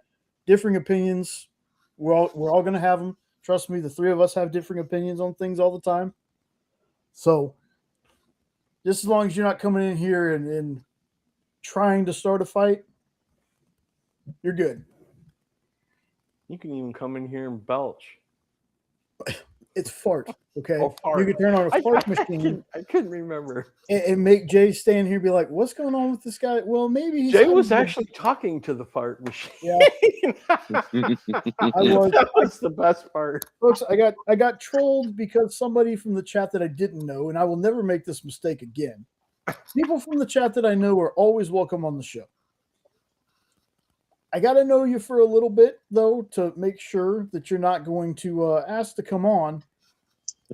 Differing opinions, we're all going to have them. Trust me, the three of us have differing opinions on things all the time. So just as long as you're not coming in here and trying to start a fight, you're good. You can even come in here and belch. It's fart, okay? Oh, fart. You can turn on a fart machine I couldn't remember. and make Jay stand here and be like, what's going on with this guy? Well, maybe he's Jay was actually talking to the fart machine. Yeah. That was the best part. Folks, I got trolled because somebody from the chat that I didn't know, and I will never make this mistake again. People from the chat that I know are always welcome on the show. I got to know you for a little bit, though, to make sure that you're not going to ask to come on.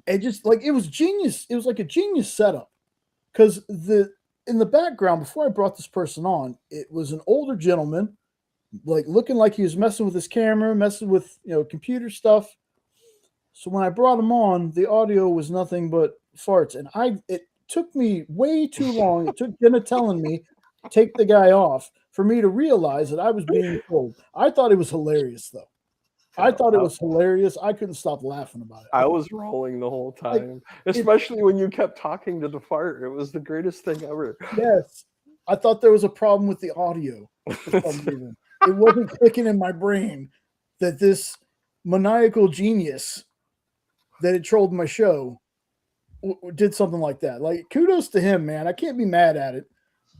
And just like it was genius. It was like a genius setup. Because in the background, before I brought this person on, it was an older gentleman, like looking like he was messing with his camera, messing with computer stuff. So when I brought him on, the audio was nothing but farts. And it took me way too long. It took Jenna telling me, take the guy off, for me to realize that I was being told. I thought it was hilarious, though. I thought it was hilarious. I couldn't stop laughing about it. I was rolling the whole time, especially when you kept talking to the fart. It was the greatest thing ever. Yes. I thought there was a problem with the audio for some reason. It wasn't clicking in my brain that this maniacal genius that had trolled my show did something like that. Like, kudos to him, man. I can't be mad at it.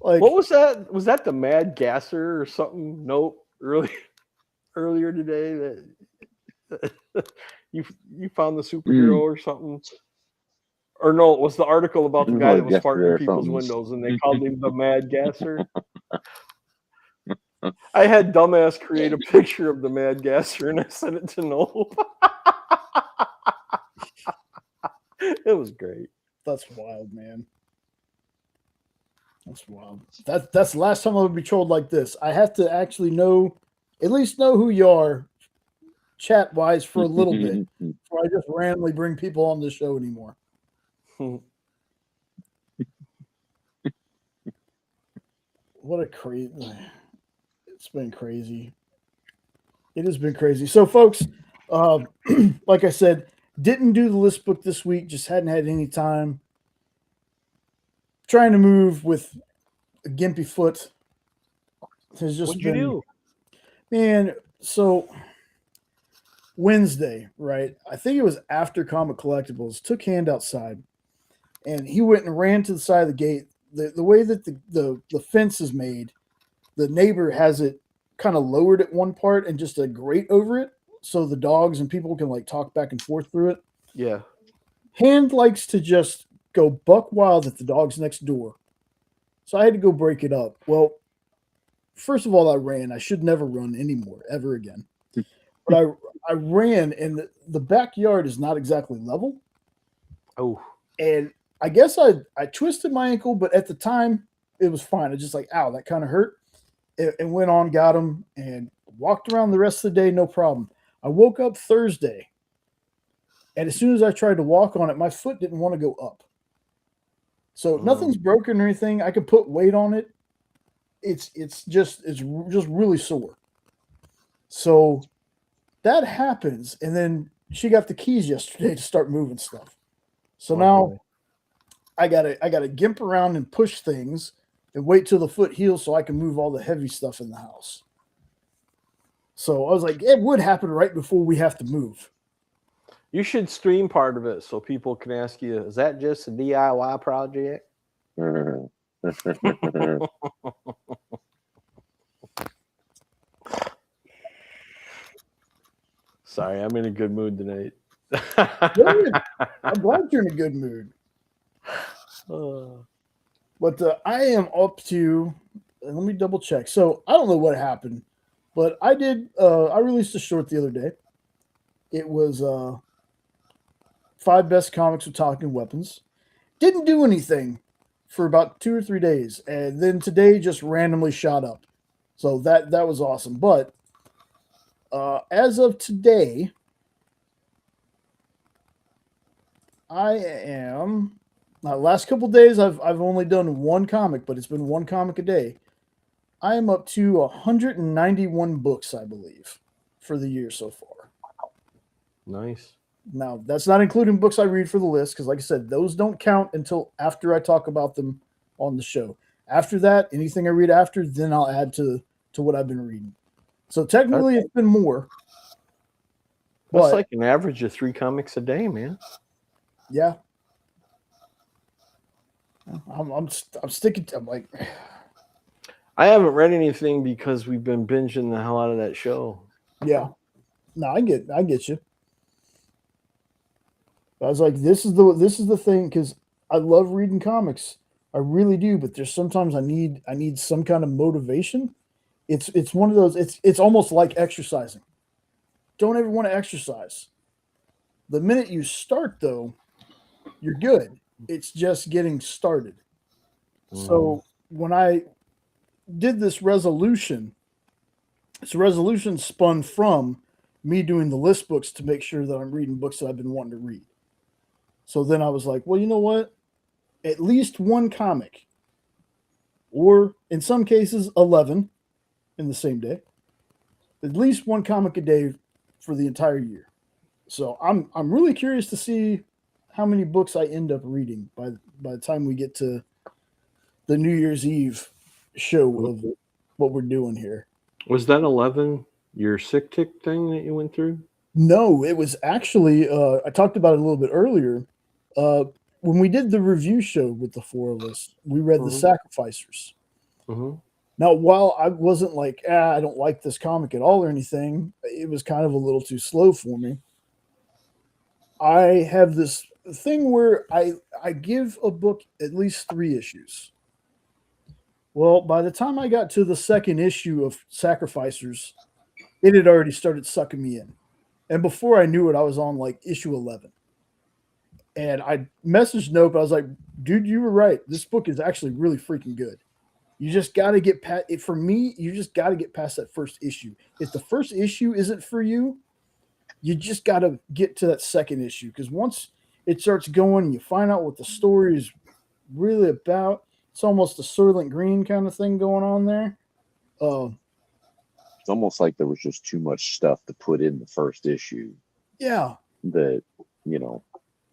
Like, what was that? Was that the Mad Gasser or something? Nope. Earlier today that you found the superhero or something. Or no, it was the article about the guy that was farting in people's windows and they called him the Mad Gasser. I had dumbass create a picture of the Mad Gasser and I sent it to Nope. It was great. That's wild, man. That's wild. That's the last time I would be trolled like this. I have to actually at least know who you are chat wise for a little bit before I just randomly bring people on the show anymore. What a crazy. It's been crazy. It has been crazy. So, folks, like I said, didn't do the list book this week. Just hadn't had any time. Trying to move with a gimpy foot has just What'd you do? Man, so Wednesday, right? I think it was after Comic Collectibles, took Hand outside, and he went and ran to the side of the gate. The way that the fence is made, the neighbor has it kind of lowered at one part and just a grate over it, so the dogs and people can like talk back and forth through it. Yeah. Hand likes to just go buck wild at the dogs next door. So I had to go break it up. Well, first of all, I ran. I should never run anymore, ever again. But I ran, and the backyard is not exactly level. Oh. And I guess I twisted my ankle, but at the time, it was fine. I just like, ow, that kind of hurt. And went on, got him, and Walked around the rest of the day, no problem. I woke up Thursday, and as soon as I tried to walk on it, my foot didn't want to go up. So nothing's broken or anything. I could put weight on it. It's just really sore. So that happens, and then she got the keys yesterday to start moving stuff. So now I gotta gimp around and push things and wait till the foot heals so I can move all the heavy stuff in the house. So I was like, it would happen right before we have to move. You should stream part of it so people can ask you, is that just a DIY project? Sorry, I'm in a good mood tonight. Good. I'm glad you're in a good mood. But I am up to, let me double check. So I don't know what happened, but I released a short the other day. It was 5 best comics with talking weapons. Didn't do anything for about 2 or 3 days, and then today just randomly shot up. So that was awesome. But as of today, I am. Now, last couple of days, I've only done one comic, but it's been one comic a day. I am up to 191 books, I believe, for the year so far. Nice. Now, that's not including books I read for the list, because like I said, those don't count until after I talk about them on the show. After that, anything I read after, then I'll add to what I've been reading. So technically, it's been more. That's like an average of 3 comics a day, man. Yeah. I'm sticking to, I'm like, I haven't read anything because we've been binging the hell out of that show. yeah. No, I get you. I was like, this is the thing, because I love reading comics. I really do, but there's sometimes I need some kind of motivation. It's one of those, it's almost like exercising. Don't ever want to exercise. The minute you start, though, you're good. It's just getting started. So when I did this resolution spun from me doing the list books to make sure that I'm reading books that I've been wanting to read. So then I was like, well, you know what? At least one comic, or in some cases 11 in the same day. At least one comic a day for the entire year. So I'm really curious to see how many books I end up reading by the time we get to the New Year's Eve show of what we're doing here. Was that 11 your sick tick thing that you went through? No, it was actually I talked about it a little bit earlier. When we did the review show with the 4 of us, we read The Sacrificers. Now, while I wasn't like, I don't like this comic at all or anything, it was kind of a little too slow for me. I have this thing where I give a book at least 3 issues. Well, by the time I got to the 2nd issue of Sacrificers, it had already started sucking me in. And before I knew it, I was on like issue 11. And I messaged Nope. I was like, dude, you were right. This book is actually really freaking good. You just got to get past it. For me, you just got to get past that first issue. If the first issue isn't for you, you just got to get to that 2nd issue. Because once it starts going and you find out what the story is really about, it's almost a Soylent Green kind of thing going on there. It's almost like there was just too much stuff to put in the first issue. Yeah. That,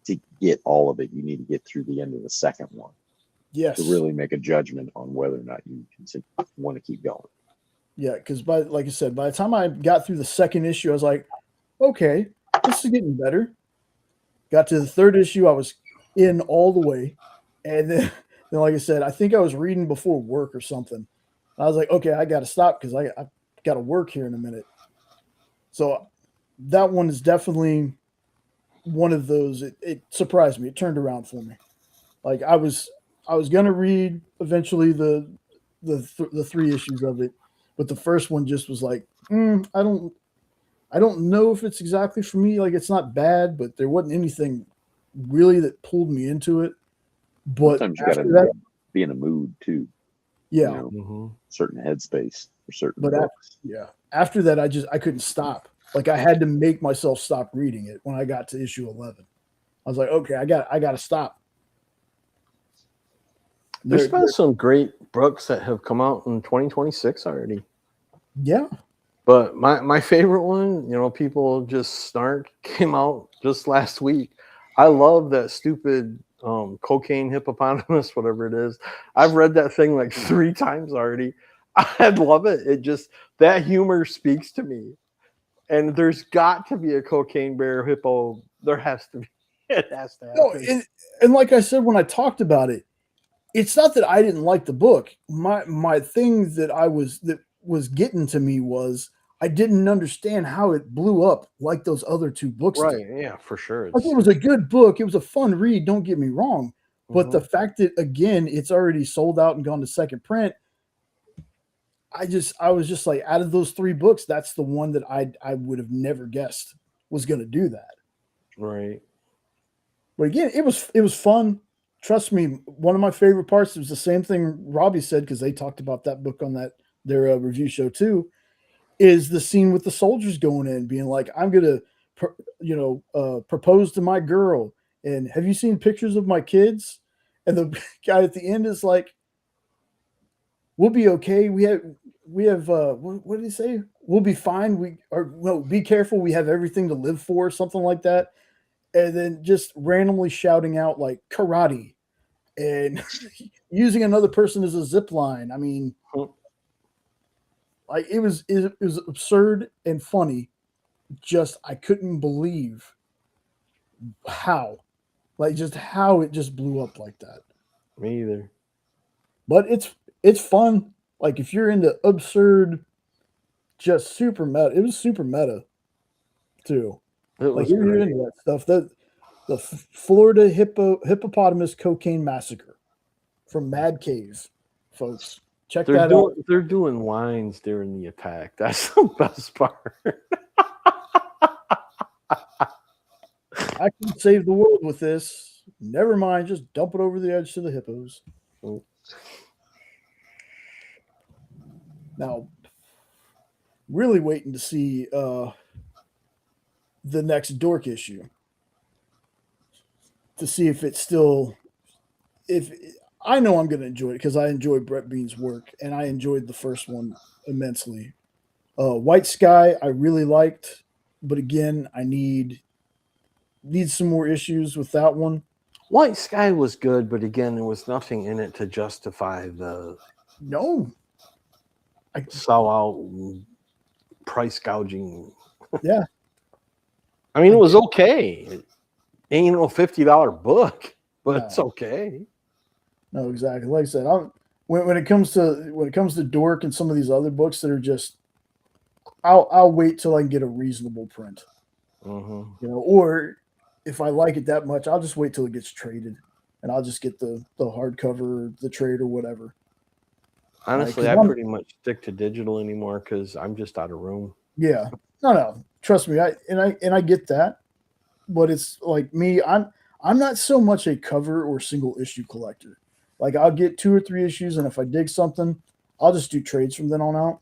to get all of it, you need to get through the end of the 2nd one. Yes. To really make a judgment on whether or not you want to keep going. Yeah, because like I said, by the time I got through the 2nd issue, I was like, okay, this is getting better. Got to the 3rd issue, I was in all the way. And then like I said, I think I was reading before work or something. I was like, okay, I got to stop because I got to work here in a minute. So that one is definitely one of those. It surprised me. It turned around for me. Like I was gonna read eventually the 3 issues of it, but the first one just was like, I don't know if it's exactly for me. Like it's not bad, but there wasn't anything really that pulled me into it. But sometimes you got to be in a mood too. Yeah. Certain headspace for certain books. after that, I couldn't stop. Like I had to make myself stop reading it when I got to issue 11. I was like, okay, I got to stop. There's been some great books that have come out in 2026 already. Yeah. But my favorite one, People Just Snark, came out just last week. I love that stupid cocaine hippopotamus, whatever it is. I've read that thing like 3 times already. I love it. It just, that humor speaks to me. And there's got to be a cocaine bear hippo. There has to be. It has to happen. No, and like I said when I talked about it, it's not that I didn't like the book. My thing that was getting to me was I didn't understand how it blew up like those other 2 books Right, did. yeah, for sure. Like, it was a good book. It was a fun read, don't get me wrong. But the fact that, again, it's already sold out and gone to second print, I was just like, out of those 3 books, that's the one that I would have never guessed was going to do that. Right. But again, it was fun. Trust me, one of my favorite parts was the same thing Robbie said, because they talked about that book on their review show too, is the scene with the soldiers going in, being like, I'm going to, propose to my girl. And have you seen pictures of my kids? And the guy at the end is like, we'll be okay. We have what did he say? We'll be fine. Be careful. We have everything to live for, something like that. And then just randomly shouting out like karate and using another person as a zip line. I mean, like it was absurd and funny. Just, I couldn't believe how it just blew up like that. Me either. But it's fun. Like if you're into absurd, just super meta. It was super meta too. Like you're into that stuff. The Florida hippopotamus cocaine massacre from Mad Cave, folks. Check that out. They're doing lines during the attack. That's the best part. I can save the world with this. Never mind, just dump it over the edge to the hippos. Oh. Now, really waiting to see the next Dork issue to see if it's still. If I know I'm going to enjoy it because I enjoy Brett Bean's work and I enjoyed the first one immensely. White Sky I really liked, but again I need some more issues with that one. White Sky was good, but again there was nothing in it to justify the sell out price gouging. Yeah. I mean, it was okay. It ain't no $50 book, but it's okay. No, exactly. Like I said, when it comes to Dork and some of these other books that are just, I'll wait till I can get a reasonable print. Or if I like it that much, I'll just wait till it gets traded, and I'll just get the hardcover, the trade, or whatever. Honestly, I pretty much stick to digital anymore because I'm just out of room. Yeah, no, trust me, I get that, but it's like me, I'm not so much a cover or single issue collector. Like I'll get 2 or 3 issues, and if I dig something, I'll just do trades from then on out.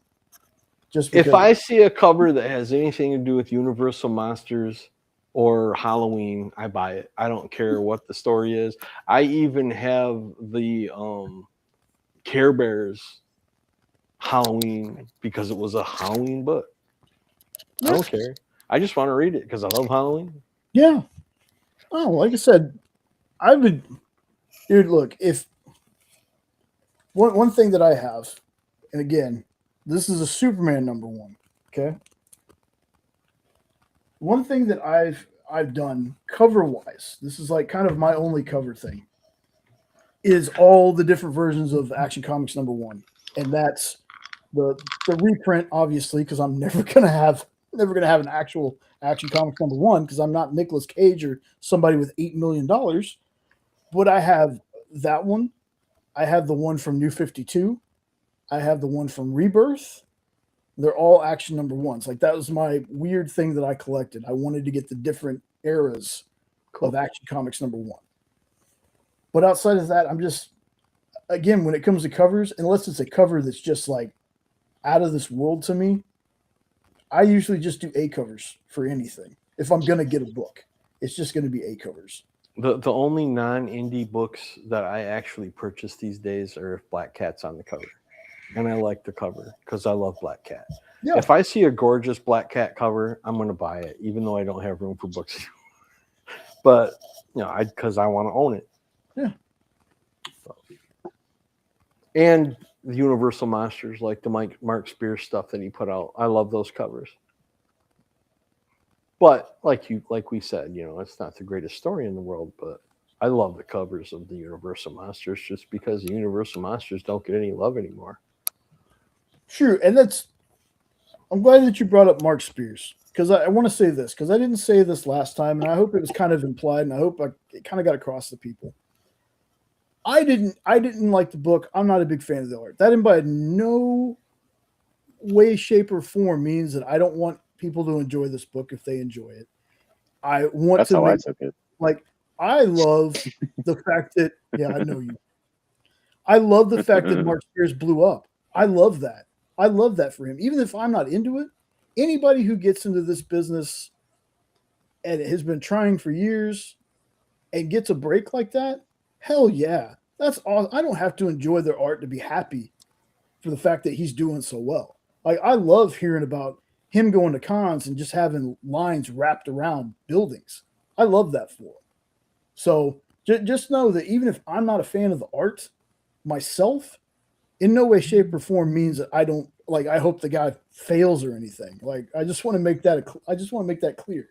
Just because. If I see a cover that has anything to do with Universal Monsters or Halloween, I buy it. I don't care what the story is. I even have the Care Bears Halloween because it was a Halloween book. I don't care. I just want to read it because I love Halloween. Yeah. Oh, like I said, dude, look, if one thing that I have, and again, this is a Superman #1, okay? One thing that I've done cover-wise, this is like kind of my only cover thing, is all the different versions of Action Comics #1. And that's the reprint, obviously, because I'm never gonna have an actual Action Comics #1 because I'm not Nicolas Cage or somebody with $8 million. But I have that one. I have the one from New 52. I have the one from Rebirth. They're all Action #1s. Like that was my weird thing that I collected. I wanted to get the different eras of Action Comics #1. But outside of that, I'm just, again, when it comes to covers, unless it's a cover that's just like out of this world to me, I usually just do A covers for anything. If I'm gonna get a book, it's just gonna be A covers. The only non-indie books that I actually purchase these days are if Black Cat's on the cover. And I like the cover because I love Black Cat. Yeah. If I see a gorgeous Black Cat cover, I'm going to buy it, even though I don't have room for books. But, because I want to own it. Yeah. So. And the Universal Monsters, like the Mark Spears stuff that he put out. I love those covers. But like we said, it's not the greatest story in the world, but I love the covers of the Universal Monsters just because the Universal Monsters don't get any love anymore. True, and I'm glad that you brought up Mark Spears, because I want to say this, because I didn't say this last time, and I hope it was kind of implied, and I hope it kind of got across to people. I didn't like the book. I'm not a big fan of the art. That in by no way, shape, or form means that I don't want people to enjoy this book if they enjoy it. I want That's to how make, I took it. like, I love the fact that, yeah, I know you. I love the fact that Mark Spears blew up. I love that. I love that for him. Even if I'm not into it, anybody who gets into this business and has been trying for years and gets a break like that, hell yeah. That's all. I don't have to enjoy their art to be happy for the fact that he's doing so well. Like, I love hearing about him going to cons and just having lines wrapped around buildings. I love that for him. So just know that even if I'm not a fan of the art myself, in no way, shape, or form means that I don't like. I hope the guy fails or anything. Like, I just want to make that. I just want to make that clear.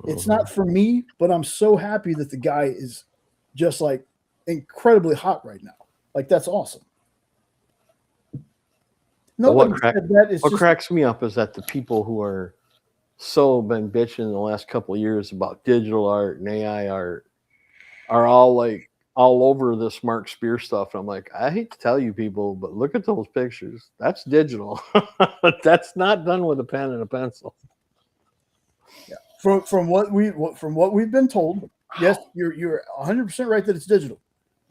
It's not for me, but I'm so happy that the guy is just like incredibly hot right now. Like, that's awesome. What What cracks me up is that the people who are been bitching in the last couple of years about digital art and AI art are all over this Mark Spear stuff. And I'm like, I hate to tell you people, but look at those pictures. That's digital. That's not done with a pen and a pencil. Yeah. From what we've been told, yes, you're 100% right that it's digital.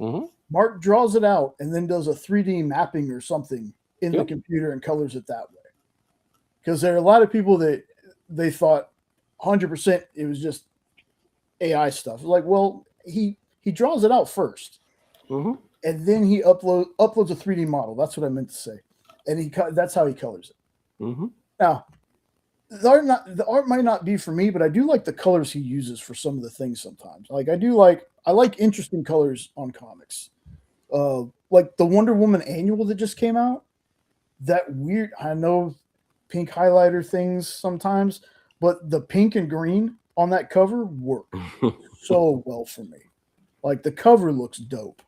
Mm-hmm. Mark draws it out and then does a 3D mapping or something in the computer and colors it that way. Because there are a lot of people that they thought 100% it was just AI stuff. Like, well, he draws it out first, and then he uploads a 3D model. That's what I meant to say, and that's how he colors it. Mm-hmm. Now, the art might not be for me, but I do like the colors he uses for some of the things sometimes. Like, I like interesting colors on comics, like the Wonder Woman annual that just came out. That weird, I know, pink highlighter things sometimes, but the pink and green on that cover work so well for me. Like, the cover looks dope.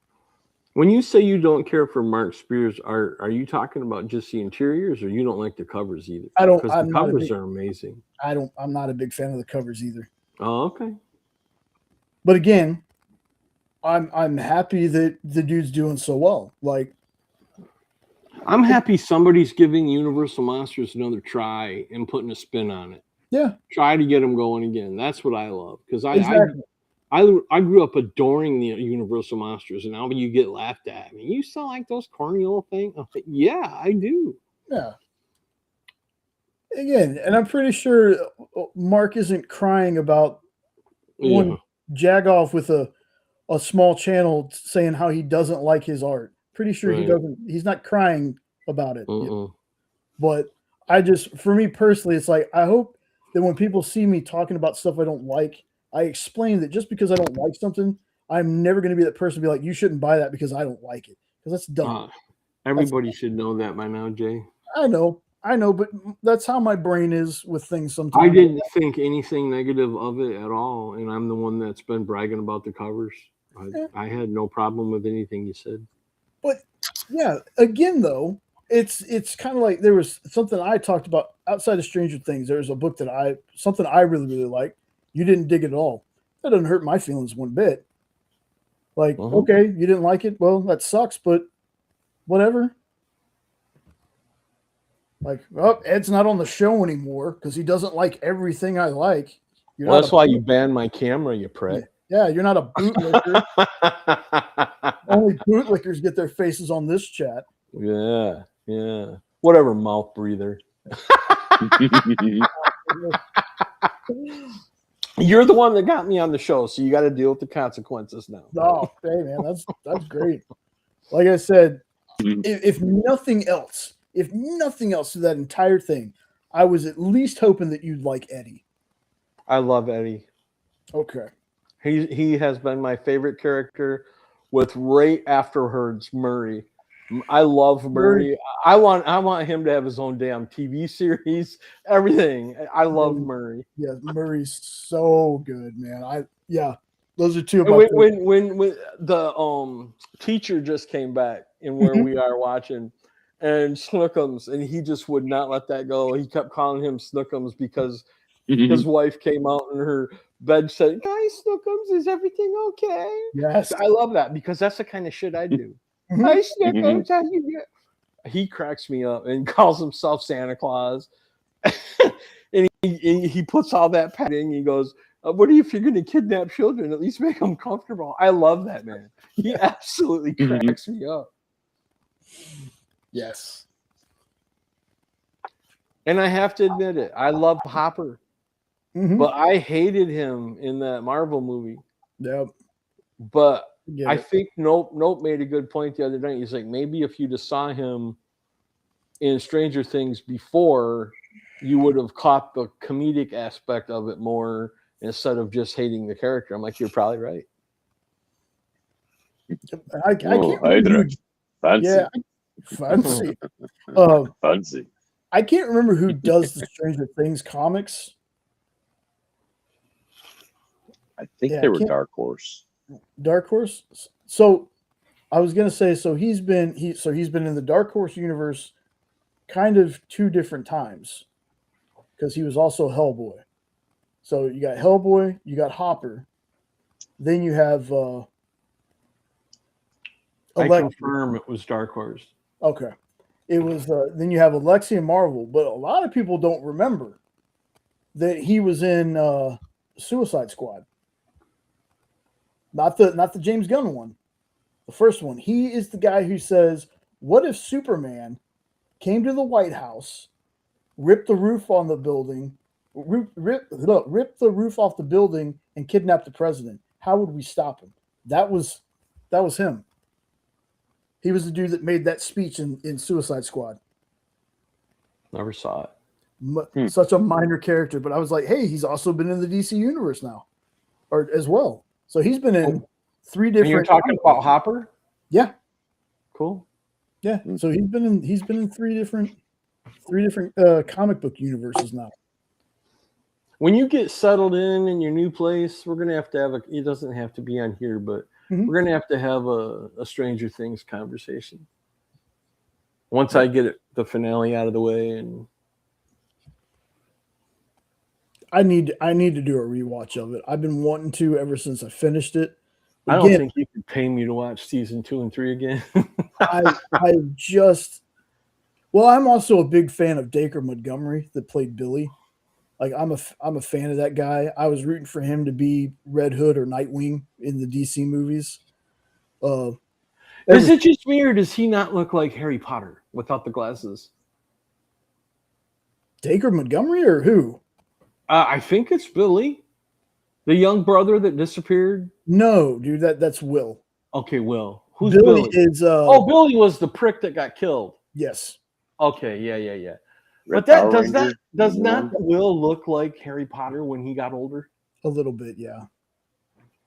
When you say you don't care for Mark Spears art, are you talking about just the interiors, or you don't like the covers either? I don't. Because the covers are amazing. I'm not a big fan of the covers either. Oh, okay. But again, I'm happy that the dude's doing so well. Like, I'm happy somebody's giving Universal Monsters another try and putting a spin on it. Yeah. Try to get them going again. That's what I love. Because exactly. I grew up adoring the Universal Monsters, and now when you get laughed at, I mean, you still like those corny little things? Yeah, I do. Yeah. Again, and I'm pretty sure Mark isn't crying about one jagoff with a small channel saying how he doesn't like his art. Pretty sure he doesn't. He's not crying about it. But for me personally, it's like, I hope that when people see me talking about stuff I don't like, I explain that just because I don't like something, I'm never going to be that person to be like, you shouldn't buy that because I don't like it. Because that's dumb. Everybody should know that by now, Jay. I know, but that's how my brain is with things sometimes. I didn't think anything negative of it at all, and I'm the one that's been bragging about the covers. I had no problem with anything you said. But yeah, again though, it's kind of like there was something I talked about outside of Stranger Things. There was a book that something I really, really liked. You didn't dig it at all. That doesn't hurt my feelings one bit. Like, okay, you didn't like it. Well, that sucks, but whatever. Like, well, Ed's not on the show anymore because he doesn't like everything I like. Well, that's why you banned my camera, you prick. Yeah, you're not a bootlicker. Only bootlickers get their faces on this chat. Yeah. Whatever, mouth breather. You're the one that got me on the show, so you got to deal with the consequences now. Oh, hey man, that's great. Like I said, if nothing else through that entire thing, I was at least hoping that you'd like Eddie. I love Eddie. Okay. He has been my favorite character, with right afterwards Murray. I love Murray. I want him to have his own damn TV series. Everything. I love Murray. Yeah, Murray's so good, man. Those are two of And my when the teacher just came back and where we are watching, and Snookums, and he just would not let that go. He kept calling him Snookums because his wife came out in her bed said, "Guys, Snookums, is everything okay?" Yes. I love that because that's the kind of shit I do. Hi, Snookums, how you get? He cracks me up and calls himself Santa Claus. And he puts all that padding. He goes, "What if you're going to kidnap children? At least make them comfortable." I love that man. He absolutely cracks me up. Yes. And I have to admit it. I love Hopper, but I hated him in that Marvel movie. Yep. But I think Nope made a good point the other night. He's like, maybe if you just saw him in Stranger Things before, you would have caught the comedic aspect of it more instead of just hating the character. I'm like, you're probably right. I can't remember Hydra. Fancy. Yeah, fancy. Fancy. I can't remember who does the Stranger Things comics. I think they were Dark Horse. Dark Horse. So I was gonna say, so he's been in the Dark Horse universe kind of two different times because he was also Hellboy. So you got Hellboy, you got Hopper, then you have I confirm it was Dark Horse. Okay. It was then you have Alexia Marvel, but a lot of people don't remember that he was in Suicide Squad. Not the James Gunn one. The first one. He is the guy who says, "What if Superman came to the White House, ripped the roof on the building, ripped the roof off the building and kidnapped the president? How would we stop him?" That was him. He was the dude that made that speech in Suicide Squad. Never saw it. Such a minor character, but I was like, hey, he's also been in the DC universe now, or as well. So he's been in three different. And you're talking about Hopper? Yeah. Cool. Yeah. So he's been in three different comic book universes now. When you get settled in your new place, we're gonna have to have it doesn't have to be on here, but we're gonna have to have a Stranger Things conversation. Once I get the finale out of the way, and I need to do a rewatch of it. I've been wanting to ever since I finished it. I don't think you could pay me to watch season 2 and 3 again. I'm also a big fan of Dacre Montgomery that played Billy. Like I'm a fan of that guy. I was rooting for him to be Red Hood or Nightwing in the DC movies. Is it just me, or does he not look like Harry Potter without the glasses? Dacre Montgomery or who? I think it's Billy, the young brother that disappeared. No, dude, that's Will. Okay, Will. Who's Billy? Billy was the prick that got killed. Yes. Okay, yeah. But does not Will look like Harry Potter when he got older? A little bit, yeah.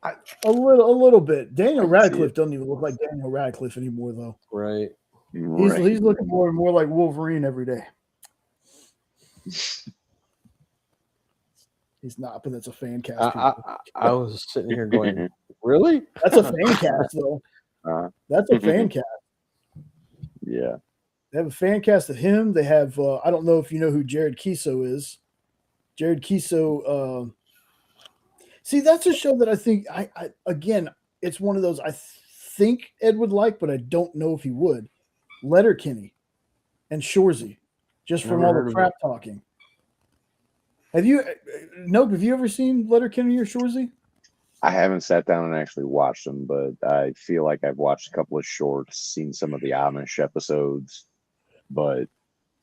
A little bit. Daniel Radcliffe doesn't even look like Daniel Radcliffe anymore, though. Right. He's looking more and more like Wolverine every day. He's not, but that's a fan cast. I was sitting here going, really? That's a fan cast, though. That's a fan cast. Yeah. They have a fan cast of him. They have, I don't know if you know who Jared Kiso is. Jared Kiso, see, that's a show that I think, again, it's one of those I think Ed would like, but I don't know if he would. Letterkenny and Shoresy, just from all the crap talking. Have you ever seen Letterkenny or Shoresy? I haven't sat down and actually watched them, but I feel like I've watched a couple of shorts, seen some of the Amish episodes, but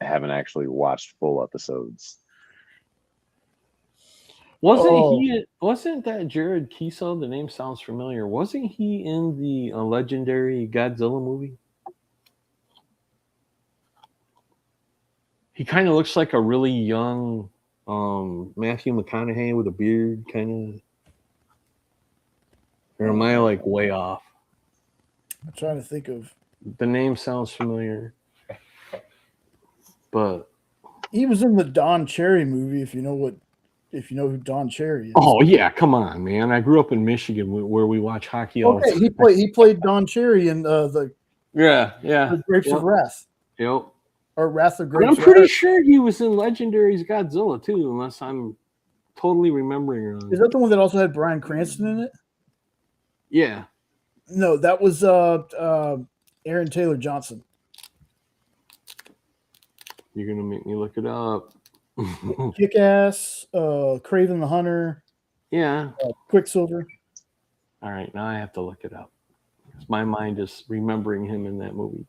haven't actually watched full episodes. Wasn't that Jared Kiso? The name sounds familiar. Wasn't he in the legendary Godzilla movie? He kind of looks like a really young Matthew McConaughey with a beard, kind of. Or am I like way off? I'm trying to think of. The name sounds familiar, but He was in the Don Cherry movie. If you know who Don Cherry is. oh yeah, come on, man! I grew up in Michigan where we watch hockey all the time. He played Don Cherry in the The Grapes of Wrath. Yep. Or Wrath of But Grapes. I'm pretty sure he was in Legendary's Godzilla too, unless I'm totally remembering wrong. Is that the one that also had Bryan Cranston in it? Yeah. No, that was Aaron Taylor Johnson. You're gonna make me look it up. Kick-Ass, Kraven the Hunter, Yeah. Quicksilver. All right, now I have to look it up. My mind is remembering him in that movie.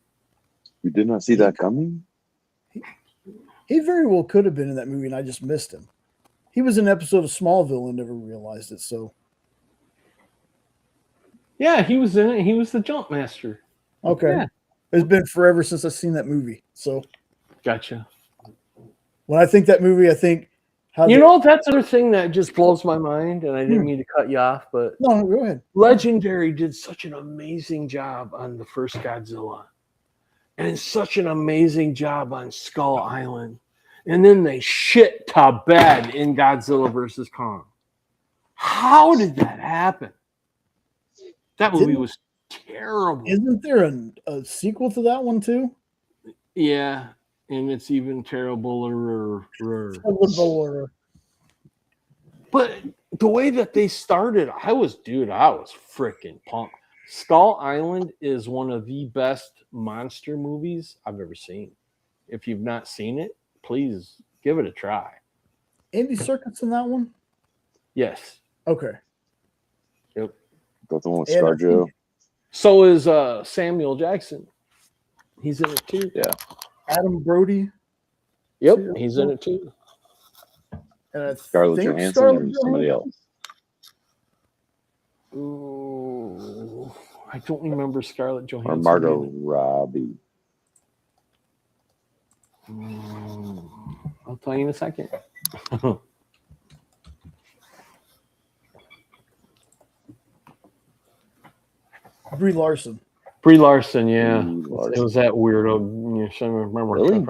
You did not see that coming? He very well could have been in that movie, and I just missed him. He was in an episode of Smallville and never realized it. So, Yeah, he was in it. He was the jump master. okay. Yeah. It's been forever since I've seen that movie. So, Gotcha. when I think that movie, I think how That's another thing that just blows my mind, and I didn't mean to cut you off, but No, go ahead. Legendary did such an amazing job on the first Godzilla, and such an amazing job on Skull Island, and then they shit to bed in Godzilla versus Kong. How did that happen? That movie was terrible. Isn't there a sequel to that one too? Yeah, and it's even terribler. But the way that they started, I was freaking pumped. Skull Island is one of the best monster movies I've ever seen. If you've not seen it, please give it a try. Andy Serkis in that one? Yes. Okay. Yep. That's the one with ScarJo. So is Samuel Jackson. He's in it too. Yeah. Adam Brody. Yep, he's in it too. And Scarlett Johansson or somebody else? Ooh, I don't remember Scarlett Johansson. Or Margot Robbie. I'll tell you in a second. Brie Larson. Brie Larson, yeah. Brie Larson. It was that weirdo. You should remember. Really?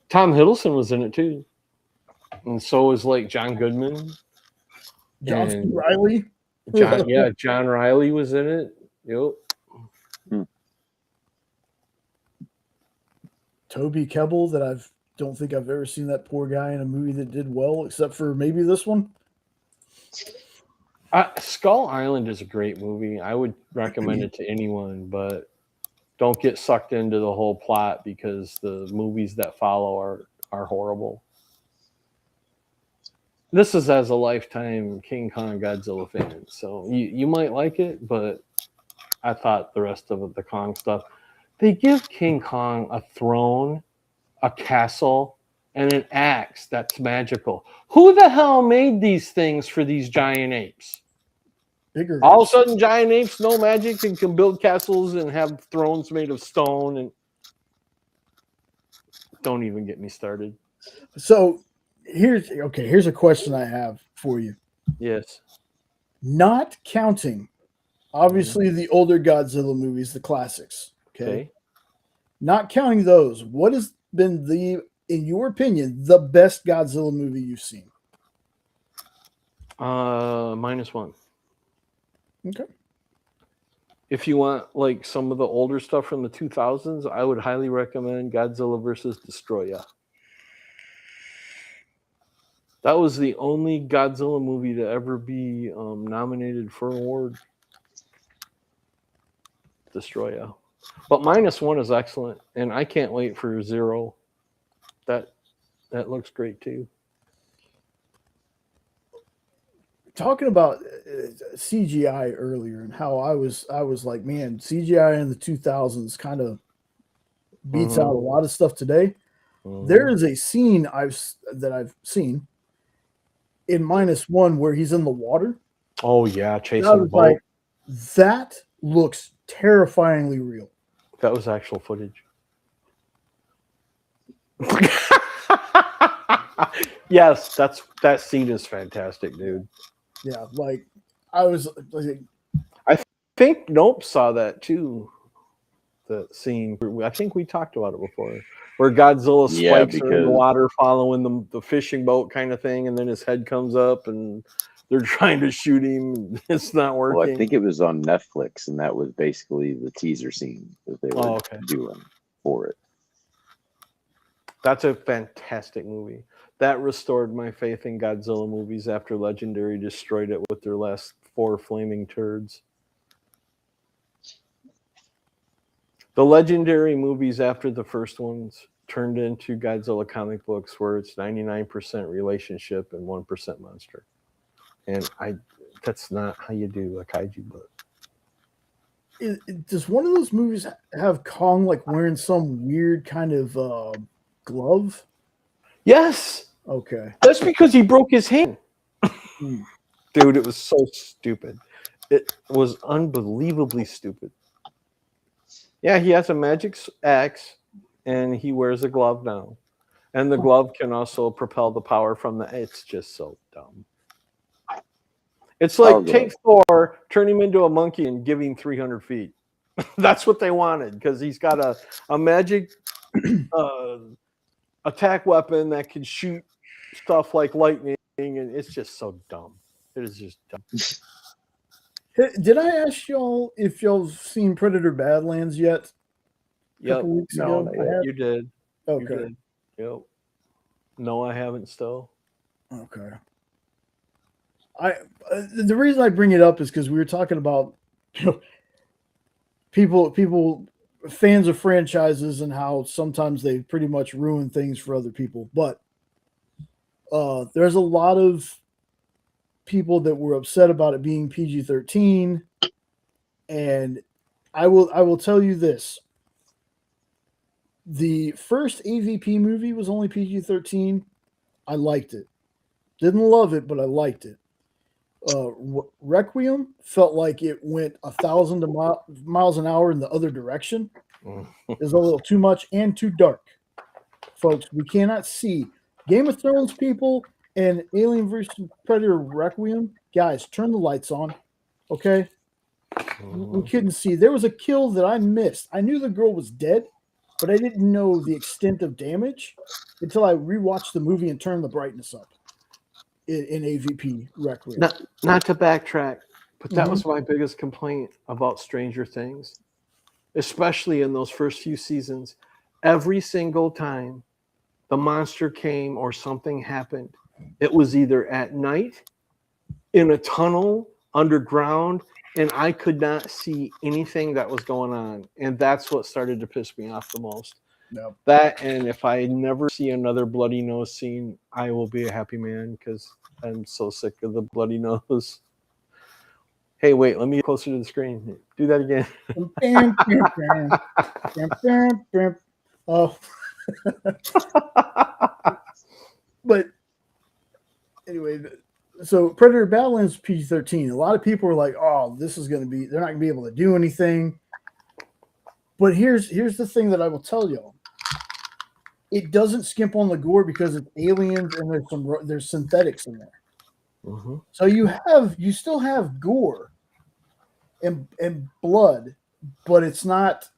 Tom Hiddleston was in it too. And so was like John Goodman. John C. And Reilly. John Riley was in it. Yep. Toby Kebbell, that don't think I've ever seen that poor guy in a movie that did well, except for maybe this one. Skull Island is a great movie. I would recommend it to anyone, but don't get sucked into the whole plot because the movies that follow are horrible. This is as a lifetime King Kong Godzilla fan, so you might like it, but I thought the rest of the Kong stuff, they give King Kong a throne, a castle, and an axe that's magical. Who the hell made these things for these giant apes? Bigger. All of a sudden, giant apes know magic and can build castles and have thrones made of stone. And don't even get me started. So here's a question I have for you. Yes. Not counting, obviously, the older Godzilla movies, the classics. Okay. Not counting those, what has been in your opinion, the best Godzilla movie you've seen? -1. Okay. If you want like some of the older stuff from the 2000s, I would highly recommend Godzilla vs. Destroya. That was the only Godzilla movie to ever be nominated for an award. Destroya. But -1 is excellent, and I can't wait for 0. That looks great too. Talking about CGI earlier and how I was like, man, CGI in the 2000s kind of beats out a lot of stuff today. There is a scene that I've seen in -1 where he's in the water. Oh yeah, I chasing the was boat. like, that looks terrifyingly real. That was actual footage. Yes, that scene is fantastic, dude. Yeah, like I was like, I think Nope saw that too. The scene, I think we talked about it before, where Godzilla Yeah, spikes are in the because- water following the fishing boat kind of thing, and then his head comes up and they're trying to shoot him and it's not working. Well, I think it was on Netflix, and that was basically the teaser scene that they were doing for it. That's a fantastic movie. That restored my faith in Godzilla movies after Legendary destroyed it with their last 4 flaming turds. The Legendary movies after the first ones turned into Godzilla comic books where it's 99% relationship and 1% monster. And that's not how you do a kaiju book. does one of those movies have Kong like wearing some weird kind of glove? Yes. Okay. That's because he broke his hand. Dude, it was so stupid. It was unbelievably stupid. Yeah, he has a magic axe, and he wears a glove now. And the glove can also propel the power from the... It's just so dumb. It's like, take Thor, turn him into a monkey, and give him 300 feet. That's what they wanted, because he's got a magic attack weapon that can shoot stuff like lightning, and it's just so dumb. It is just dumb. Did I ask y'all if y'all have seen Predator Badlands yet? Yep. Weeks No, ago? You did. Okay. You did. Yep. No, I haven't still. Okay. The reason I bring it up is because we were talking about people fans of franchises and how sometimes they pretty much ruin things for other people. But there's a lot of people that were upset about it being PG-13, and I will tell you this: the first AVP movie was only PG-13. I liked it. Didn't love it, but I liked it. Requiem felt like it went 1,000 miles an hour in the other direction. It was a little too much and too dark. Folks, we cannot see. Game of Thrones people and Alien vs. Predator Requiem, guys, turn the lights on. Okay? We couldn't see. There was a kill that I missed. I knew the girl was dead, but I didn't know the extent of damage until I rewatched the movie and turned the brightness up in AVP Requiem. Not to backtrack, but that was my biggest complaint about Stranger Things, especially in those first few seasons. Every single time the monster came or something happened, it was either at night, in a tunnel, underground, and I could not see anything that was going on. And that's what started to piss me off the most. Yep. That, and if I never see another bloody nose scene, I will be a happy man, because I'm so sick of the bloody nose. Hey, wait, let me get closer to the screen. Do that again. Oh. But anyway, so Predator Badlands PG-13. A lot of people are like, "Oh, this is going to be. They're not going to be able to do anything." But here's the thing that I will tell y'all. It doesn't skimp on the gore because it's aliens and there's synthetics in there. Mm-hmm. So you still have gore and blood, but it's not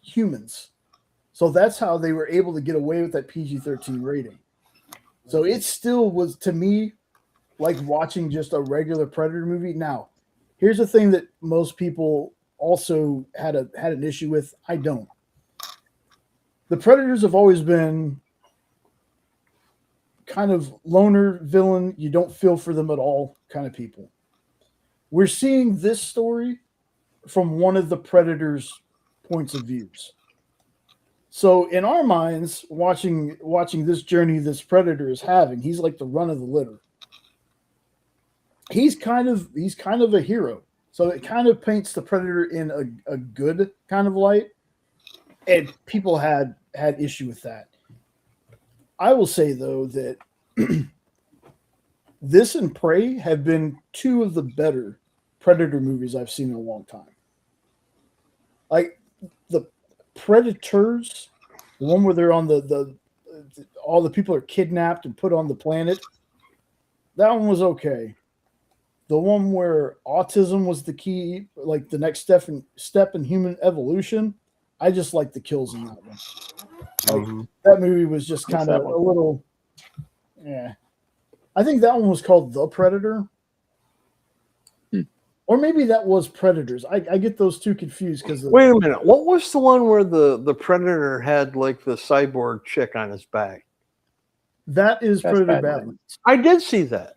humans. So that's how they were able to get away with that PG-13 rating. So it still was, to me, like watching just a regular Predator movie. Now, here's the thing that most people also had an issue with. I don't. The Predators have always been kind of loner villain. You don't feel for them at all kind of people. We're seeing this story from one of the Predators' points of views. So in our minds, watching this journey this Predator is having, he's like the run of the litter. He's kind of a hero. So it kind of paints the Predator in a good kind of light. And people had issue with that. I will say though that this and Prey have been two of the better Predator movies I've seen in a long time. Like the Predators, the one where they're on the all the people are kidnapped and put on the planet. That one was okay. The one where autism was the key, like the next step in human evolution, I just like the kills in that one. Like that movie was just What's kind that of one? a little, yeah. I think that one was called The Predator, or maybe that was Predators. I get those two confused because Wait a minute. What was the one where the Predator had like the cyborg chick on his back? that is That's Predator Badlands. Badlands. I did see that.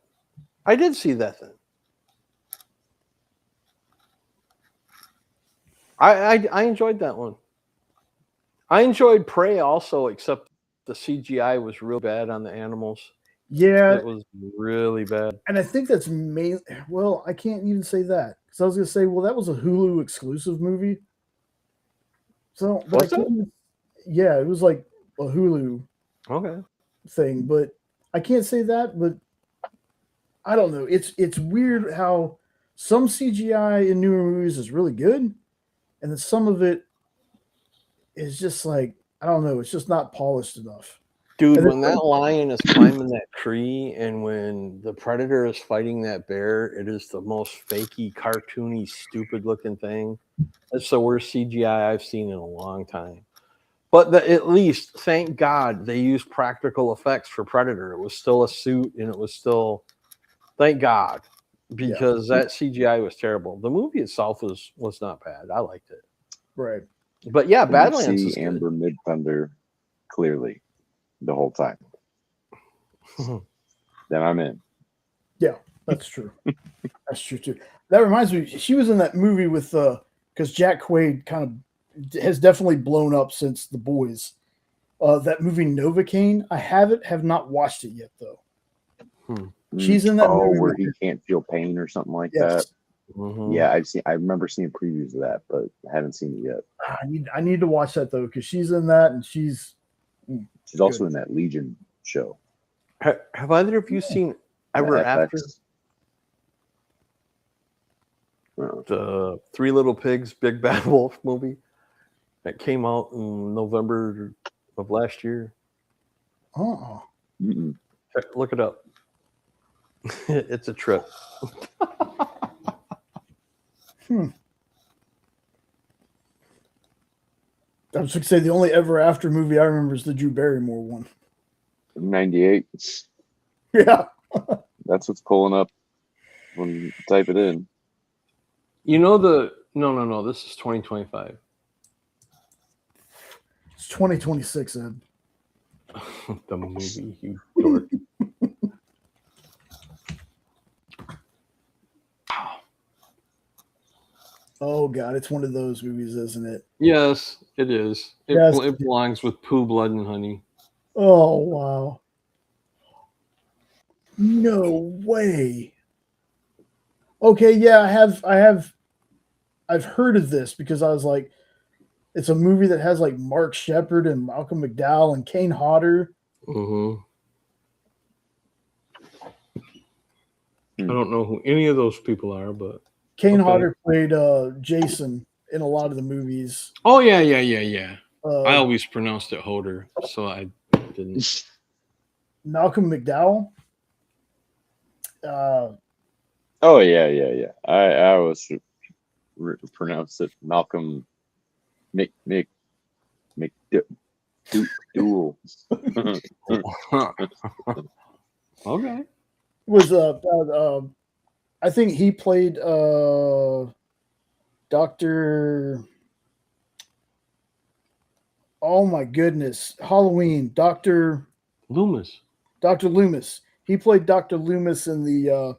I did see that then. I enjoyed that one. I enjoyed Prey also, except the CGI was real bad on the animals. Yeah, It was really bad. and I think that's main. Well, I can't even say that because I was going to say, well, that was a Hulu exclusive movie. So, but Was I it? can't. Yeah, it was like a Hulu Okay. thing, but I can't say that. But I don't know. It's weird how some CGI in newer movies is really good, and then some of it is just like I don't know. It's just not polished enough. Dude, And when that lion is climbing that tree and when the predator is fighting that bear, it is the most fakey, cartoony, stupid looking thing. That's the worst CGI I've seen in a long time. But at least, thank God, they used practical effects for Predator. It was still a suit and it was still, thank God, because that CGI was terrible. The movie itself was not bad. I liked it. Right. But yeah, Can you Badlands see is good. Amber Mid Thunder clearly the whole time. Then I'm in. Yeah, that's true. That's true too. That reminds me, she was in that movie with because Jack Quaid kind of has definitely blown up since The Boys. That movie Novocaine, I have not watched it yet though. She's in that movie. Where he can't feel pain or something like that. Mm-hmm. Yeah, I remember seeing previews of that, but I haven't seen it yet. I need to watch that though because she's in that and she's also in that Legion show. Have either of you seen Ever The After? FX. The Three Little Pigs, Big Bad Wolf movie that came out in November of last year. Oh, Look it up. It's a trip. I was going to say the only Ever After movie I remember is the Drew Barrymore one. 98. Yeah. That's what's pulling up when you type it in. You know no, this is 2025. It's 2026, Ed. The movie, you dork. Oh God, it's one of those movies, isn't it? Yes, it is. It belongs with Pooh, Blood, and Honey. Oh wow. No way. Okay, yeah, I've heard of this because I was like, it's a movie that has like Mark Shepard and Malcolm McDowell and Kane Hodder. Mm-hmm. I don't know who any of those people are, but Kane Hodder played Jason in a lot of the movies. Oh yeah. I always pronounced it Hodder, so I didn't. Malcolm McDowell. Oh yeah. I always pronounce it Malcolm McDowell. Okay. Was I think he played Dr. Oh my goodness, Halloween, Dr. Loomis. Dr. Loomis. He played Dr. Loomis in the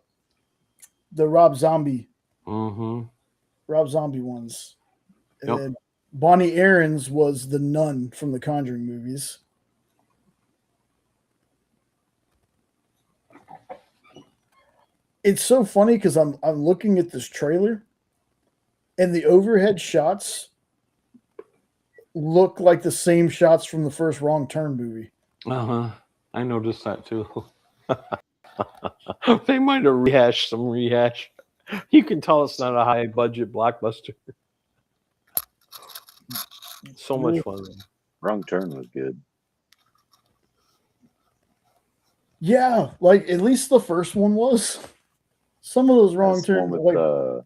Rob Zombie. Rob Zombie ones. And then Bonnie Aarons was the nun from the Conjuring movies. It's so funny because I'm looking at this trailer and the overhead shots look like the same shots from the first Wrong Turn movie. Uh-huh. I noticed that too. They might have rehashed some rehash. You can tell it's not a high budget blockbuster. So much fun. Wrong Turn was good. Yeah, like at least the first one was. Some of those wrong That's the one turns, with, like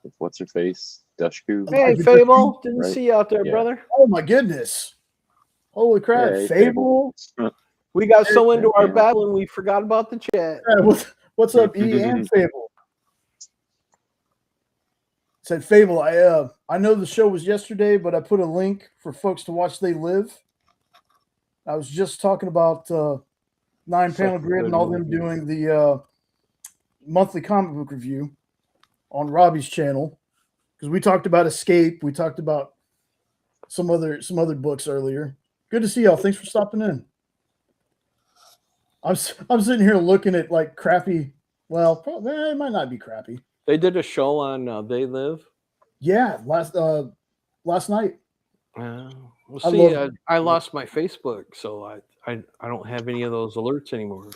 with what's her face? Dushku. Hey, Hey, Phable, didn't right? see you out there, Yeah. brother. oh my goodness, holy crap, Yay, Fable. We got so into our Yeah. battle and we forgot about the chat. What's up, E and Fable? Said Fable. I know the show was yesterday, but I put a link for folks to watch They Live. I was just talking about 9-Panel Grid and all them doing the monthly comic book review on Robbie's channel, because we talked about Escape, we talked about some other books earlier. Good to see y'all. Thanks for stopping in. I'm sitting here looking at like crappy. Well, probably, it might not be crappy. They did a show on They Live. Yeah, last night. Well, I see, love- I lost my Facebook, so I don't have any of those alerts anymore.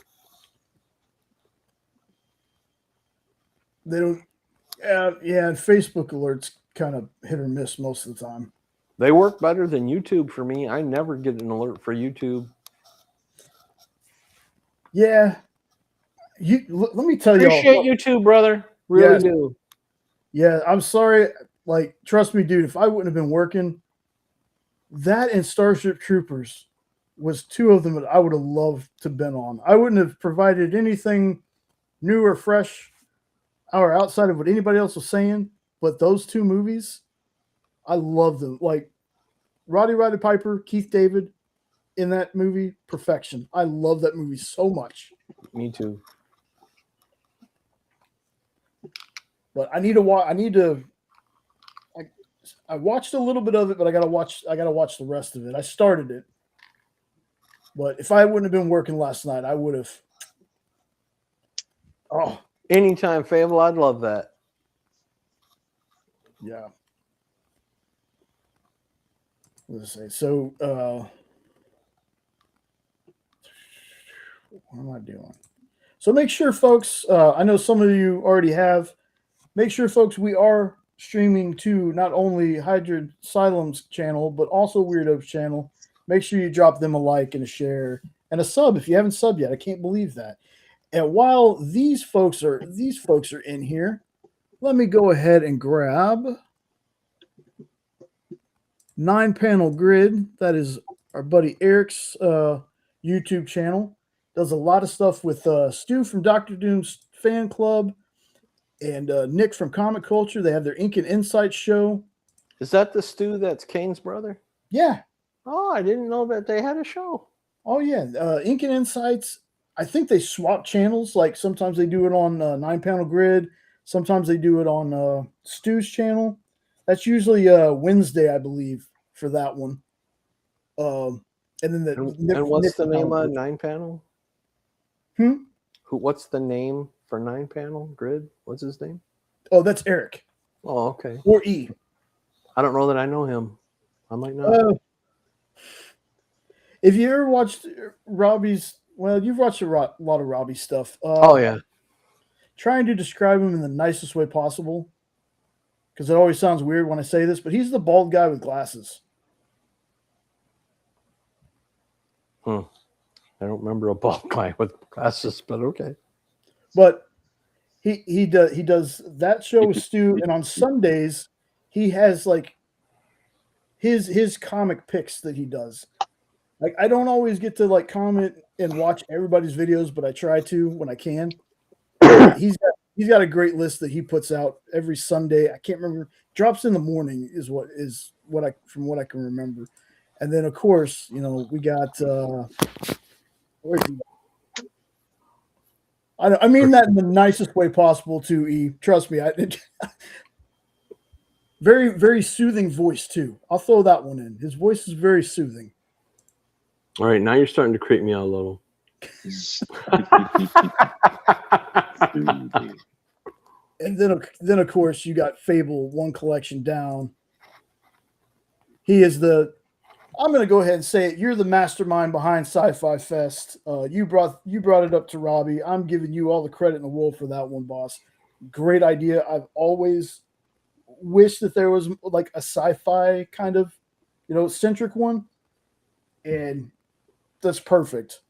They don't. Yeah, and Facebook alerts kind of hit or miss most of the time. They work better than YouTube for me. I never get an alert for YouTube. Yeah, let me tell you. Appreciate YouTube, brother. Really Yes. do. Yeah, I'm sorry. Like, trust me, dude. If I wouldn't have been working, that and Starship Troopers was two of them that I would have loved to been on. I wouldn't have provided anything new or fresh or outside of what anybody else was saying. But those two movies, I love them. Like Roddy Piper, Keith David in that movie, perfection. I love that movie so much. Me too. But I need to watch. I watched a little bit of it, but I gotta watch the rest of it. I started it, but if I wouldn't have been working last night, I would have. Oh, Anytime, Fable, I'd love that. yeah. Let's say so. What am I doing? So make sure, folks. I know some of you already have. Make sure, folks, we are streaming to not only Hydra Asylum's channel, but also Weirdo's channel. Make sure you drop them a like and a share and a sub if you haven't subbed yet. I can't believe that. And while these folks are in here, let me go ahead and grab 9-Panel Grid. That is our buddy Eric's YouTube channel. Does a lot of stuff with Stu from Dr. Doom's fan club and Nick from Comic Culture. They have their Ink and Insight show. Is that the Stu that's Kane's brother? Yeah. Oh, I didn't know that they had a show. Oh, yeah. Ink and Insights. I think they swap channels. Like sometimes they do it on 9-Panel Grid. Sometimes they do it on Stu's channel. That's usually Wednesday, I believe, for that one. And then and what's the name on 9-Panel? What's the name for 9-Panel Grid? What's his name? Oh, that's Eric. Oh, okay. Or E. I don't know that I know him. I might not. If you ever watched Robbie's, well, you've watched a lot of Robbie's stuff. Oh, yeah. Trying to describe him in the nicest way possible, because it always sounds weird when I say this, but he's the bald guy with glasses. I don't remember a bald guy with glasses, but okay. But he does that show with Stu, and on Sundays he has like his comic picks that he does. Like, I don't always get to like comment and watch everybody's videos, but I try to when I can. He's got a great list that he puts out every Sunday. I can't remember. Drops in the morning is what I from what I can remember. And then of course, you know, we got where's he? I mean that in the nicest way possible too, E. Trust me. Very, very soothing voice too. I'll throw that one in. His voice is very soothing. All right, now you're starting to creep me out a little. And then of course you got Phable, one collection down. He is I'm going to go ahead and say it. You're the mastermind behind Sci-Fi Fest. You brought it up to Robbie. I'm giving you all the credit in the world for that one, boss. Great idea. I've always wished that there was like a sci-fi kind of, centric one, and that's perfect.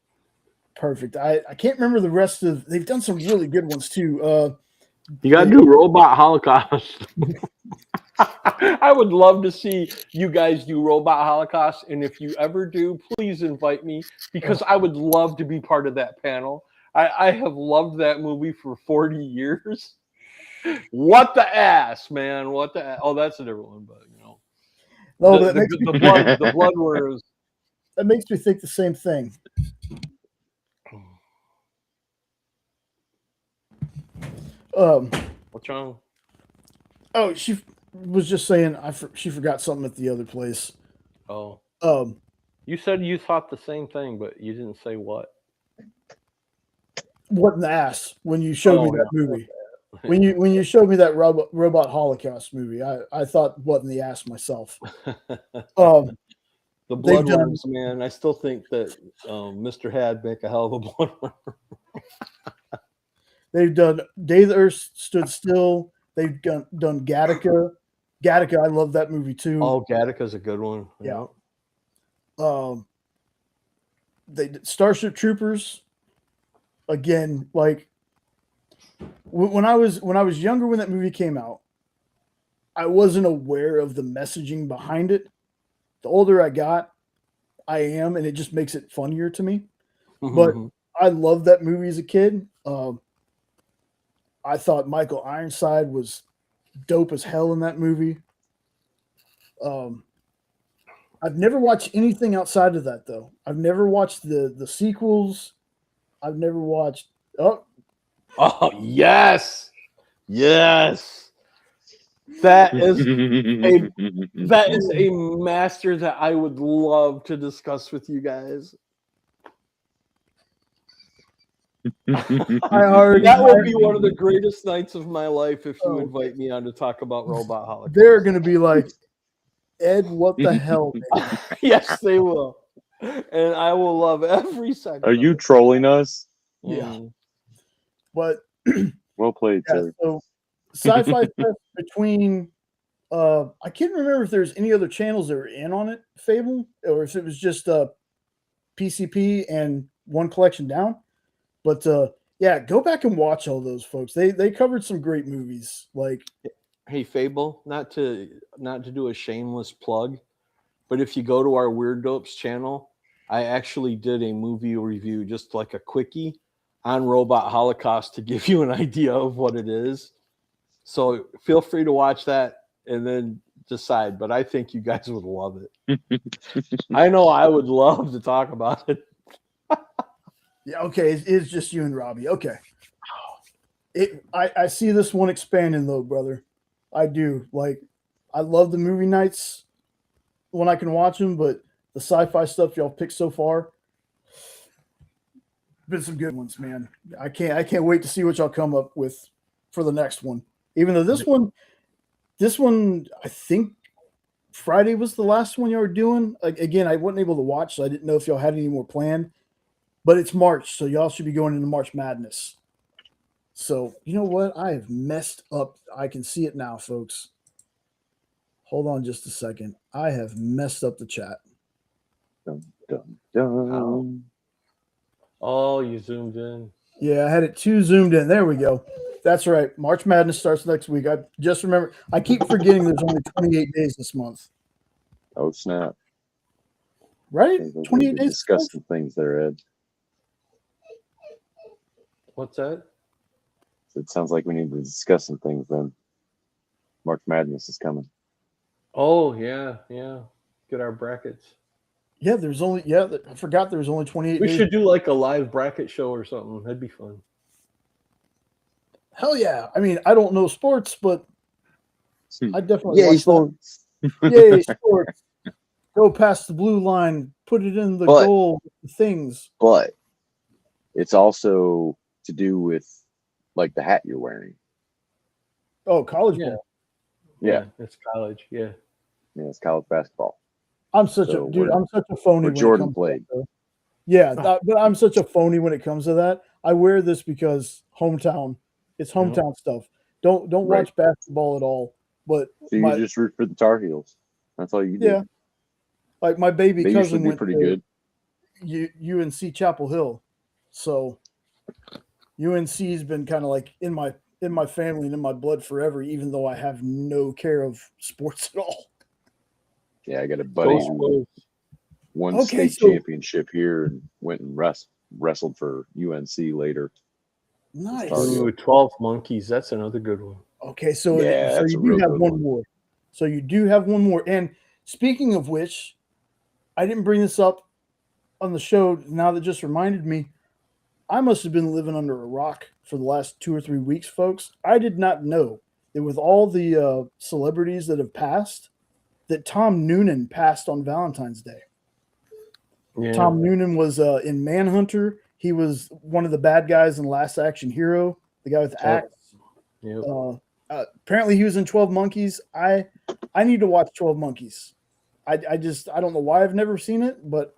Perfect. I can't remember the rest of. They've done some really good ones too. You got to do Robot Holocaust. I would love to see you guys do Robot Holocaust, and if you ever do, please invite me because I would love to be part of that panel. I have loved that movie for 40 years. What the ass, man? What the ass? Oh, that's a different one, but No, the blood worms. That makes me think the same thing. What's wrong? Oh, she was just saying she forgot something at the other place. Oh. Um, You said you thought the same thing, but you didn't say what. What in the ass when you showed me that movie? When you showed me that robot Holocaust movie, I thought what in the ass myself. The bloodworms, man. I still think that Mr. Had make a hell of a bloodworm. They've done Day the Earth Stood Still. They've done Gattaca. Gattaca, I love that movie too. Oh, Gattaca's a good one. Yeah. They did Starship Troopers. Again, like when I was younger when that movie came out, I wasn't aware of the messaging behind it. The older I got, I am, and it just makes it funnier to me. But I loved that movie as a kid. I thought Michael Ironside was dope as hell in that movie. I've never watched anything outside of that though. I've never watched the sequels. I've never watched. Oh yes. That is a master that I would love to discuss with you guys. That would be one of the greatest nights of my life if you invite me on to talk about Robot Holocaust. They're going to be like, Ed, what the hell? Yes, they will. And I will love every second. Are you trolling us? Yeah. But well played, sir. So Sci-Fi Fest between I can't remember if there's any other channels that were in on it, Phable, or if it was just PCP and One Collection Down. But yeah, go back and watch all those folks. They covered some great movies. Like, hey, Phable, not to do a shameless plug, but if you go to our Weird Dopes channel, I actually did a movie review, just like a quickie on Robot Holocaust to give you an idea of what it is. So feel free to watch that and then decide. But I think you guys would love it. I know I would love to talk about it. Yeah, okay, it's just you and Robbie. Okay. I see this one expanding though, brother. I do. Like, I love the movie nights when I can watch them, but the sci-fi stuff y'all picked so far, been some good ones, man. I can't wait to see what y'all come up with for the next one. Even though this one, I think Friday was the last one y'all were doing. Again, I wasn't able to watch, so I didn't know if y'all had any more planned. But it's March, so y'all should be going into March Madness. So, you know what? I have messed up. I can see it now, folks. Hold on just a second. I have messed up the chat. Dun, dun, dun. Oh, you zoomed in. Yeah, I had it too zoomed in. There we go. That's right. March Madness starts next week. I just remember. I keep forgetting there's only 28 days this month. Oh, snap. Right? 28 days. Discuss some things there, Ed. What's that? It sounds like we need to discuss some things then. March Madness is coming. Oh, yeah. Get our brackets. Yeah, I forgot there was only 28 We days. should do like a live bracket show or something. That'd be fun. Hell yeah. I mean, I don't know sports, but I definitely Yay, watch sports. that. Yay, sports. Go past the blue line, put it in the goal, things. But it's also to do with like the hat you're wearing. Oh, college ball. Yeah. It's college. Yeah. Yeah, it's college basketball. I'm such So a dude. I'm such a phony. where When Jordan it comes played. To that, yeah, but I'm such a phony when it comes to that. I wear this because hometown. It's hometown stuff. Don't Right. watch basketball at all. But So you just root for the Tar Heels. That's all you do. yeah, like my baby They usually cousin do went pretty to good. UNC Chapel Hill, so UNC's been kind of like in my family and in my blood forever, even though I have no care of sports at all. Yeah, I got a buddy who won Okay, state so- championship here and went and wrestled for UNC later. Nice. Tar Heel. Ooh, 12 Monkeys. That's another good one. Okay, so Yeah, so that's you a do real have good one one. more. So you do have one more. And speaking of which, I didn't bring this up on the show. Now that just reminded me, I must have been living under a rock for the last 2 or 3 weeks, folks. I did not know that with all the celebrities that have passed, that Tom Noonan passed on Valentine's Day. Yeah. Tom Noonan was in Manhunter. He was one of the bad guys in Last Action Hero, the guy with the Yep. axe. Yep. Apparently he was in 12 Monkeys. I need to watch 12 Monkeys. I don't know why I've never seen it, but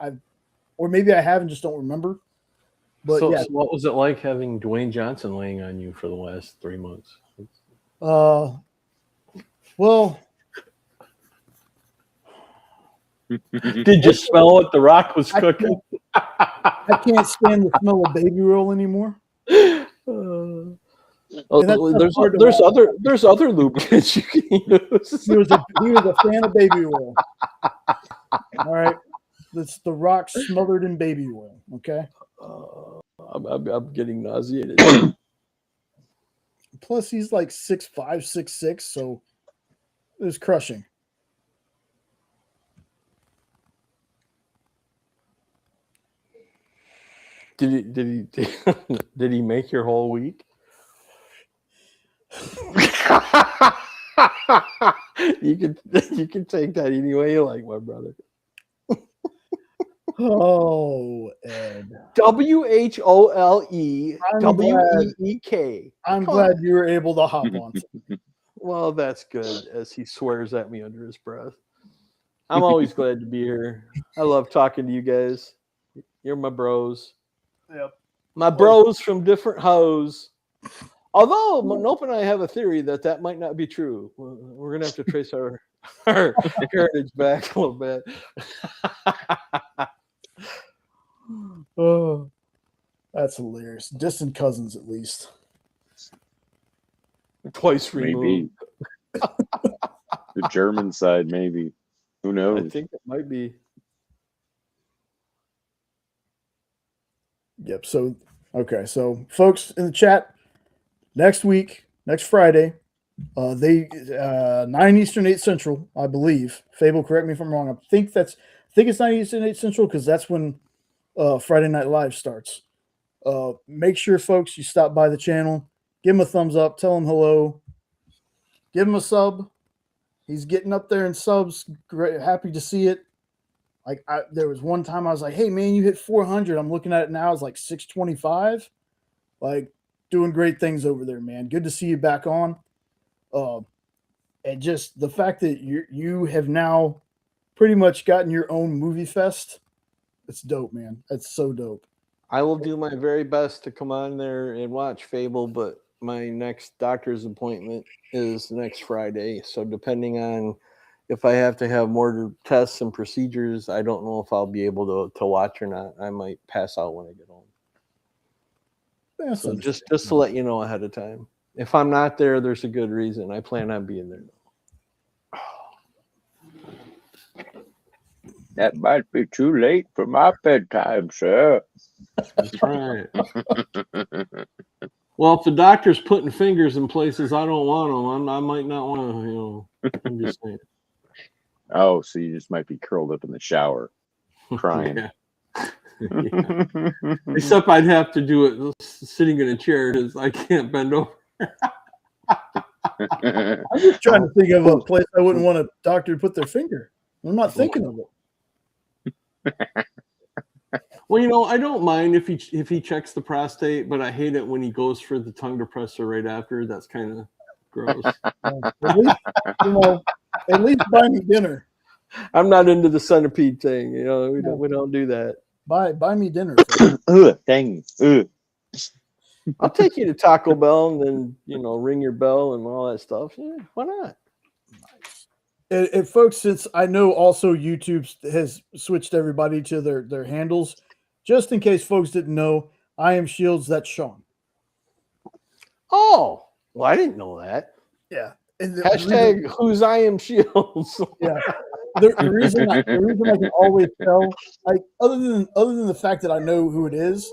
or maybe I have and just don't remember. But so, yeah, so what was it like having Dwayne Johnson laying on you for the last 3 months? well, Did you smell what the Rock was cooking? I can't stand the smell of baby roll anymore. Oh, And that's hard to there's other lubricants you can use. He was a fan of baby oil. All right, that's the Rock smothered in baby oil. Okay. I'm getting nauseated. Plus, he's like 6'5", 6'6", so it was crushing. Did he make your whole week? you can take that any way you like, my brother. Oh, Ed. WHOLEWEEK. I'm glad you were able to hop on. Well, that's good, as he swears at me under his breath. I'm always glad to be here. I love talking to you guys. You're my bros. Yep. My bros from different hoes. Although Nope and I have a theory that might not be true. We're going to have to trace our heritage back a little bit. Oh, that's hilarious. Distant cousins, at least. Twice Maybe. removed. The German side, maybe. Who knows? I think it might be. Yep. So, okay. So, folks in the chat, next week, next Friday, 9 Eastern, 8 Central, I believe. Phable, correct me if I'm wrong. I think it's 9 Eastern, 8 Central because that's when Friday Night Live starts. Make sure, folks, you stop by the channel, give him a thumbs up, tell him hello, give him a sub. He's getting up there in subs. Great, happy to see it. Like there was one time I was like, "Hey man, you hit 400." I'm looking at it now; it's like 625. Like doing great things over there, man. Good to see you back on. And just the fact that you have now pretty much gotten your own movie fest. It's dope, man. It's so dope. I will do my very best to come on there and watch Phable, but my next doctor's appointment is next Friday. So depending on if I have to have more tests and procedures, I don't know if I'll be able to watch or not. I might pass out when I get home. That's So just to let you know ahead of time. If I'm not there, there's a good reason. I plan on being there. That might be too late for my bedtime, sir. That's right. Well, if the doctor's putting fingers in places I don't want them, I might not want to, I'm just saying. Oh, so you just might be curled up in the shower, crying. Yeah. Yeah. Except I'd have to do it sitting in a chair because I can't bend over. I'm just trying to think of a place I wouldn't want a doctor to put their finger. I'm not thinking of it. Well, I don't mind if he checks the prostate, but I hate it when he goes for the tongue depressor right after. That's kind of gross. At least buy me dinner. I'm not into the centipede thing. You know, we don't do that. Buy me dinner. folks. Dang. Ugh. I'll take you to Taco Bell and then ring your bell and all that stuff. Yeah, why not? And folks, since I know also YouTube has switched everybody to their handles, just in case folks didn't know, I am Shields. That's Sean. Oh, well, I didn't know that. Yeah. And Hashtag who's I am Shields. Yeah. The reason I can always tell, like other than the fact that I know who it is,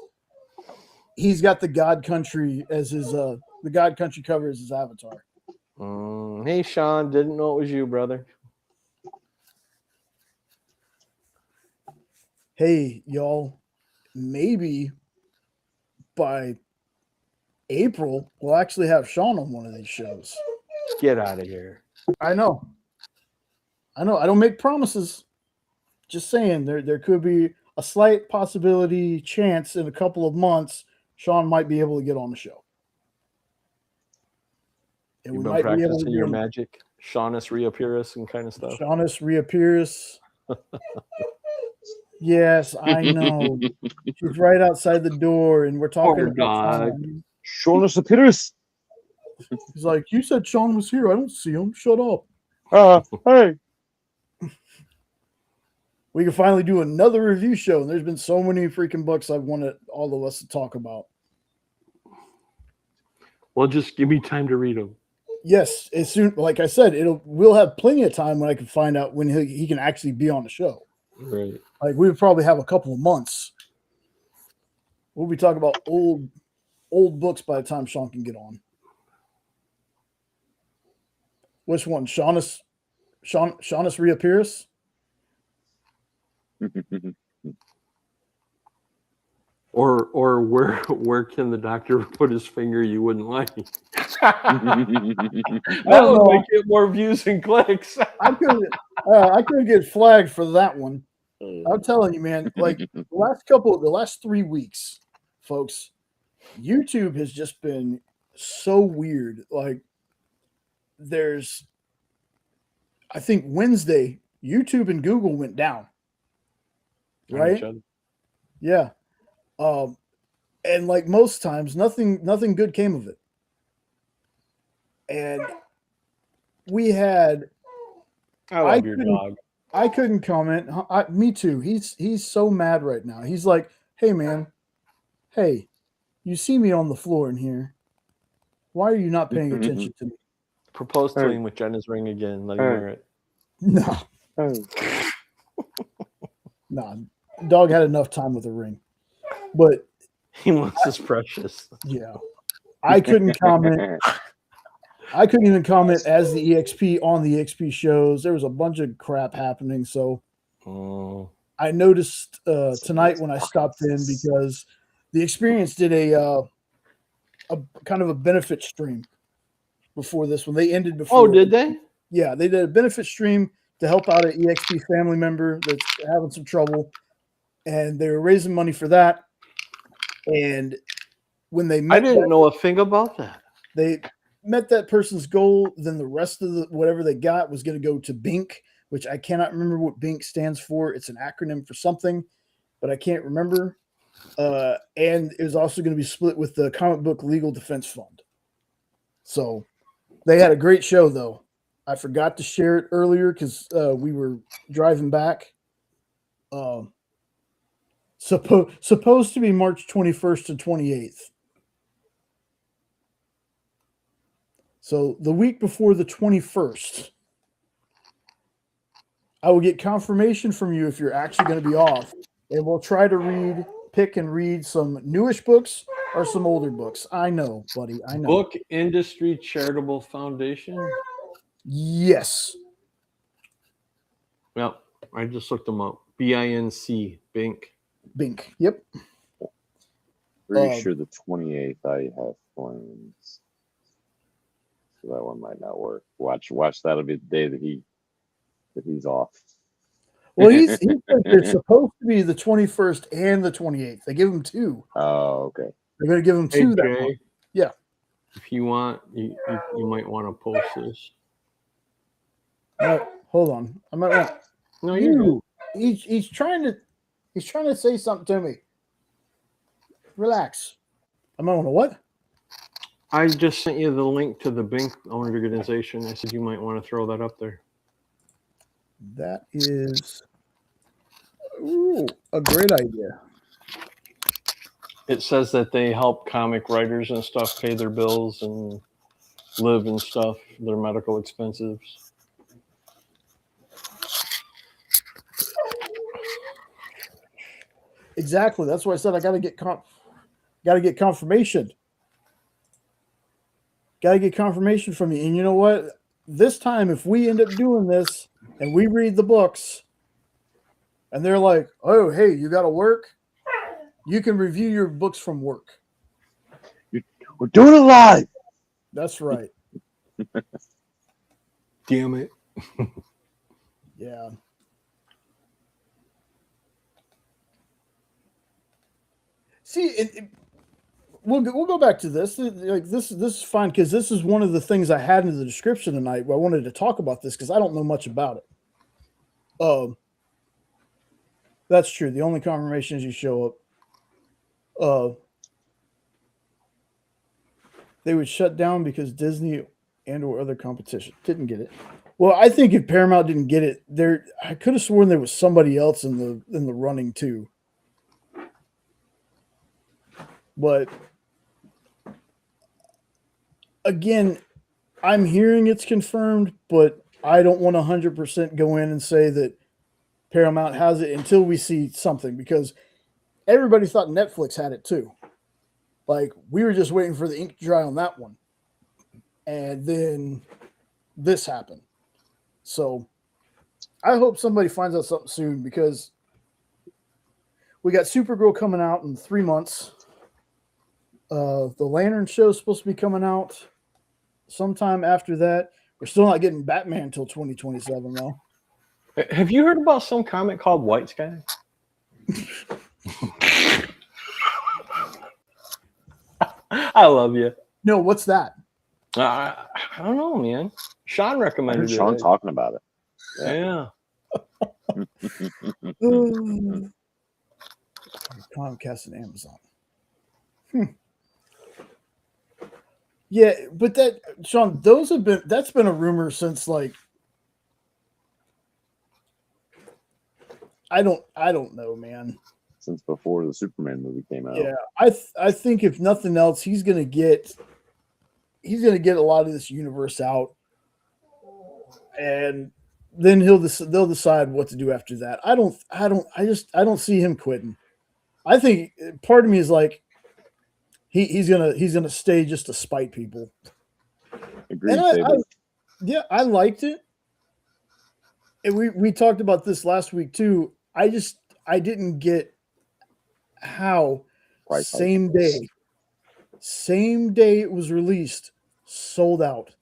he's got the God Country as his the God Country cover as his avatar. Hey, Sean, didn't know it was you, brother. Hey, y'all, maybe by April we'll actually have Sean on one of these shows. Get out of here. I know. I don't make promises. Just saying there could be a slight possibility chance in a couple of months Sean might be able to get on the show. And You've we been might be able practicing to your magic, Shaunus reappearance and kind of stuff. Shaunus reappears. Yes, I know. She's right outside the door, and we're talking Poor about dog. Sean. Shaunus appears. He's like, you said Sean was here. I don't see him. Shut up. Hey. We can finally do another review show, and there's been so many freaking books I've wanted all of us to talk about. Well, just give me time to read them. Yes, as soon, like I said, we'll have plenty of time when I can find out when he can actually be on the show. Right. Like we would probably have a couple of months. We'll be talking about old books by the time Sean can get on. Which one? Shaunus reappears? Or where can the doctor put his finger you wouldn't like? That would make it more views and clicks. I couldn't get flagged for that one. I'm telling you, man, like the last 3 weeks, folks, YouTube has just been so weird. Like I think Wednesday, YouTube and Google went down. Right? Yeah. And like most times, nothing good came of it. And we had I love your dog. I couldn't comment. Me too. He's so mad right now. He's like, hey man, hey, you see me on the floor in here. Why are you not paying attention to me? Propose to him with Jenna's ring again. Let him wear it. No. No. Dog had enough time with a ring. But he wants his precious. Yeah. I couldn't comment. I couldn't even comment as the EXP on the EXP shows. There was a bunch of crap happening. So I noticed tonight when I stopped in because the Experience did a kind of a benefit stream before this one. They ended before. Oh, did they? Yeah, they did a benefit stream to help out an EXP family member that's having some trouble. And they were raising money for that. And when they met, I didn't know a thing about that. They met that person's goal, then the rest of whatever they got was going to go to BINC, which I cannot remember what BINC stands for. It's an acronym for something, but I can't remember. And it was also going to be split with the Comic Book Legal Defense Fund. So they had a great show, though. I forgot to share it earlier because we were driving back. Supposed to be March 21st to 28th. So the week before the 21st, I will get confirmation from you if you're actually going to be off. And we'll try to pick and read some newish books or some older books. I know, buddy. I know. Book Industry Charitable Foundation? Yes. Yep. I just looked them up. BINC, BINC. BINC. Yep. Pretty sure the 28th I have plans. So that one might not work. Watch. That'll be the day that he's off. Well, he said they're supposed to be the 21st and the 28th. They give him two. Oh, okay. They're going to give him two that Jay, month. Yeah. If you want, you might want to post this. Hold on. I might want. No, you're good. He's trying to say something to me. Relax. I'm on a what? I just sent you the link to the Bink organization. I said you might want to throw that up there. That is a great idea. It says that they help comic writers and stuff pay their bills and live and stuff, their medical expenses. Exactly. That's why I said I got to get confirmation. Got to get confirmation from you. And you know what? This time, if we end up doing this and we read the books, and they're like, "Oh, hey, you got to work," you can review your books from work. We're doing it live. That's right. Damn it. Yeah. See, we'll go back to this. Like this is fine because this is one of the things I had in the description tonight. I wanted to talk about this because I don't know much about it. That's true. The only confirmation is you show up. They would shut down because Disney and or other competition didn't get it. Well, I think if Paramount didn't get it, I could have sworn there was somebody else in the running too. But again, I'm hearing it's confirmed, but I don't want to 100% go in and say that Paramount has it until we see something, because everybody thought Netflix had it too. Like, we were just waiting for the ink to dry on that one. And then this happened. So I hope somebody finds out something soon, because we got Supergirl coming out in 3 months. The Lantern show is supposed to be coming out sometime after that. We're still not getting Batman until 2027, though. Have you heard about some comic called White Sky? I love you. No, what's that? I don't know, man. Sean I recommended heard it. Sean talking about it. Yeah. Comcast and Amazon. Yeah, but Sean, that's been a rumor since, like, I don't know, man. Since before the Superman movie came out. Yeah, I think if nothing else, he's gonna get a lot of this universe out, and then they'll decide what to do after that. I don't see him quitting. I think part of me is like, he's gonna stay just to spite people. Agreed. And I liked it. And we talked about this last week too. I didn't get how same day it was released, sold out,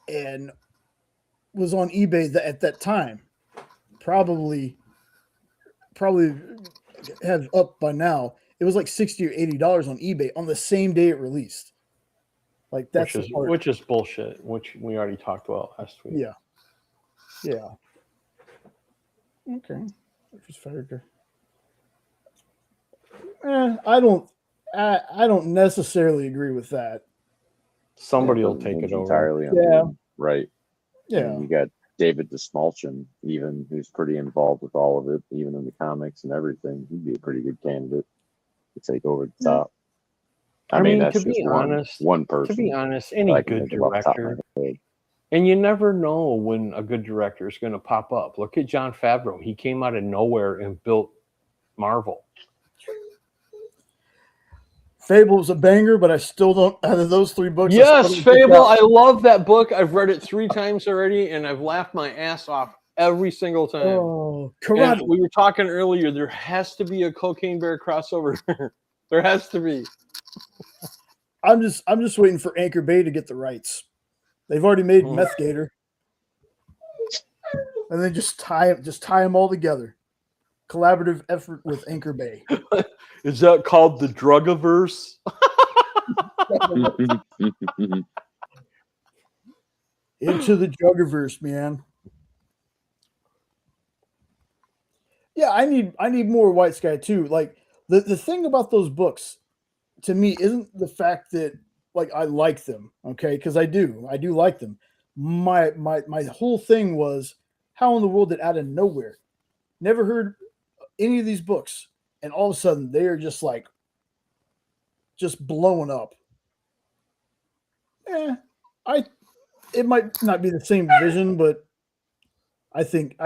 and was on eBay at that time. Probably have up by now. It was like $60 or $80 on eBay on the same day it released. Like, that's which is bullshit, which we already talked about last week. Yeah. Yeah. Okay. I don't necessarily agree with that. Somebody will take it over. Entirely right. Yeah. And you got David Desmalchin, even, who's pretty involved with all of it, even in the comics and everything. He'd be a pretty good candidate to take over the top. I mean, that's to be just honest, one person. To be honest, any good director, and you never know when a good director is going to pop up. Look at Jon Favreau. He came out of nowhere and built Marvel. Fable is a banger, but I still don't. Out of those 3 books, yes, Phable. I love that book. I've read it 3 times already, and I've laughed my ass off every single time. Oh, karate. We were talking earlier. There has to be a Cocaine Bear crossover. There has to be. I'm just waiting for Anchor Bay to get the rights. They've already made Meth Gator, and then just tie them all together. Collaborative effort with Anchor Bay. Is that called the Drugaverse? Into the Drugaverse, man. Yeah, I need more White Sky too. Like the thing about those books to me isn't the fact that like I like them, okay? Because I do like them. My whole thing was how in the world did out of nowhere, never heard any of these books, and all of a sudden they are just like just blowing up. It might not be the same vision, but I think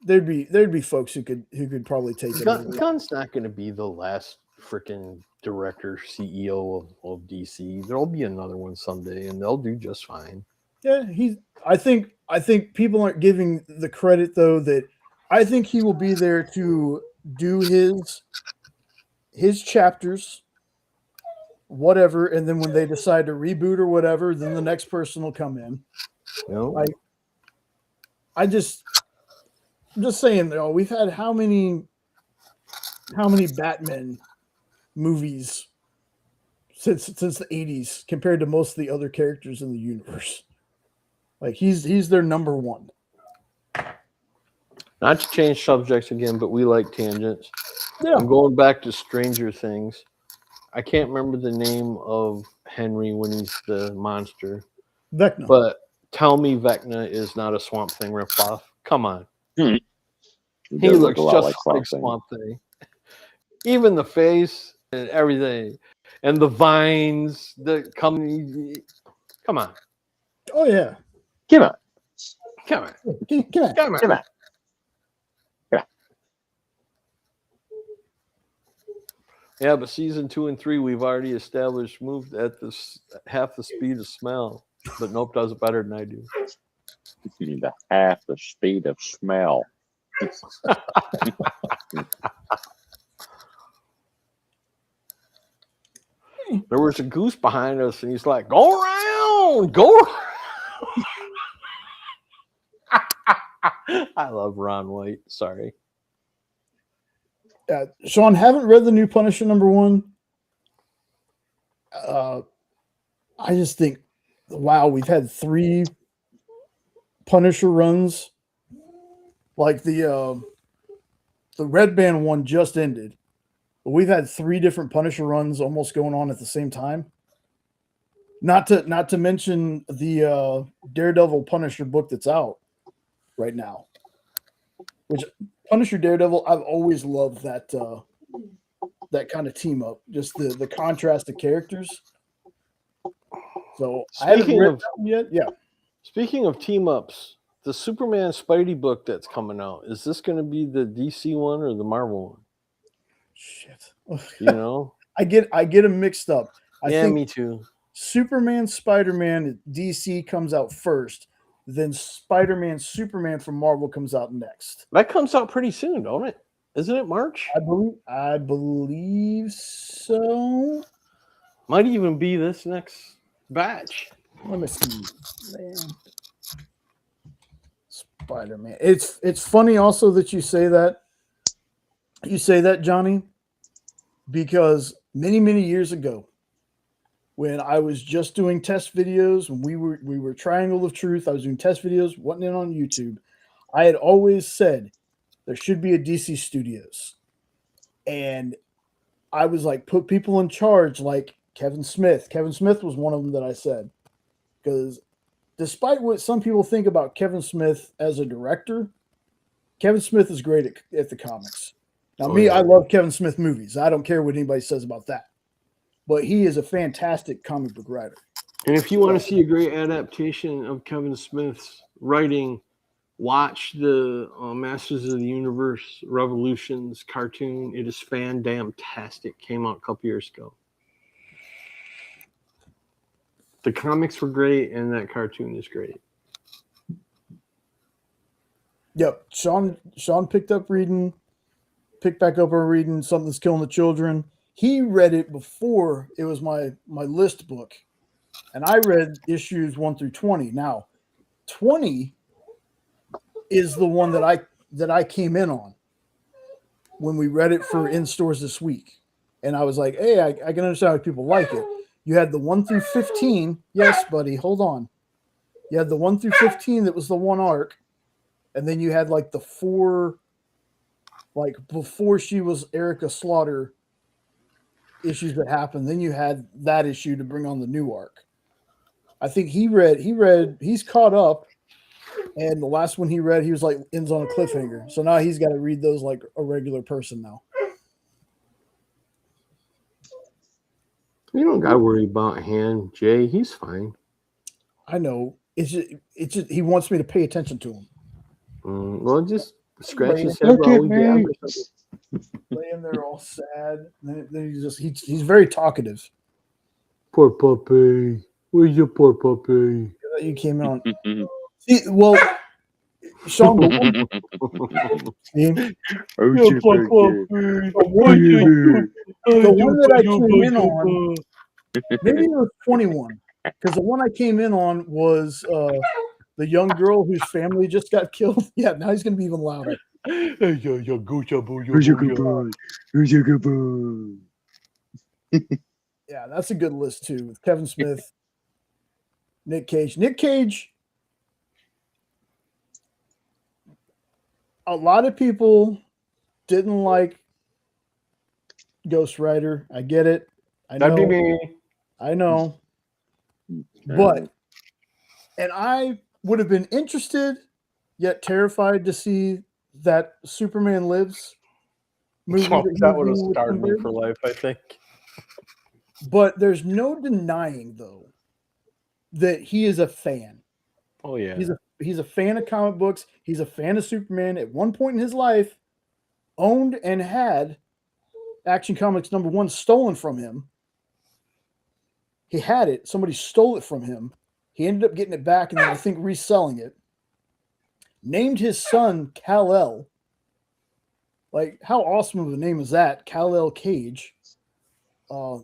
there'd be folks who could probably take it. Gunn's not going to be the last freaking director CEO of DC. There'll be another one someday, and they'll do just fine. Yeah, I think people aren't giving the credit though that I think he will be there to do his chapters, whatever, and then when they decide to reboot or whatever, then the next person will come in. Like, I'm just saying, though, we've had how many Batman movies since the 80s compared to most of the other characters in the universe. Like he's their number one. Not to change subjects again, but we like tangents. Yeah. I'm going back to Stranger Things. I can't remember the name of Henry when he's the monster. Vecna. But tell me Vecna is not a Swamp Thing ripoff. Come on. He looks look just like Swamp Thing. Even the face and everything. And the vines that come on. Oh yeah. Come on. Come on. Yeah, but season 2 and 3 we've already established moved at this half the speed of smell. But Nope does it better than I do. The half the speed of smell. There was a goose behind us, and he's like, "Go around, go around." I love Ron White. Sorry. Sean, haven't read the new Punisher #1. I just think, wow, we've had 3 Punisher runs. Like the Red Band one just ended, but we've had 3 different Punisher runs almost going on at the same time. Not to mention the Daredevil Punisher book that's out right now. Which Punisher Daredevil, I've always loved that kind of team up. Just the contrast of characters. So I haven't read that one yet. Yeah. Speaking of team ups, the Superman Spidey book that's coming out, is this going to be the DC one or the Marvel one? Shit. You know? I get them mixed up. I think me too. Superman, Spider-Man, DC comes out first. Then Spider-Man, Superman from Marvel comes out next. That comes out pretty soon, don't it? Isn't it March? I believe so. Might even be this next batch. Let me see. Man. Spider-Man. It's funny also that you say that. You say that, Johnny, because many years ago, when I was just doing test videos, when we were Triangle of Truth, I was doing test videos, wasn't it on YouTube. I had always said there should be a DC Studios. And I was like, put people in charge like Kevin Smith. Kevin Smith was one of them that I said. Because despite what some people think about Kevin Smith as a director, Kevin Smith is great at the comics. Now, I love Kevin Smith movies. I don't care what anybody says about that. But he is a fantastic comic book writer. And if you want to see a great adaptation of Kevin Smith's writing, watch the Masters of the Universe Revolutions cartoon. It is fan-damn-tastic. Came out a couple years ago. The comics were great, and that cartoon is great. Yep. Sean picked back up reading Something's Killing the Children. He read it before it was my list book. And I read issues 1 through 20. Now, 20 is the one that I came in on when we read it for in stores this week. And I was like, hey, I can understand why people like it. You had the 1 through 15. Yes, buddy, hold on. You had the 1 through 15 that was the one arc. And then you had like the 4 like before she was Erica Slaughter issues that happened. Then you had that issue to bring on the new arc. I think he's caught up, and the last one he read, he was like ends on a cliffhanger. So now he's got to read those like a regular person now. You don't got to worry about Han, Jay. He's fine. I know. It's just he wants me to pay attention to him. Well, just scratch his head. Look at while we me. get Laying there all sad. Then he's very talkative. Poor puppy. Where's your poor puppy? You came in on. See, well, Sean, the one that I came in on, maybe it was 21, because the one I came in on was the young girl whose family just got killed. Yeah, now he's going to be even louder. Who's your good boy? Who's your good boy? Yeah, that's a good list too, with Kevin Smith, Nick Cage. Nick Cage, a lot of people didn't like Ghost Rider. I get it. I know. That'd be me. I know. But, and I would have been interested, yet terrified to see that Superman Lives movie. That would have scarred me for life, I think. But there's no denying, though, that he is a fan. Oh yeah, he's a fan of comic books. He's a fan of Superman. At one point in his life, owned and had Action Comics #1 stolen from him. He had it. Somebody stole it from him. He ended up getting it back and then I think reselling it. Named his son Kal-El. Like, how awesome of a name is that? Kal-El Cage.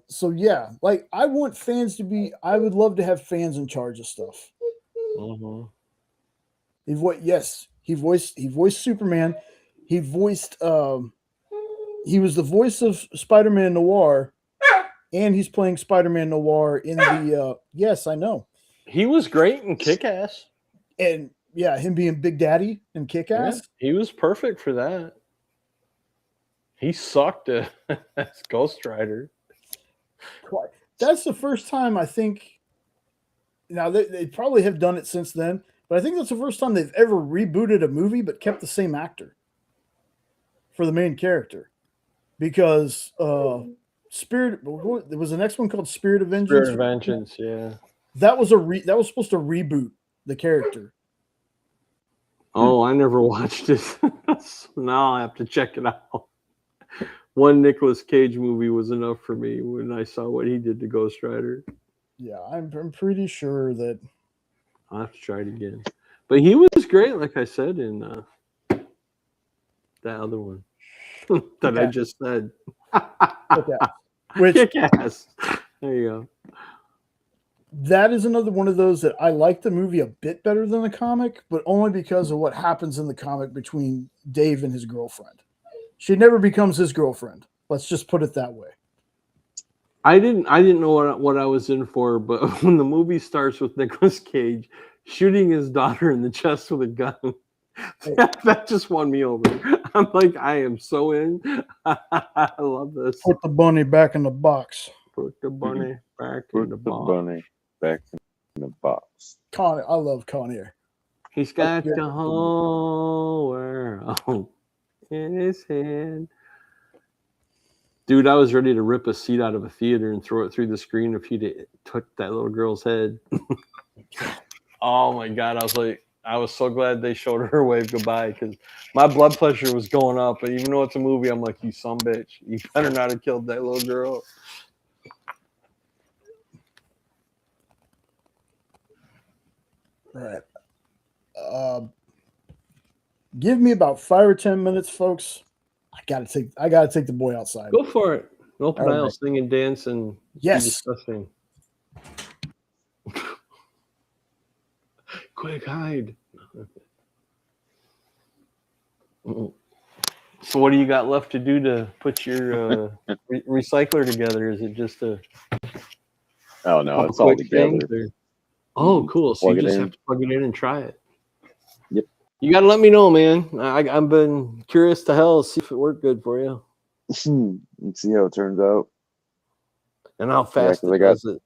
So yeah, like I want fans to be. I would love to have fans in charge of stuff. Mm-hmm. He voiced Superman. He voiced. He was the voice of Spider-Man Noir, and he's playing Spider-Man Noir in the. Yes, I know. He was great in Kick-Ass. And yeah, him being Big Daddy in Kick-Ass. Yeah, he was perfect for that. He sucked as Ghost Rider. That's the first time I think. Now they probably have done it since then, but I think that's the first time they've ever rebooted a movie but kept the same actor for the main character. Because Spirit, there was the next one called Spirit of Vengeance. Spirit of Vengeance, yeah. That was that was supposed to reboot the character. Oh, I never watched it. So now I have to check it out. One Nicolas Cage movie was enough for me when I saw what he did to Ghost Rider. Yeah, I'm pretty sure that I'll have to try it again. But he was great, like I said, in that other one that I just said. Which Kick-Ass. There you go. That is another one of those that I like the movie a bit better than the comic, but only because of what happens in the comic between Dave and his girlfriend. She never becomes his girlfriend. Let's just put it that way. I didn't know what I was in for, but when the movie starts with Nicolas Cage shooting his daughter in the chest with a gun, that just won me over. I'm like, I am so in. I love this. Put the bunny back in the box. Put the bunny back Put in the the box. bunny back in the box. Con, I love Con Air. He's got the whole world in his hand. Dude, I was ready to rip a seat out of a theater and throw it through the screen if he'd took that little girl's head. Oh my God. I was so glad they showed her wave goodbye because my blood pressure was going up. And even though it's a movie, I'm like, you son bitch. You better not have killed that little girl. Right. Give me about 5 or 10 minutes, folks. I gotta take the boy outside. Go for it. Open All aisle, right. sing and dance, and Yes. be disgusting. Quick, hide. So what do you got left to do to put your recycler together? Is it just a Oh no, couple it's all quick together. things, or- Oh, cool. So Plug you it just in. have to plug it in and try it. Yep. You got to let me know, man. I've been curious to hell, see if it worked good for you. Let's see how it turns out. And how fast 'cause it does it.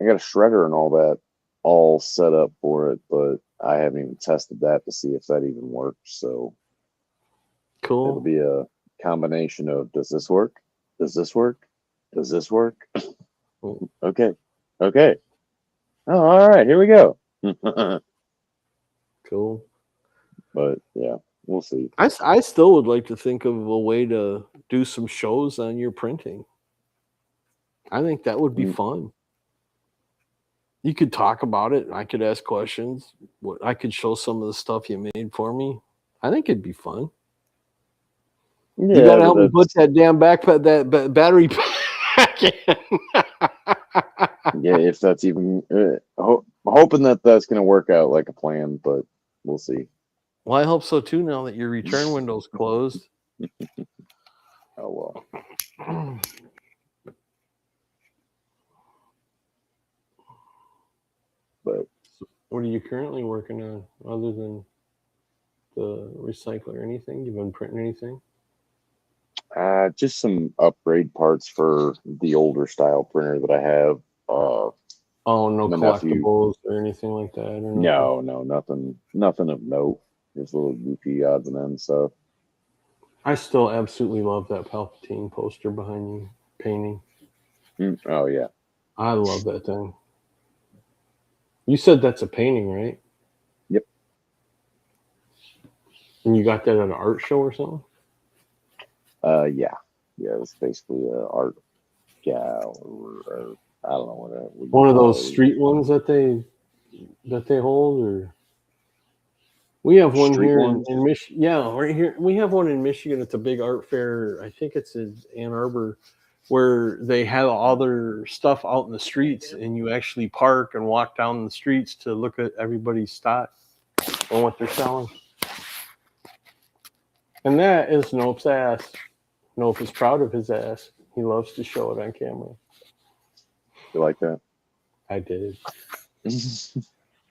I got a shredder and all that all set up for it, but I haven't even tested that to see if that even works. So Cool. it'll be a combination of, does this work? Does this work? Does this work? Cool. Okay. Oh, all right, here we go. Cool. But yeah, we'll see. I still would like to think of a way to do some shows on your printing. I think that would be fun. You could talk about it. I could ask questions. I could show some of the stuff you made for me. I think it'd be fun. Yeah, You got to help me put that damn backpack, that battery pack in. Yeah, if that's even hoping that that's going to work out like a plan, but we'll see. Well, I hope so too. Now that your return window's closed. Oh well. But what are you currently working on other than the recycler? Anything? You've been printing anything? Just some upgrade parts for the older style printer that I have. No collectibles or anything like that? Or no, nothing of note. Just little goofy odds and ends stuff. I still absolutely love that Palpatine poster behind you painting. Oh yeah, I love that thing. You said that's a painting, right? Yep. And you got that at an art show or something? Yeah. It's basically an art gal or I don't know what. One of those street ones that they hold, or we have one Street here ones? in Michigan. Yeah, right here we have one in Michigan. It's a big art fair. I think it's in Ann Arbor, where they have all their stuff out in the streets, and you actually park and walk down the streets to look at everybody's stock and what they're selling. And that is Nope's ass. Nope is proud of his ass. He loves to show it on camera. You like that? I did.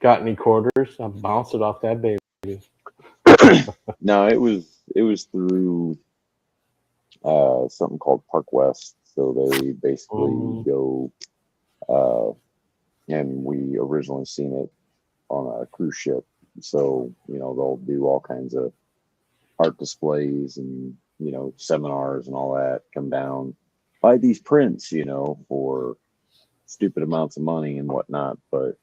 Got any quarters? I bounced it off that baby. No, it was through something called Park West. So they basically go, and we originally seen it on a cruise ship. So they'll do all kinds of art displays and seminars and all that. Come down, buy these prints, for stupid amounts of money and whatnot. But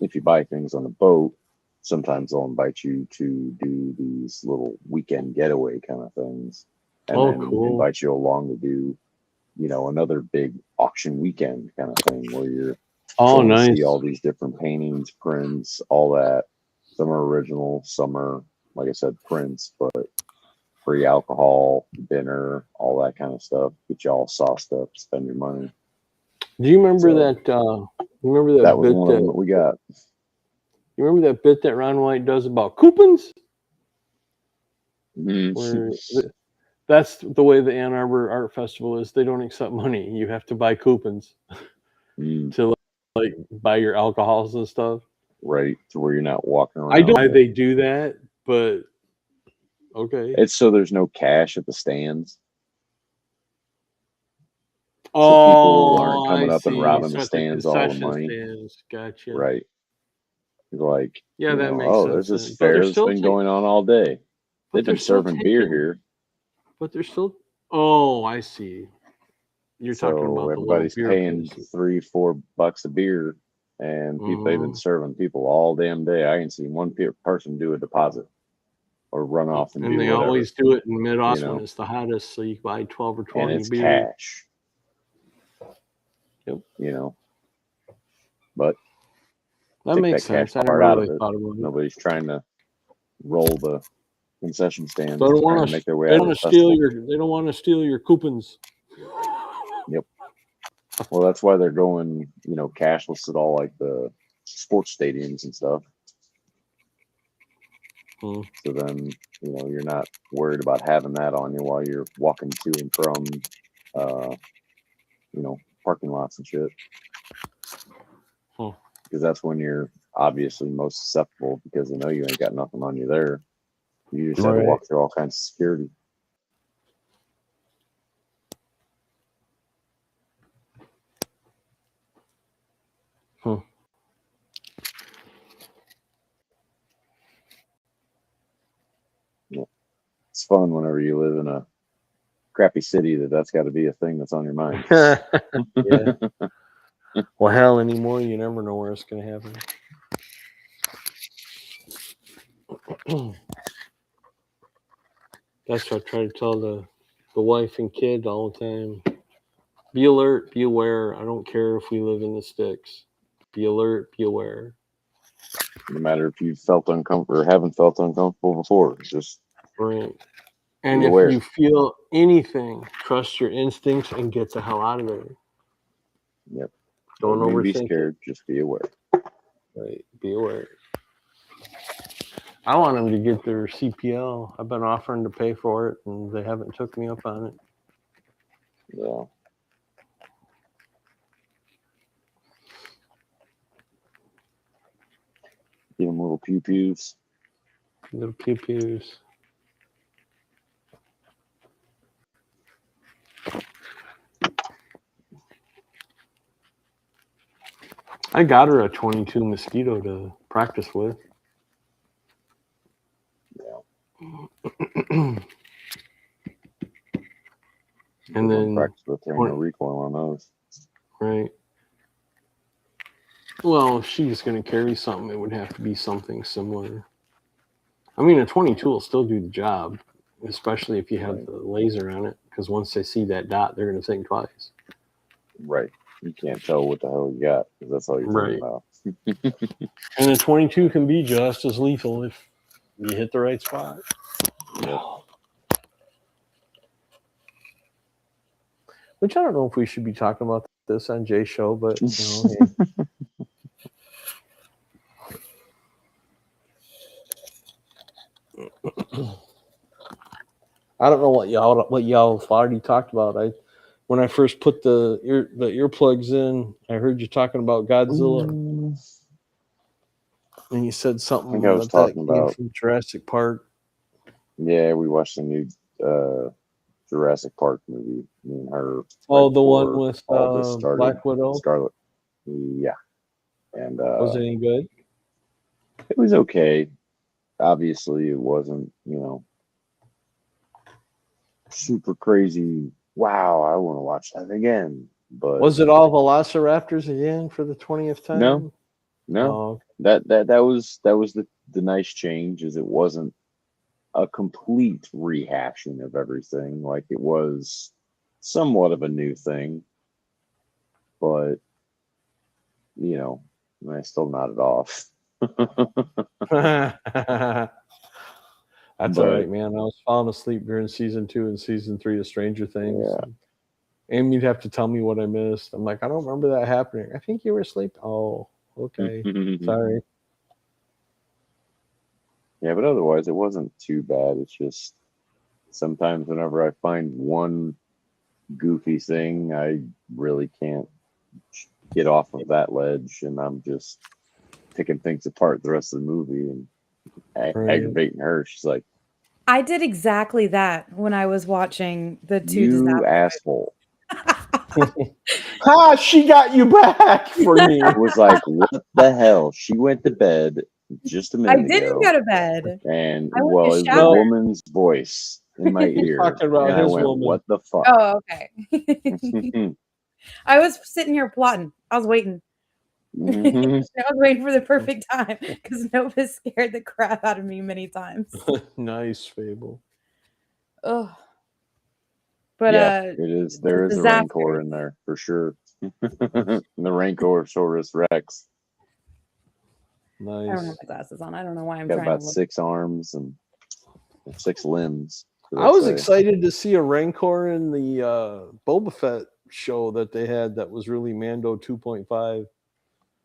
if you buy things on a boat, sometimes they'll invite you to do these little weekend getaway kind of things, and then invite you along to do, another big auction weekend kind of thing where you're going to see all these different paintings, prints, all that. Some are original, some are, like I said, prints, but free alcohol, dinner, all that kind of stuff. Get you all sauced up, spend your money. Do you remember that? Remember that was one of them that we got. You remember that bit that Ron White does about coupons? Mm-hmm. That's the way the Ann Arbor Art Festival is. They don't accept money. You have to buy coupons to like buy your alcohols and stuff. Right, to where you're not walking around. I don't know why they do that, but okay. It's so there's no cash at the stands. So people aren't coming up and robbing the stands all the money. Gotcha. Right. Like, that makes sense. There's this fair that's been going on all day. They've been serving beer here. But they're still. Oh, I see. You're talking about everybody's paying $3-4 a beer, and they've been serving people all damn day. I ain't seen one person do a deposit or run off and do they whatever. Always do it in mid-August when it's the hottest, so you buy 12 or 20 and it's beer. Cash. Yep. But that makes sense. I never really thought about it. Nobody's trying to roll the concession stands. They don't want to make their way they out don't of the steal your. They don't want to steal your coupons. Yep. Well, that's why they're going, cashless at all, like the sports stadiums and stuff. So then, you're not worried about having that on you while you're walking to and from, parking lots and shit. because that's when you're obviously most susceptible because they know you ain't got nothing on you there. You just have to walk through all kinds of security. Yeah. It's fun whenever you live in a crappy city that's got to be a thing that's on your mind. Yeah. Well, hell, anymore, you never know where it's going to happen. That's what I try to tell the wife and kid all the time. Be alert, be aware. I don't care if we live in the sticks. Be alert, be aware. No matter if you felt uncomfortable or haven't felt uncomfortable before, just right. And be if aware. you feel anything, trust your instincts and get the hell out of there. Yep. Don't mean be overthink scared. it. Just be aware. Right. Be aware. I want them to get their CPL. I've been offering to pay for it, and they haven't took me up on it. Yeah. Give them little pew pews. Little pew pews. I got her a 22 mosquito to practice with. Yeah. And then practice with there ain't no recoil on those. Right. Well, if she was going to carry something, it would have to be something similar. I mean, a 22 will still do the job, especially if you have the laser on it, because once they see that dot, they're going to think twice. Right. You can't tell what the hell you got because that's all you're thinking about. And a 22 can be just as lethal if you hit the right spot. Yep. Which I don't know if we should be talking about this on Jay's show, but you know, hey. I don't know what y'all have already talked about. When I first put the earplugs in, I heard you talking about Godzilla. And you said something I think I was about talking that came about from Jurassic Park. Yeah, we watched the new Jurassic Park movie. Me and her. Oh, the one with Black Widow? Scarlet. Yeah. And was it any good? It was okay. Obviously, it wasn't, super crazy. Wow, I want to watch that again. But was it all Velociraptors again for the 20th time? No. Oh, that was the nice change, is it wasn't a complete rehashing of everything. Like, it was somewhat of a new thing, but I still nodded off. That's all right, man. I was falling asleep during season 2 and season 3 of Stranger Things. Yeah. And you'd have to tell me what I missed. I'm like, I don't remember that happening. I think you were asleep. Oh, okay. Sorry. Yeah, but otherwise it wasn't too bad. It's just sometimes whenever I find one goofy thing, I really can't get off of that ledge, and I'm just picking things apart the rest of the movie and aggravating her. She's like, I did exactly that when I was watching the 2 "You disaster asshole." Ha! She got you back for me. I was like, "What the hell?" She went to bed just a minute I didn't ago. go to bed. And I went well, to it was a shower. woman's voice in my ear. talking about and I his went, woman. "What the fuck?" Oh, okay. I was sitting here plotting. I was waiting. I was waiting for the perfect time because Nova scared the crap out of me many times. Nice, Phable. Oh, but Yeah, it is. There is a disaster. Rancor in there for sure. The Rancosaurus Rex. Nice. I don't have my glasses on. I don't know why I'm Got trying about to look. 6 arms and 6 limbs. I was excited to see a Rancor in the Boba Fett show that they had that was really Mando 2.5.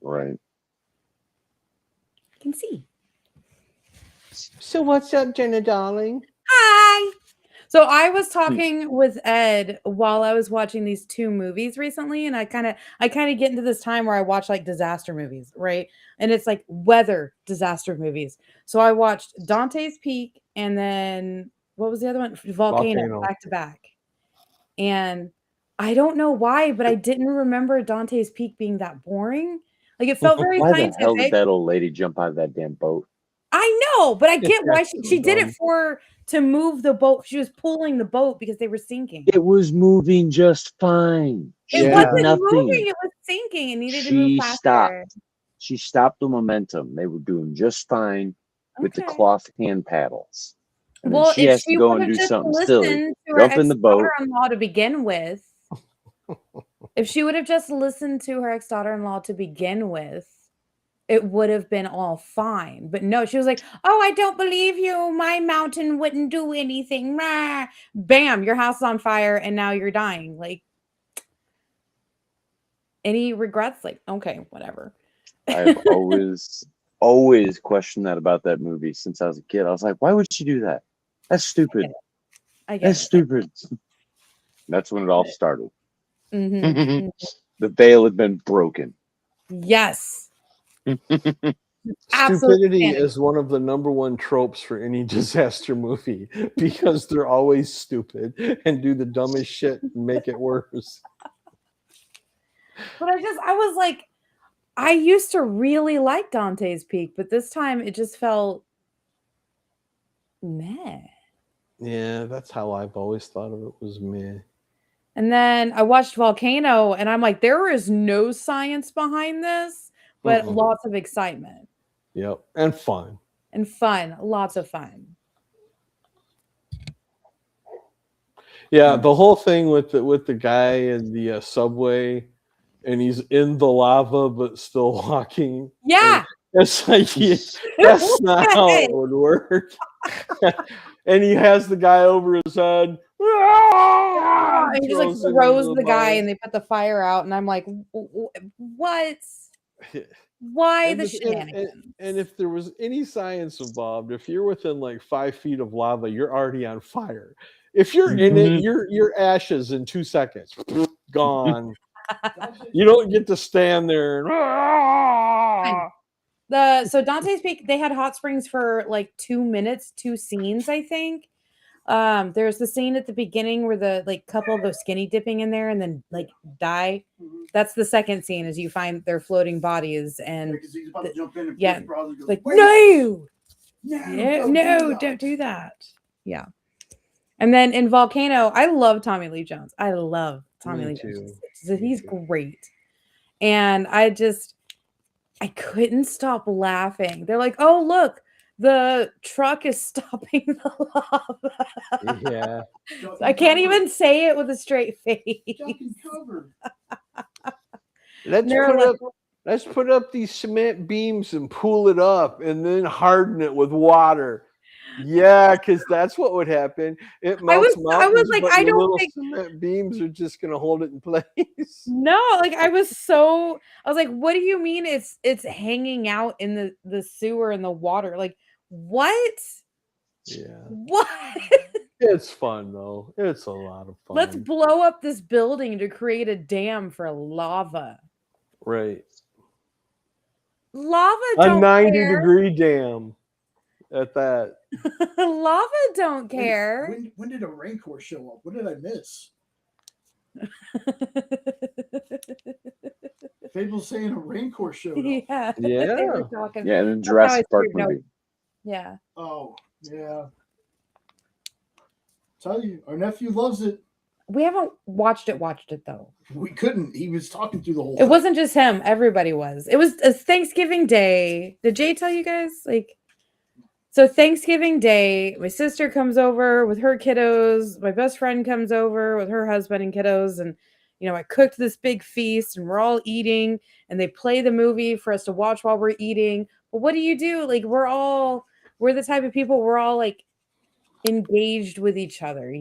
Right. I can see. So what's up, Jenna darling? Hi. So I was talking with Ed while I was watching these two movies recently, and I kind of get into this time where I watch like disaster movies, right? And it's like weather disaster movies. So I watched Dante's Peak, and then what was the other one? Volcano. Back to back. And I don't know why, but I didn't remember Dante's Peak being that boring. Like it felt very Why the scientific. hell did that old lady jump out of that damn boat? I know, but I get why she did it to move the boat. She was pulling the boat because they were sinking. It was moving just fine. It wasn't moving, it was sinking. It needed to move faster. She stopped the momentum. They were doing just fine with the cloth hand paddles. And well, she has to go and do something silly. Jump in the boat. Daughter-in-law to begin with. If she would have just listened to her ex-daughter-in-law to begin with, it would have been all fine. But no, she was like, "Oh, I don't believe you. My mountain wouldn't do anything." Rah. Bam, your house is on fire and now you're dying. Like, any regrets? Like, okay, whatever. I've always questioned that about that movie since I was a kid. I was like, why would she do that? That's stupid. That's stupid. That's when it all started. Mm-hmm. The veil had been broken. Yes. Stupidity is one of the number one tropes for any disaster movie because they're always stupid and do the dumbest shit and make it worse. But I was like, I used to really like Dante's Peak, but this time it just felt meh. Yeah, that's how I've always thought of it, was meh. And then I watched Volcano, and I'm like, there is no science behind this, but lots of excitement. Yep, and fun. And fun, lots of fun. Yeah, the whole thing with the guy in the subway, and he's in the lava but still walking. Yeah, it's like that's not how it would work. And he has the guy over his head. And he just like throws the guy, and they put the fire out, and I'm like, what? Why the shenanigans? And if there was any science involved, if you're within like 5 feet of lava, you're already on fire. If you're in it, you're ashes in 2 seconds. Gone. You don't get to stand there. So Dante's Peak, they had hot springs for like 2 minutes, 2 scenes, I think. There's the scene at the beginning where the like couple go skinny dipping in there and then like die. That's the second scene, as you find their floating bodies and like no, don't do that. Yeah. And then in Volcano, I love Tommy Lee Jones. I love Tommy Lee Jones. He's great. And I couldn't stop laughing. They're like, "Oh, look, the truck is stopping the lava." Yeah. I can't even say it with a straight face. Let's put up these cement beams and pull it up and then harden it with water. Yeah, because that's what would happen. It melts I was like, I don't think cement beams are just gonna hold it in place. No, like I was like, what do you mean it's hanging out in the sewer and the water? Like, what? Yeah. What? It's fun though. It's a lot of fun. Let's blow up this building to create a dam for lava. Right. Lava a don't 90-degree dam at that. Lava don't care. When did a Rancor show up? What did I miss? Fable's saying a Rancor showed up. Yeah. Yeah. They were talking. Yeah, and then Jurassic Park movie. Yeah. Oh, yeah. Tell you, our nephew loves it. We haven't watched it though. We couldn't. He was talking through the whole It thing. wasn't just him. Everybody was. It was a Thanksgiving Day. Did Jay tell you guys? So Thanksgiving Day, my sister comes over with her kiddos. My best friend comes over with her husband and kiddos. And, I cooked this big feast and we're all eating and they play the movie for us to watch while we're eating. But what do you do? We're the type of people, we're all engaged with each other,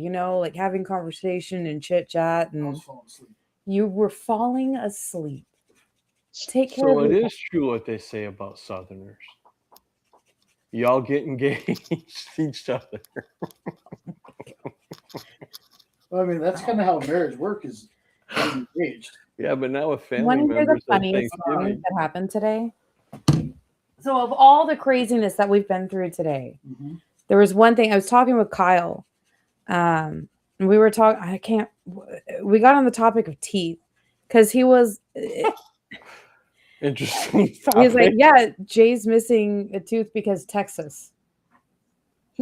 having conversation and chit chat. And I was falling asleep. you were falling asleep. Take care So of it is true what they say about Southerners. Y'all get engaged each other. I mean, that's kind of how marriage works. Is getting engaged. Yeah, but now with family Want to hear the members at funniest thing Thanksgiving. that happened today? So, of all the craziness that we've been through today, there was one thing. I was talking with Kyle, and we were talking. We got on the topic of teeth because he was. Interesting. He was like, "Yeah, Jay's missing a tooth because Texas."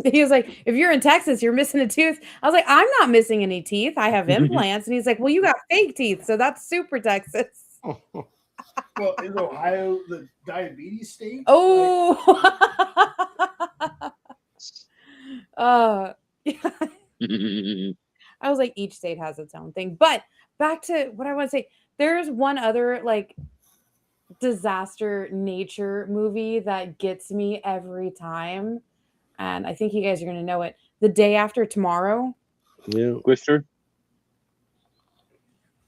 He was like, "If you're in Texas, you're missing a tooth." I was like, "I'm not missing any teeth. I have implants." And he's like, "Well, you got fake teeth, so that's super Texas." Well, is Ohio the diabetes state? Oh, yeah. I was like, each state has its own thing. But back to what I want to say, there's one other like disaster nature movie that gets me every time, and I think you guys are going to know it. The Day After Tomorrow. Yeah. Twister?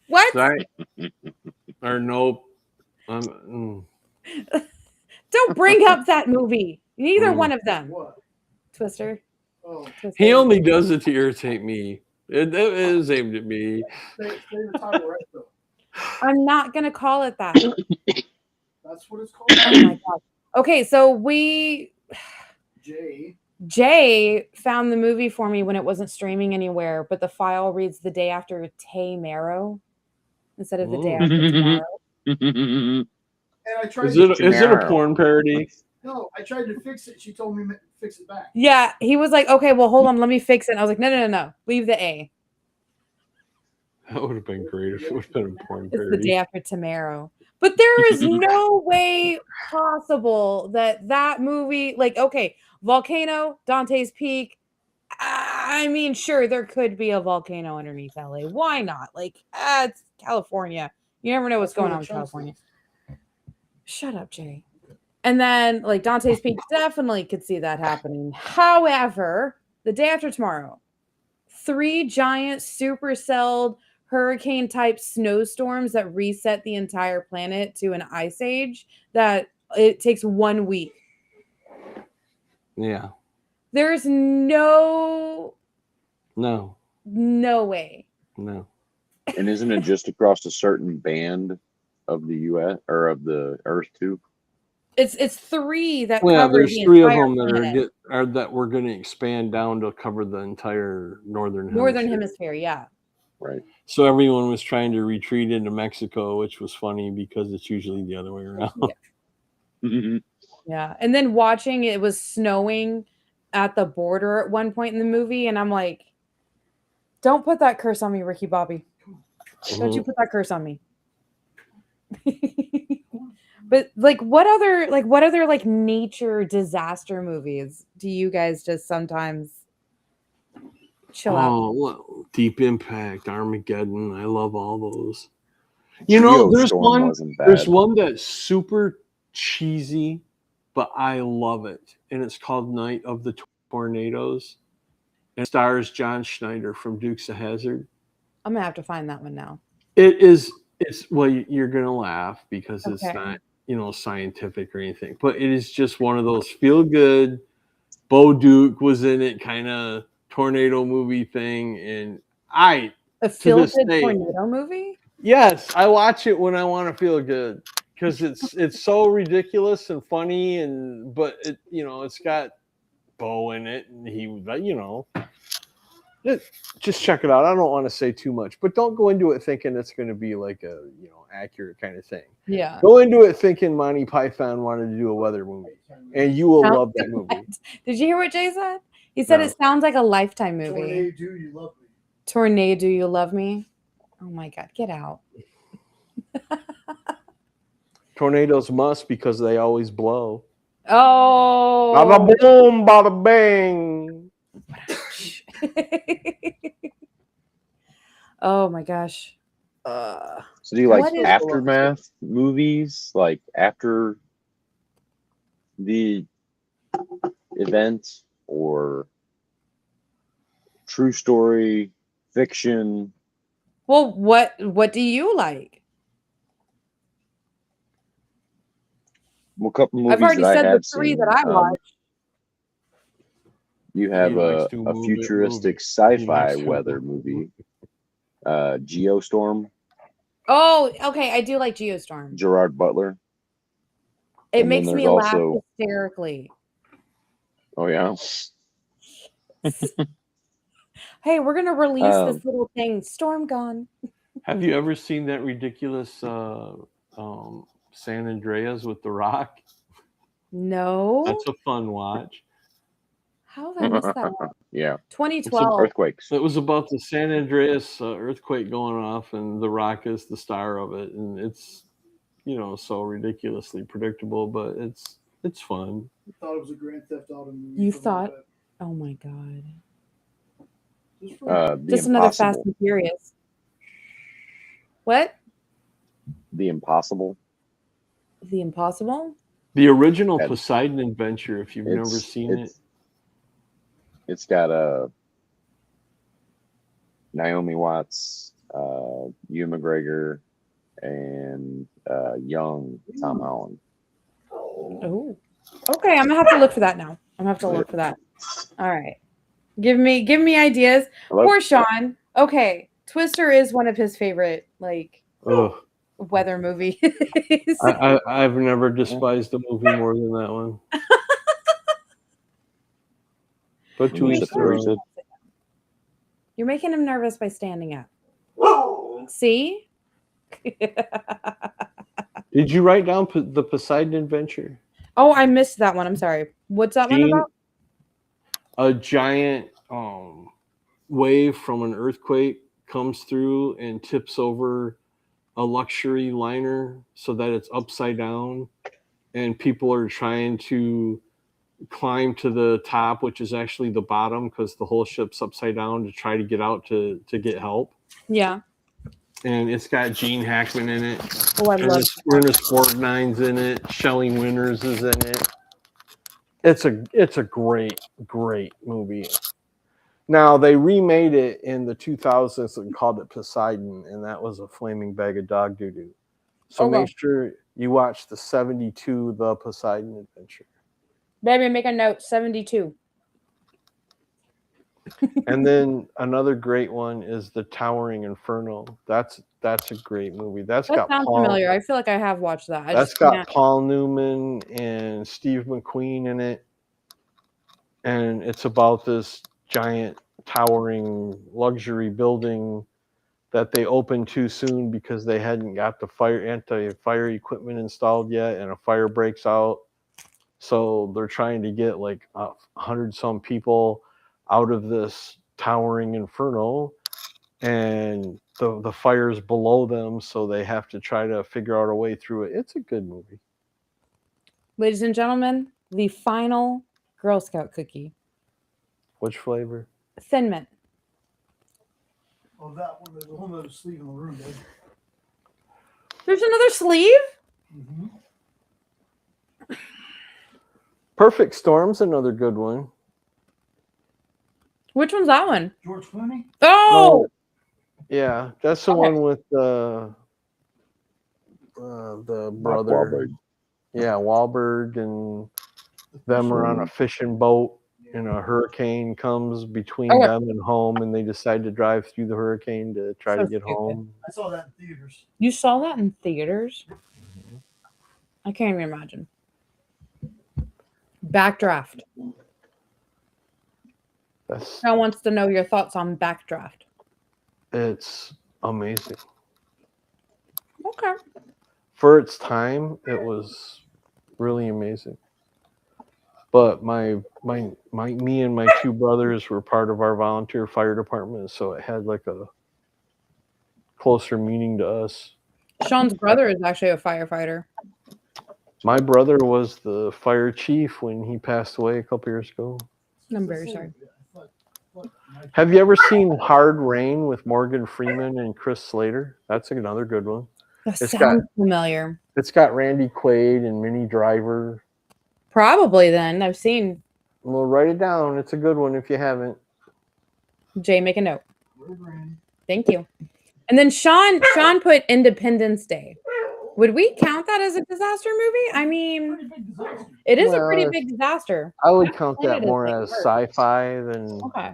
What? Sorry. Or nope. Mm. Don't bring up that movie. Neither one of them. What? Twister. Oh, Twister. He only does it to irritate me. It is aimed at me. say the title right though. I'm not going to call it that. That's what it's called. Oh my god. Okay, so Jay found the movie for me when it wasn't streaming anywhere, but the file reads The Day After Tomorrow instead of The Day After Tomorrow. And I tried. Is it a porn parody? No, I tried to fix it. She told me to fix it back. Yeah, he was like, "Okay, well, hold on, let me fix it." And I was like, "No, leave the A. That would have been great if it would have been a porn It's The parody. Day After Tomorrow." But there is no way possible that movie, like, okay, volcano, Dante's Peak. I mean, sure, there could be a volcano underneath LA. Why not? Like, it's California. You never know what's going on in California. Shut up, Jay. And then, like, Dante's Peak, definitely could see that happening. However, The Day After Tomorrow, 3 giant supercelled hurricane-type snowstorms that reset the entire planet to an ice age that it takes 1 week. Yeah. There's no way. No. And isn't it just across a certain band of the U.S. or of the Earth too? It's 3 that Well, cover there's the 3 of entire them planet. that we're going to expand down to cover the entire northern hemisphere. Yeah. Right. So everyone was trying to retreat into Mexico, which was funny because it's usually the other way around. Yeah. Yeah. And then watching it was snowing at the border at one point in the movie, and I'm like, don't put that curse on me, Ricky Bobby. Don't you put that curse on me. But what other nature disaster movies do you guys just sometimes chill out? Well, Deep Impact, Armageddon. I love all those. You know, there's one that's super cheesy, but I love it, and it's called Night of the Tornadoes, and it stars John Schneider from Dukes of Hazzard. I'm gonna have to find that one now. It's well, you're gonna laugh because it's not, scientific or anything, but it is just one of those feel good. Bo Duke was in it, kind of tornado movie thing, and a feel good tornado movie. Yes, I watch it when I want to feel good because it's so ridiculous and funny, but it's got Bo in it, and just check it out. I don't want to say too much, but don't go into it thinking it's going to be like a accurate kind of thing. Yeah. Go into it thinking Monty Python wanted to do a weather movie, and you will love that movie. Did you hear what Jay said? He said it sounds like a Lifetime movie. Tornado, you love me. Tornado, you love me. Oh my God, get out. Tornadoes must, because they always blow. Oh. Bada boom, bada bang. Oh my gosh. So do you like aftermath movies, like after the event, or true story, fiction? Well, what do you like? Well, a couple movies I've already that said I have the 3 seen, that I watched. You have He likes a to move it, futuristic move it. He sci-fi likes to weather move it. movie Geostorm, Oh, okay. I do like Geostorm. Gerard Butler. It And then makes there's me laugh also- hysterically. Oh yeah. Hey, we're gonna release Um, this little thing. Storm gone. Have you ever seen that ridiculous San Andreas with The Rock? No. That's a fun watch. How have I missed that one? Yeah. Some 2012. earthquakes. It was about the San Andreas earthquake going off, and The Rock is the star of it, and it's so ridiculously predictable, but it's fun. I thought it was a Grand Theft Auto movie. You for a little thought? bit. Oh my god. Just Just another Fast Impossible. and Furious. What? The Impossible. The Impossible? The original That's- Poseidon Adventure, if you've never seen it. It's got Naomi Watts, Ewan McGregor, and young Tom Holland. Oh. Okay, I'm gonna have to look for that now. I'm gonna have to look for that. All right. Give me ideas. Hello? Poor Sean. Okay. Twister is one of his favorite Ugh. weather movies. I've never despised a movie more than that one. But to each their own. You're making him nervous by standing up. See? Did you write down the Poseidon Adventure? Oh, I missed that one. I'm sorry. What's that one about? A giant wave from an earthquake comes through and tips over a luxury liner so that it's upside down, and people are trying to climb to the top, which is actually the bottom because the whole ship's upside down, to try to get out to get help. Yeah. And it's got Gene Hackman in it. Oh, I love Ernest Borgnine's in it. Shelley Winters is in it. It's a great movie. Now they remade it in the 2000s and called it Poseidon, and that was a flaming bag of dog doo doo. So Okay. make sure you watch the 72 The Poseidon Adventure. Baby, make a note. 72. And then another great one is The Towering Inferno. That's a great movie. That sounds familiar. I feel like I have watched that. That's got Paul Newman and Steve McQueen in it. And it's about this giant towering luxury building that they opened too soon because they hadn't got the anti-fire equipment installed yet, and a fire breaks out. So they're trying to get like 100 some people out of this towering inferno, and the fire's below them, so they have to try to figure out a way through it. It's a good movie. Ladies and gentlemen, the final Girl Scout cookie. Which flavor? Thin Mint. Oh, that one. There's a whole other sleeve in the room, babe. There's another sleeve? Mm-hmm. Perfect Storm's another good one. Which one's that one? George Clooney? Oh! Yeah, that's the Okay. one with the brother. Wahlberg. Yeah, Wahlberg and them are on a fishing boat, and a hurricane comes between Okay. them and home, and they decide to drive through the hurricane to try So to get stupid. home. I saw that in theaters. You saw that in theaters? I can't even imagine. Backdraft. That's Sean wants to know your thoughts on Backdraft. it's amazing. Okay. For its time, it was really amazing. But me and my two brothers were part of our volunteer fire department, so it had like a closer meaning to us. Sean's brother is actually a firefighter. My brother was the fire chief when he passed away a couple years ago. I'm very sorry. Have you ever seen Hard Rain with Morgan Freeman and Chris Slater? That's another good one. That It's sounds familiar. It's got Randy Quaid and Minnie Driver. Probably then. I've seen Well, write it down. It's a good one if you haven't. Jay make a note. Thank you. And then Sean put Independence Day. Would we count that as a disaster movie? I mean, it is a pretty Well, big disaster. I would count that Planet is more like as Earth. sci-fi than Okay.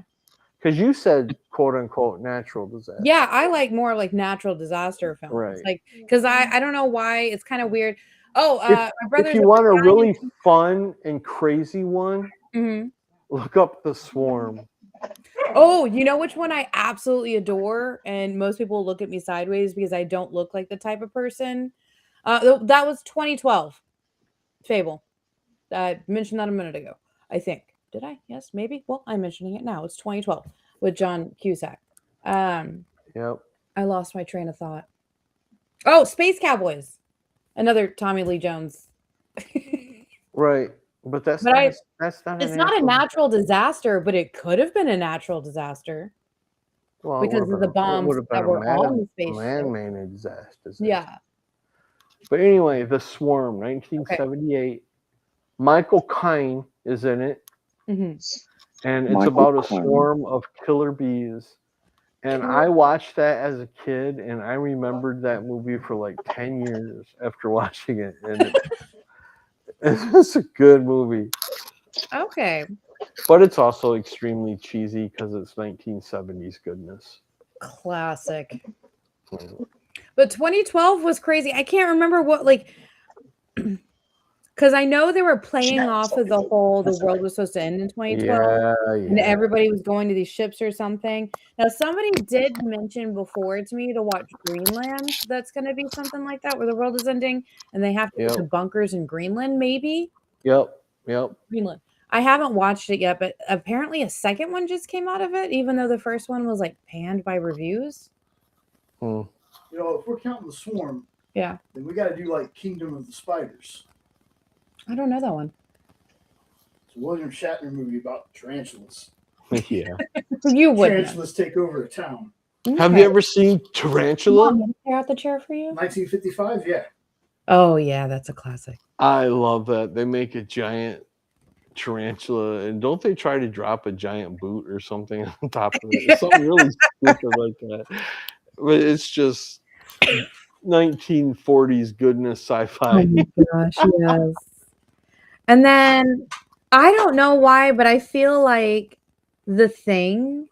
Because you said quote unquote natural disaster. Yeah, I like more like natural disaster films. Right. Like, because I don't know why it's kind of weird. Oh, my brother's If you want a really fun and crazy one, Mhm. look up The Swarm. Oh, you know which one I absolutely adore, and most people look at me sideways because I don't look like the type of person. That was 2012. Fable. I mentioned that a minute ago. I think. Did I? Yes, maybe. Well, I'm mentioning it now. It's 2012 with John Cusack. Yep. I lost my train of thought. Oh, Space Cowboys. Another Tommy Lee Jones. Right. But that's But not, I- that's not It's not a natural disaster, but it could have been a natural disaster well, it because would've of the been a- it bombs would've been that a were on the spaceship. man-made disaster. Yeah. But anyway, The Swarm, 1978. Michael Caine is in it, Mhm. and it's Michael about a Caine. swarm of killer bees. And I watched that as a kid, and I remembered that movie for like 10 years after watching it. And it's a good movie, Okay. but it's also extremely cheesy because it's 1970s goodness. Classic. But 2012 was crazy. I can't remember what, like, because I know they were playing off of the whole the world was supposed to end in 2012. And Yeah. everybody was going to these ships or something. Now, somebody did mention before to me to watch Greenland. That's going to be something like that, where the world is ending, and they have to get Yep. to bunkers in Greenland, maybe. Yep. Greenland. I haven't watched it yet, but apparently a second one just came out of it, even though the first one was like panned by reviews. You know, if we're counting The Swarm, Yeah, then we got to do like Kingdom of the Spiders. I don't know that one. It's a William Shatner movie about tarantulas. Yeah. You would. Tarantulas take over a town. Have you ever seen Tarantula? Tear out the chair for you? 1955, yeah. Oh yeah, that's a classic. I love that. They make a giant tarantula, and don't they try to drop a giant boot or something on top of it? Something really stupid like that. But it's just 1940s goodness sci-fi. Oh my gosh, yes. And then I don't know why, but I feel like The Thing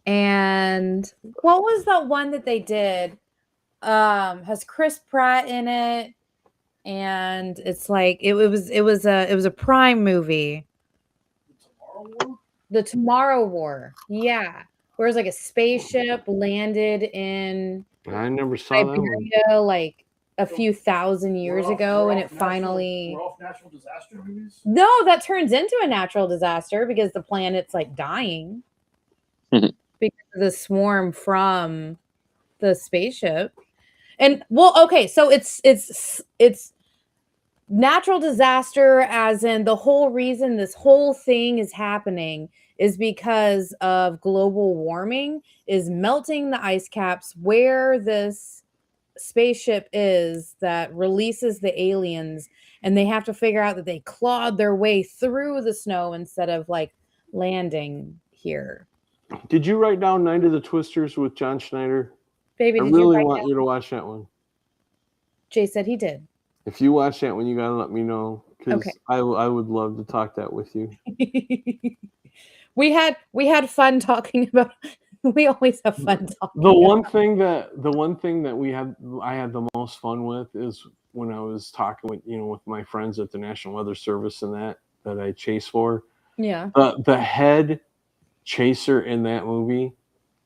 and what was that one that they did? Has Chris Pratt in it, and it's like it was a Prime movie. The Tomorrow War. Yeah. Where it's like a spaceship landed in I never saw that one. Siberia like a few thousand years ago, and it finally We're off natural disaster movies? No, that turns into a natural disaster because the planet's like dying Mhm. because of the swarm from the spaceship. And well, okay, so it's natural disaster as in the whole reason this whole thing is happening is because of global warming is melting the ice caps where this spaceship is that releases the aliens, and they have to figure out that they clawed their way through the snow instead of like landing here. Did you write down Night of the Twisters with John Schneider? Baby, I did you really write want down? you to watch that one. Jay said he did. If you watch that one, you gotta let me know because Okay. I would love to talk that with you. we had fun talking about we always have fun talking The one about. thing that I had the most fun with is when I was talking with my friends at the National Weather Service and that I chase for. Yeah. The head chaser in that movie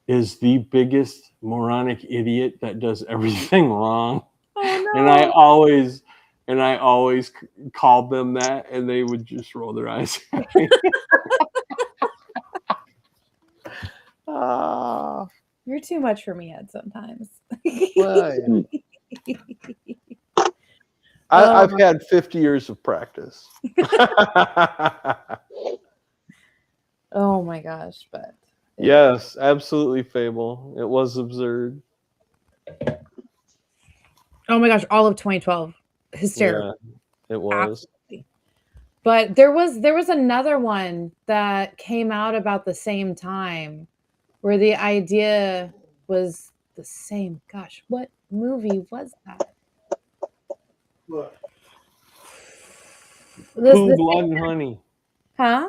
is the biggest moronic idiot that does everything wrong. Oh no. And I always called them that, and they would just roll their eyes at me. You're too much for me, Ed, sometimes. Well, I've had 50 years of practice. Oh my gosh, but Yes, absolutely, Phable. It was absurd. oh my gosh, all of 2012. Hysterical. Yeah, it was. Absolutely. But there was another one that came out about the same time where the idea was the same. Gosh, what movie was that? What? Pooh, Blood, and Honey. Huh?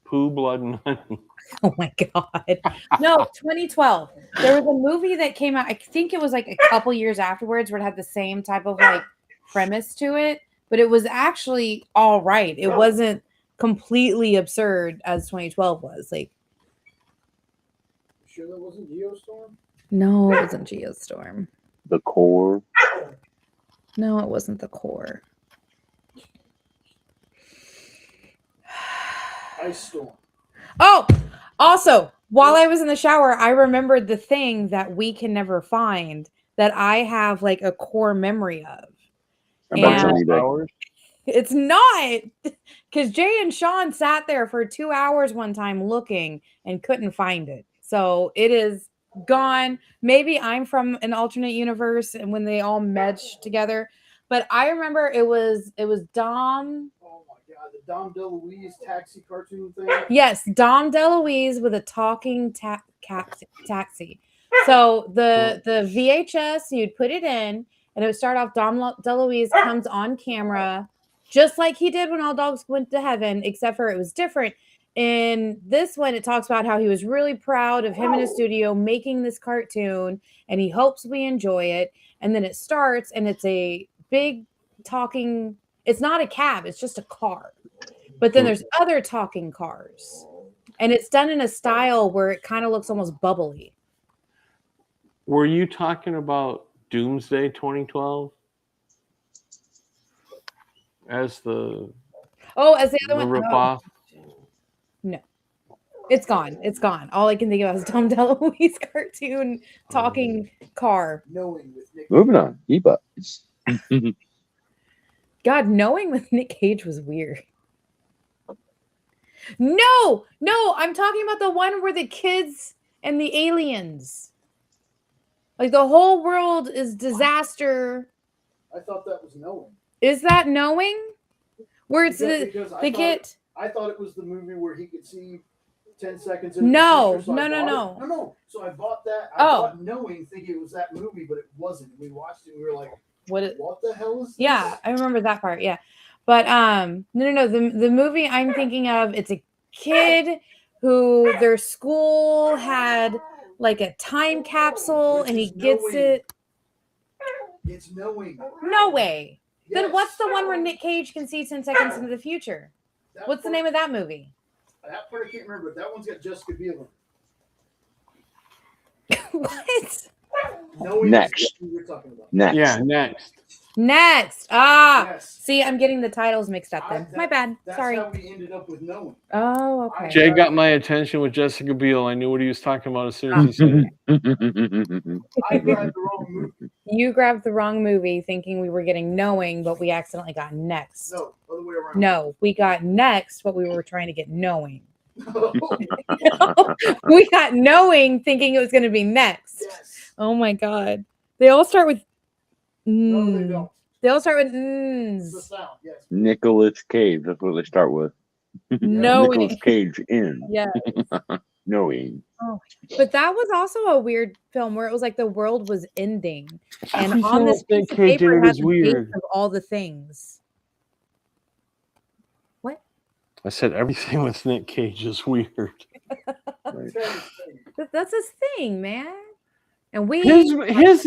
Pooh, Blood, and Honey. Oh my god. No, 2012. There was a movie that came out, I think it was like a couple years afterwards, where it had the same type of like premise to it, but it was actually all right. It wasn't completely absurd as 2012 was. Like, Sure that wasn't Geostorm? no, it wasn't Geostorm. The Core. No, it wasn't The Core. Ice Storm. Oh, also, while I was in the shower, I remembered the thing that we can never find that I have like a core memory of. I'm about to And tell you that. it's not, because Jay and Sean sat there for 2 hours one time looking and couldn't find it. So it is gone. Maybe I'm from an alternate universe and when they all meshed together. But I remember it was Dom. Oh my god, the Dom DeLuise taxi cartoon thing. Yes, Dom DeLuise with a talking taxi. So the VHS, you'd put it in, and it would start off. Dom DeLuise comes on camera, just like he did when All Dogs Went to Heaven, except for it was different. In this one, it talks about how he was really proud of him in his studio making this cartoon, and he hopes we enjoy it. And then it starts, and it's a big talking. It's not a cab; it's just a car. But then there's other talking cars. And it's done in a style where it kind of looks almost bubbly. Were you talking about Doomsday 2012? As the As the other one? ripoff? No. It's gone. It's gone. All I can think about is Tom DeLuise cartoon talking car. Knowing with Nick. Moving on. Keep up. God, Knowing with Nick Cage was weird. No, I'm talking about the one where the kids and the aliens. Like the whole world is disaster. I thought that was Knowing. Is that Knowing? Where it's Because the kid. I thought it was the movie where he could see 10 seconds into No, the future, so I no. bought it. No. So I bought that. I bought Knowing thinking it was that movie, but it wasn't. We watched it and we were like, what the hell is this? Yeah, I remember that part. Yeah. But no. The movie I'm thinking of, it's a kid who their school had like a time capsule and he gets it. It's Knowing. No way. Yes. Then what's the one where Nick Cage can see 10 seconds into the future? What's the name of that movie? That part I can't remember. That one's got Jessica Biel in it. What? Knowing Next. is what we were talking about. Next. Yeah, next. Next. Yes. See, I'm getting the titles mixed up then. My bad. That's Sorry. how we ended up with Knowing. Oh, okay. Jay got my attention with Jessica Biel. I knew what he was talking about as soon as he said it. I grabbed the wrong movie. You grabbed the wrong movie thinking we were getting Knowing, but we accidentally got Next. No, other way around. No, we got Next what we were trying to get Knowing. We got Knowing thinking it was going to be Next. Yes. Oh my God. They all start with No, they don't. They all start with It's the n's. sound. Yes. Nicolas Cage. That's what they start with. Knowing. Nicolas Cage in. Yeah. Knowing. But that was also a weird film where it was like the world was ending. And Everything on this with Nick piece of Cage in paper it it had was the weird. dates of all the things. What? I said everything with Nick Cage is weird. Right. That's his thing, man. And we His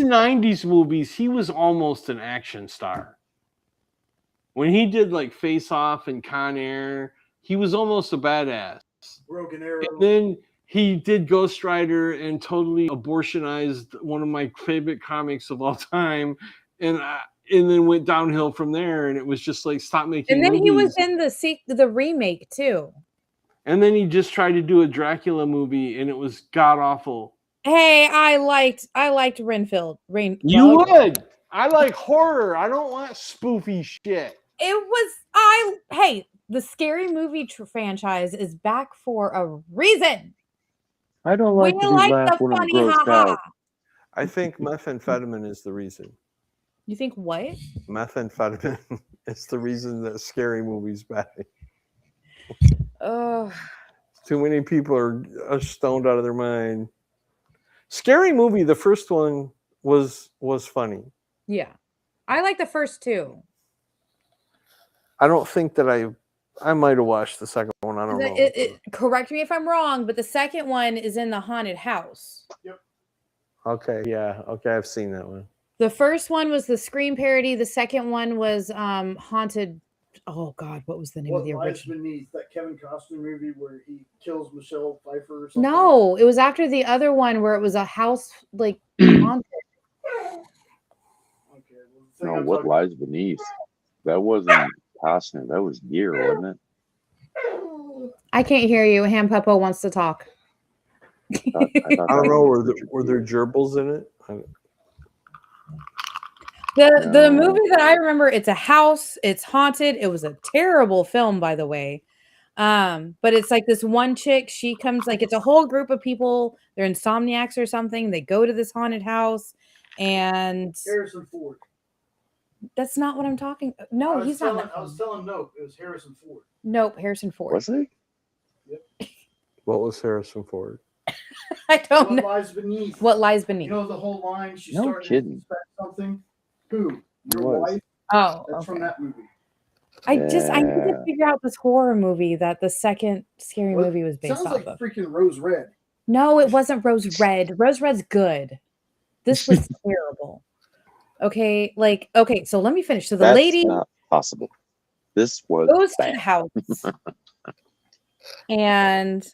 90s movies, he was almost an action star. When he did like Face Off and Con Air, he was almost a badass. Broken Arrow. And then he did Ghost Rider and totally abortionized one of my favorite comics of all time, and then went downhill from there. And it was just like, stop making. And then movies. he was in the remake too. And then he just tried to do a Dracula movie, and it was god awful. Hey, I liked Renfield. You would. I like horror. I don't want spoofy shit. It was hey, the Scary Movie franchise is back for a reason. I don't like We to like laugh the when I'm funny grossed haha. out. I think methamphetamine is the reason. You think what? Methamphetamine is the reason that scary movies back. Oh, Too many people are stoned out of their mind. Scary Movie, the first one was funny. yeah. I like the first two. I don't think that I might have watched the second one. I don't know. Correct me if I'm wrong, but the second one is in the haunted house. Okay, yeah. Okay, I've seen that one. The first one was the Scream parody. The second one was haunted. Oh God, what was the name of What the Lies original? Beneath, that Kevin Costner movie where he kills Michelle Pfeiffer or something? No, it was after the other one where it was a house like haunted. Okay, well, the thing No, I'm What talking- Lies Beneath? That wasn't Costner. That was Gear, wasn't it? I can't hear you. Ham Puppo wants to talk. I thought I don't that know. was Were there gerbils in it? The No. movie that I remember, it's a house, it's haunted. It was a terrible film, by the way. But it's like this one chick, she comes like it's a whole group of people, they're insomniacs or something. They go to this haunted house, and Harrison Ford. that's not what I'm talking. No, he's not. In that I was film. telling Nope, it was Harrison Ford. Nope, Harrison Ford. Was it? What was Harrison Ford? I don't What know. Lies Beneath? What lies beneath? You know the whole line? She's No starting kidding. to suspect something. Who? Your was. wife? Oh, That's okay. from that movie. I need to Yeah. figure out this horror movie that the second scary Well, movie was based Sounds off like of. freaking Rose Red. No, it wasn't Rose Red. Rose Red's good. This was terrible. Okay, so let me finish. So the That's lady not possible. This was goes to bad. the house, and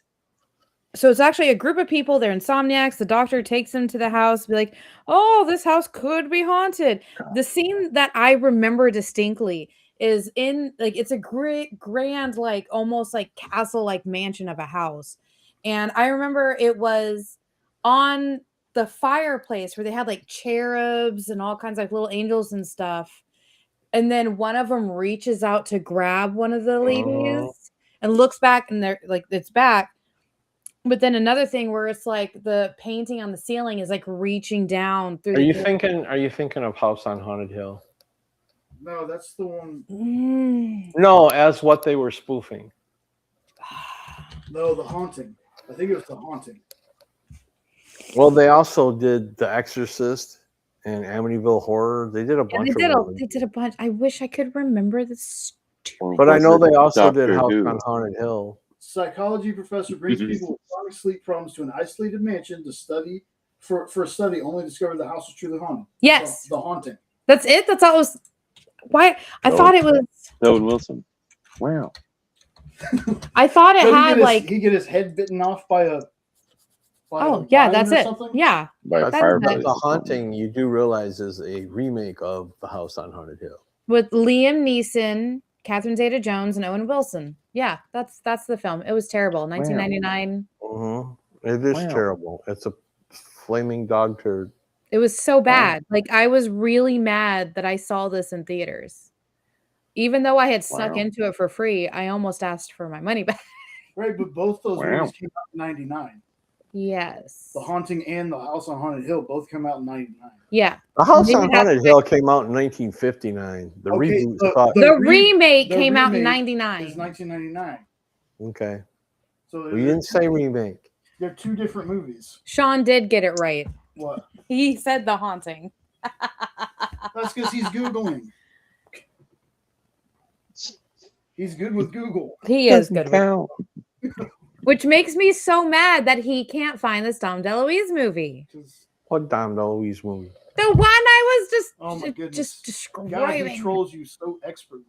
so it's actually a group of people. They're insomniacs. The doctor takes them to the house, be like, "Oh, this house could be haunted." The scene that I remember distinctly is in like it's a great grand like almost like castle like mansion of a house, and I remember it was on the fireplace where they had like cherubs and all kinds of like little angels and stuff, and then one of them reaches out to grab one of the ladies and looks back, and they're like it's back. But then another thing where it's like the painting on the ceiling is like reaching down through. Are you thinking of House on Haunted Hill? No, that's the one. No, as what they were spoofing. No, The Haunting. I think it was The Haunting. Well, they also did The Exorcist and Amityville Horror. They did a bunch of them. They did a bunch. I wish I could remember this. But I know they also did Doctor House Who. on Haunted Hill. Psychology professor brings people with chronic sleep problems to an isolated mansion to study for a study. Only discovered the house was truly haunted. Yes, The Haunting. that's it. That's all it was. Why? I thought it was. Owen Wilson. Wow. I thought it Did had like. he get his head bitten off by a. Oh yeah, lion that's or it. something? Yeah, By a That's fireplace. it. The Haunting, you do realize, is a remake of The House on Haunted Hill. with Liam Neeson, Catherine Zeta-Jones, and Owen Wilson. Yeah, that's the film. It was terrible. 1999. It is Wow. terrible. It's a flaming dog turd. It was so bad. Like I was really mad that I saw this in theaters. Even though I had snuck Wow. into it for free, I almost asked for my money back. Right, but both those Wow. movies came out in 99. Yes. The Haunting and The House on Haunted Hill both come out in 99. Yeah. The House Maybe on that's Haunted Hill came out in 1959. The Okay, reboot the- thought, The re- remake the came out in remake 99. It's 1999. okay. So We didn't say remake. they're two different movies. Sean did get it right. What? He said The Haunting. That's because he's Googling. He's good with Google. He is good. Count. Which makes me so mad that he can't find this Dom DeLuise movie. 'Cause What Dom DeLuise movie? The one I was just, Oh my goodness. just God describing. controls you so expertly.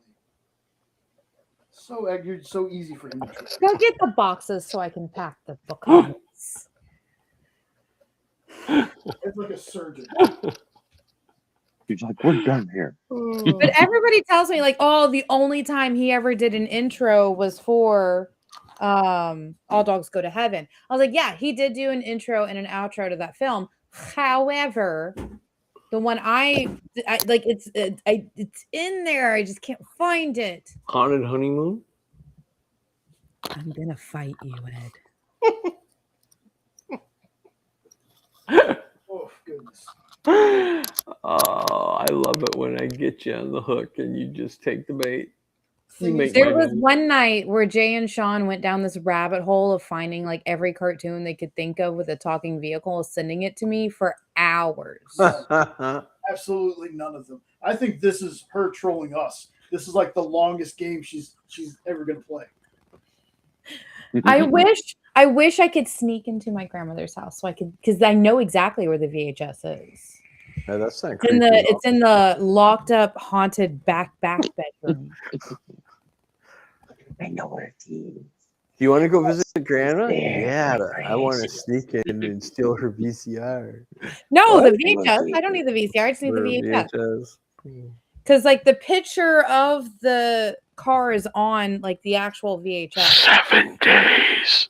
You're so easy for him to control. Go get the boxes so I can pack the book. Comments. It's like a surgeon. He's like, we're done here. But everybody tells me like, oh, the only time he ever did an intro was for All Dogs Go to Heaven. I was like, yeah, he did do an intro and an outro to that film. However, the one I like, it's in there. I just can't find it. Haunted Honeymoon? I'm gonna fight you, Ed. Oh, goodness. Oh, I love it when I get you on the hook and you just take the bait. You make There my was day. one night where Jay and Sean went down this rabbit hole of finding like every cartoon they could think of with a talking vehicle, sending it to me for hours. Absolutely none of them. I think this is her trolling us. This is like the longest game she's ever going to play. I wish I could sneak into my grandmother's house so I could, because I know exactly where the VHS is. Yeah, that's not It's creepy. it's in the locked up, haunted back bedroom. I know where it is. Do you want to go visit Grandma? Yeah, I want to sneak in and steal her VCR. No, What? the VHS. I don't need the VCR. I just need the VHS. Because like the picture of the car is on like the actual VHS. 7 days.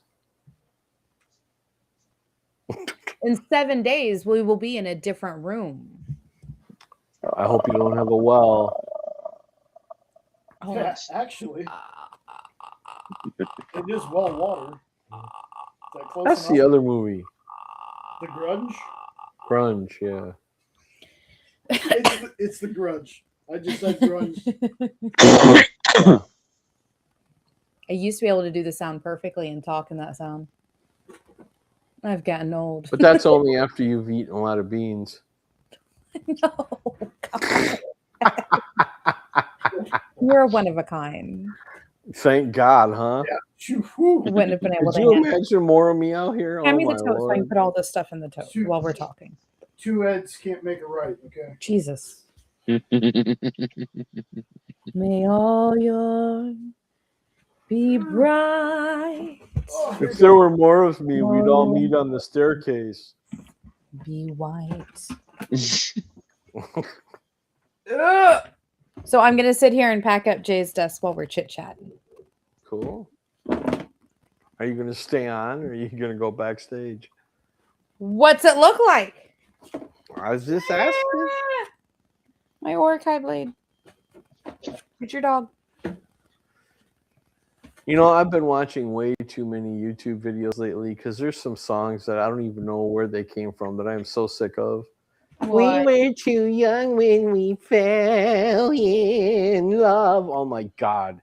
In 7 days, we will be in a different room. I hope you don't have a well. Oh, Yeah, actually, it is well water. Is that close That's enough? the other movie. The Grudge? Grunge, yeah. It's the Grudge. I just said Grudge. I used to be able to do the sound perfectly and talk in that sound. I've gotten old. But that's only after you've eaten a lot of beans. No, God. You're one of a kind. Thank God, huh? Yeah. I wouldn't have been able Could to you handle it. imagine more of me out here? Hand Oh me my the tote so I can Lord. put all this stuff in the tote while we're talking. Two heads can't make a right, okay? Jesus. May all your be bright. Oh, If there were more of me, we'd all meet on the staircase. Be white. Ugh. So I'm gonna sit here and pack up Jay's desk while we're chit-chatting. Cool. Are you going to stay on or are you going to go backstage? What's it look like? I was just asking. My Orakai blade. It's your dog. You know, I've been watching way too many YouTube videos lately because there's some songs that I don't even know where they came from that I am so sick of. What? We were too young when we fell in love. Oh my God.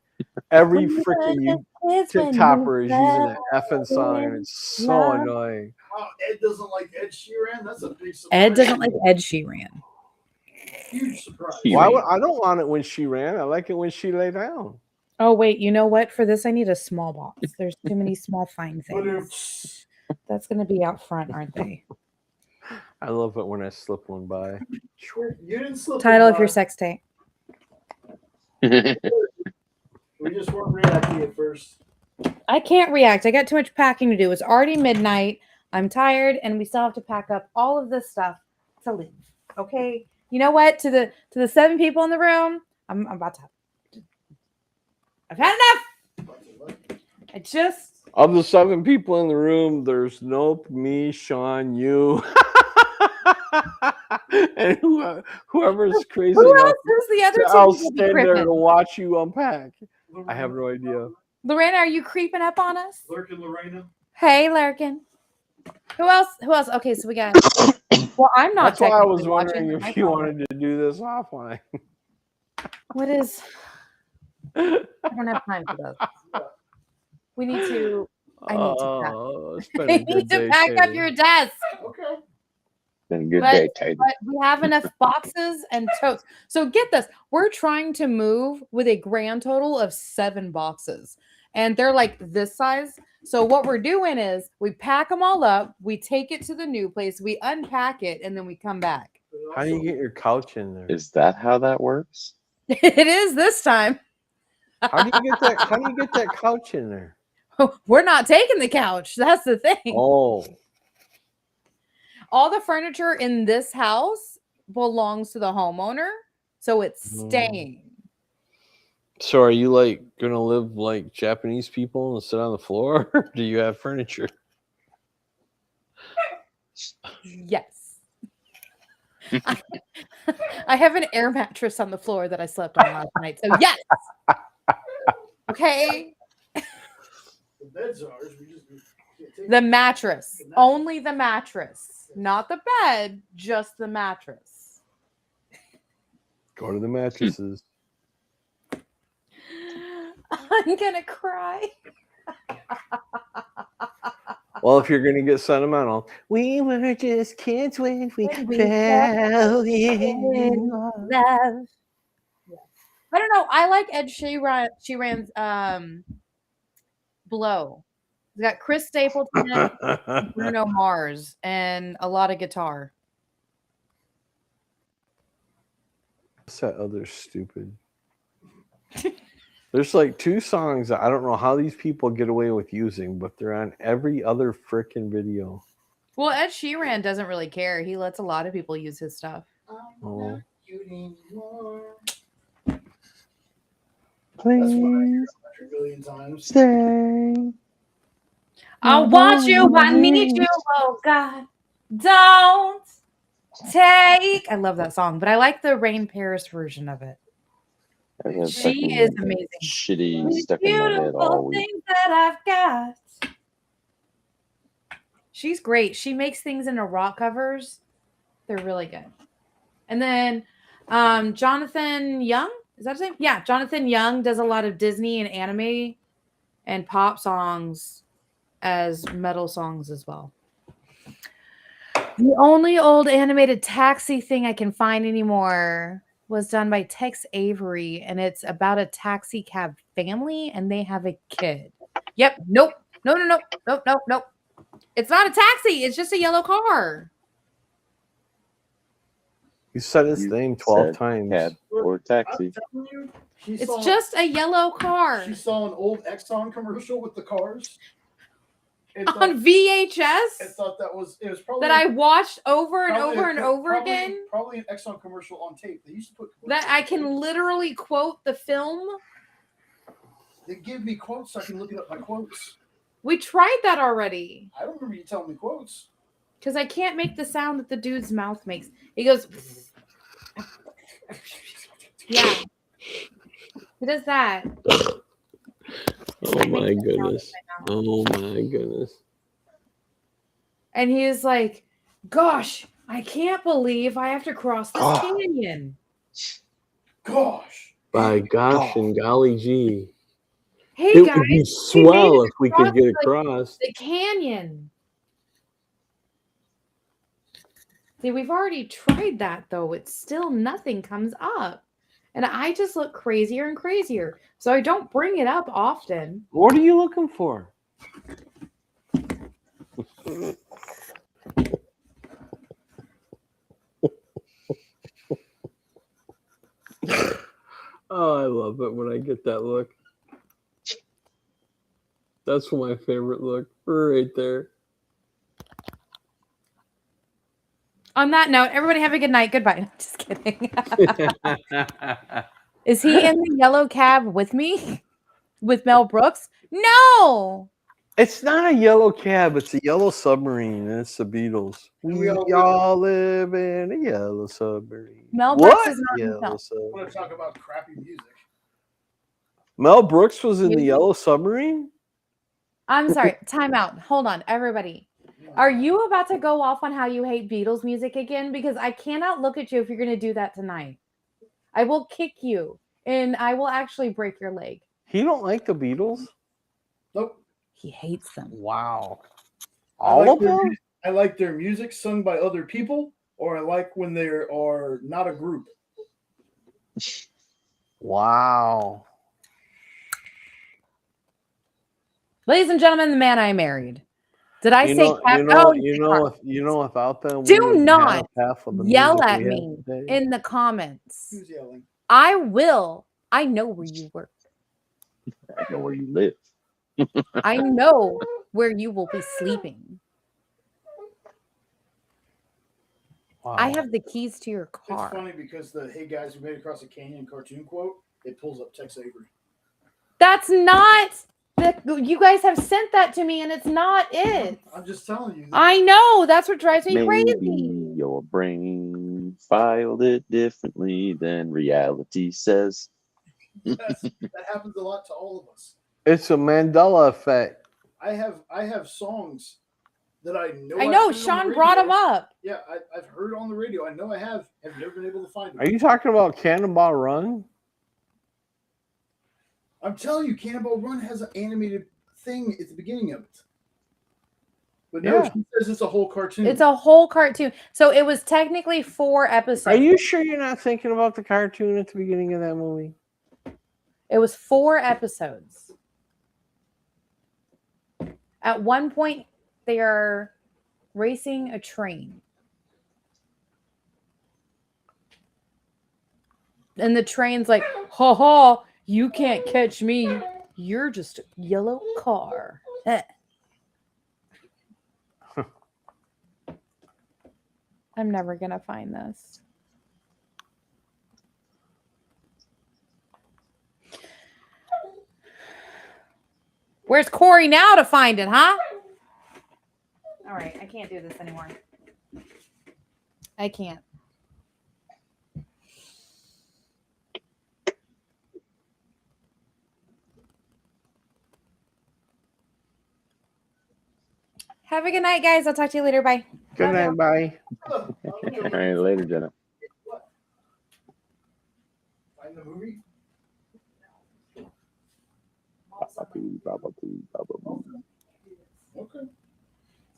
Every freaking TikToker is using that effing song and it's so annoying. Wow, Ed doesn't like Ed Sheeran? That's a big surprise. Ed doesn't like Ed Sheeran. Huge surprise. Why would, I don't want it when she ran. I like it when she lay down. Oh, wait. You know what? For this, I need a small box. There's too many small fine things. That's going to be out front, aren't they? I love it when I slip one by. You didn't slip Title one of your by. sex tape. We just weren't reacting at first. I can't react. I got too much packing to do. It's already midnight. I'm tired, and we still have to pack up all of this stuff to leave. Okay. You know what? To the 7 people in the room, I'm about to. I've had enough. I just. Of the 7 people in the room, there's Nope, me, Sean, you, and whoever's crazy Who enough else is the other to 2 I'll people be stand there creeping? to watch you unpack. I have no idea. Lorena, are you creeping up on us? Lurkin Lorena. Hey, Larkin. Who else? Okay, so we got. Well, I'm not. That's why I was technically wondering watching. if you wanted to do this offline. What is? I don't have time for this. We need to. I need to pack. It's been I a need good to day, pack up Taylor. your desk. Okay. Been a good But- day, Taylor. But we have enough boxes and totes. So get this. We're trying to move with a grand total of 7 boxes. And they're like this size. So what we're doing is we pack them all up. We take it to the new place. We unpack it. And then we come back. How do you get your couch in there? Is that how that works? It is this time. How do you get that? How do you get that couch in there? We're not taking the couch. That's the thing. Oh, All the furniture in this house belongs to the homeowner. So it's staying. so are you like gonna live like Japanese people and sit on the floor? Or do you have furniture? Yes. I have an air mattress on the floor that I slept on last night. So yes. Okay. The bed's ours. We just can't take The mattress. Only the mattress. Not the bed, just the mattress. Go to the mattresses. I'm gonna cry. Well, if you're gonna get sentimental, we were just kids when we fell in love. Love. I don't know. I like Ed Sheeran's Blow. It's got Chris Stapleton, Bruno Mars, and a lot of guitar. What's that other stupid? There's like 2 songs that I don't know how these people get away with using, but they're on every other freaking video. Well, Ed Sheeran doesn't really care. He lets a lot of people use his stuff. Oh. That's what I hear Please a million times. stay. I want you, I need you, oh God. Don't take. I love that song, but I like the Rain Paris version of it. I have She fucking is amazing. shitty These stuck in my head all beautiful week. things that I've got. She's great. She makes things into rock covers. They're really good. And then Jonathan Young, is that his name? Yeah, Jonathan Young does a lot of Disney and anime and pop songs as metal songs as well. The only old animated taxi thing I can find anymore was done by Tex Avery, and it's about a taxi cab family, and they have a kid. Yep. Nope. No. It's not a taxi. It's just a yellow car. You said his You name 12 said times. Cab or taxi. I'm telling you, she It's saw, just a yellow car she saw an old Exxon commercial with the cars. And on thought, VHS and thought that was probably that I watched over and probably over and over again. Probably an Exxon commercial on tape. They used to put That I can literally quote the film. They give me quotes so I can look it up my quotes. We tried that already. I don't remember you telling me quotes. Because I can't make the sound that the dude's mouth makes. He goes, yeah. He does that. Oh my goodness. Oh my goodness. And he is like, gosh, I can't believe I have to cross this canyon. Gosh. By gosh and golly gee. Hey It guys, would be we made swell it if we could across, get like, across. the canyon. See, we've already tried that though. It's still nothing comes up. And I just look crazier and crazier. So I don't bring it up often. What are you looking for? Oh, I love it when I get that look. That's my favorite look right there. On that note, everybody have a good night. Goodbye. Just kidding. Is he in the yellow cab with me? With Mel Brooks? No. It's not a yellow cab, it's a yellow submarine, and it's the Beatles. We all live in a yellow submarine. Mel Brooks What? is not in the Yellow film. I want submarine. to talk about crappy music. Mel Brooks was in the yellow submarine? I'm sorry. Time out. Hold on, everybody. Are you about to go off on how you hate Beatles music again? Because I cannot look at you if you're going to do that tonight. I will kick you, and I will actually break your leg. He don't like the Beatles? Nope. He hates them. Wow. I All like of them? I like their music sung by other people, or I like when they are not a group. Wow. Ladies and gentlemen, the man I married. Did I say You know, without them, Do we wouldn't not have half of the yell music at we have me today. in the comments. Who's yelling? I will. I know where you work. I know where you live. I know where you will be sleeping. Wow. I have the keys to your It's car. funny because the "Hey guys, we made it across the canyon" cartoon quote, it pulls up Tex Avery. That's not you guys have sent that to me and it's not it. I'm just telling you. I know. That's what drives me Maybe crazy. your brain filed it differently than reality says. that happens a lot to all of us. It's a Mandela effect. I have songs that I know. I know. I've heard on the Sean radio. brought them up. Yeah, I've heard on the radio. I know I have. I've never been able to find it. Are you talking about Cannonball Run? I'm telling you, Cannonball Run has an animated thing at the beginning of it. But no, Yeah. she says it's a whole cartoon. It's a whole cartoon. So it was technically 4 episodes. Are you sure you're not thinking about the cartoon at the beginning of that movie? It was 4 episodes. At one point, they are racing a train. And the train's like, ha ha, you can't catch me. You're just a yellow car. Eh. I'm never going to find this. Where's Corey now to find it, huh? All right, I can't do this anymore. I can't. Have a good night, guys. I'll talk to you later. Bye. Good night, bye. All right, later, Jenna. Find the movie? Okay.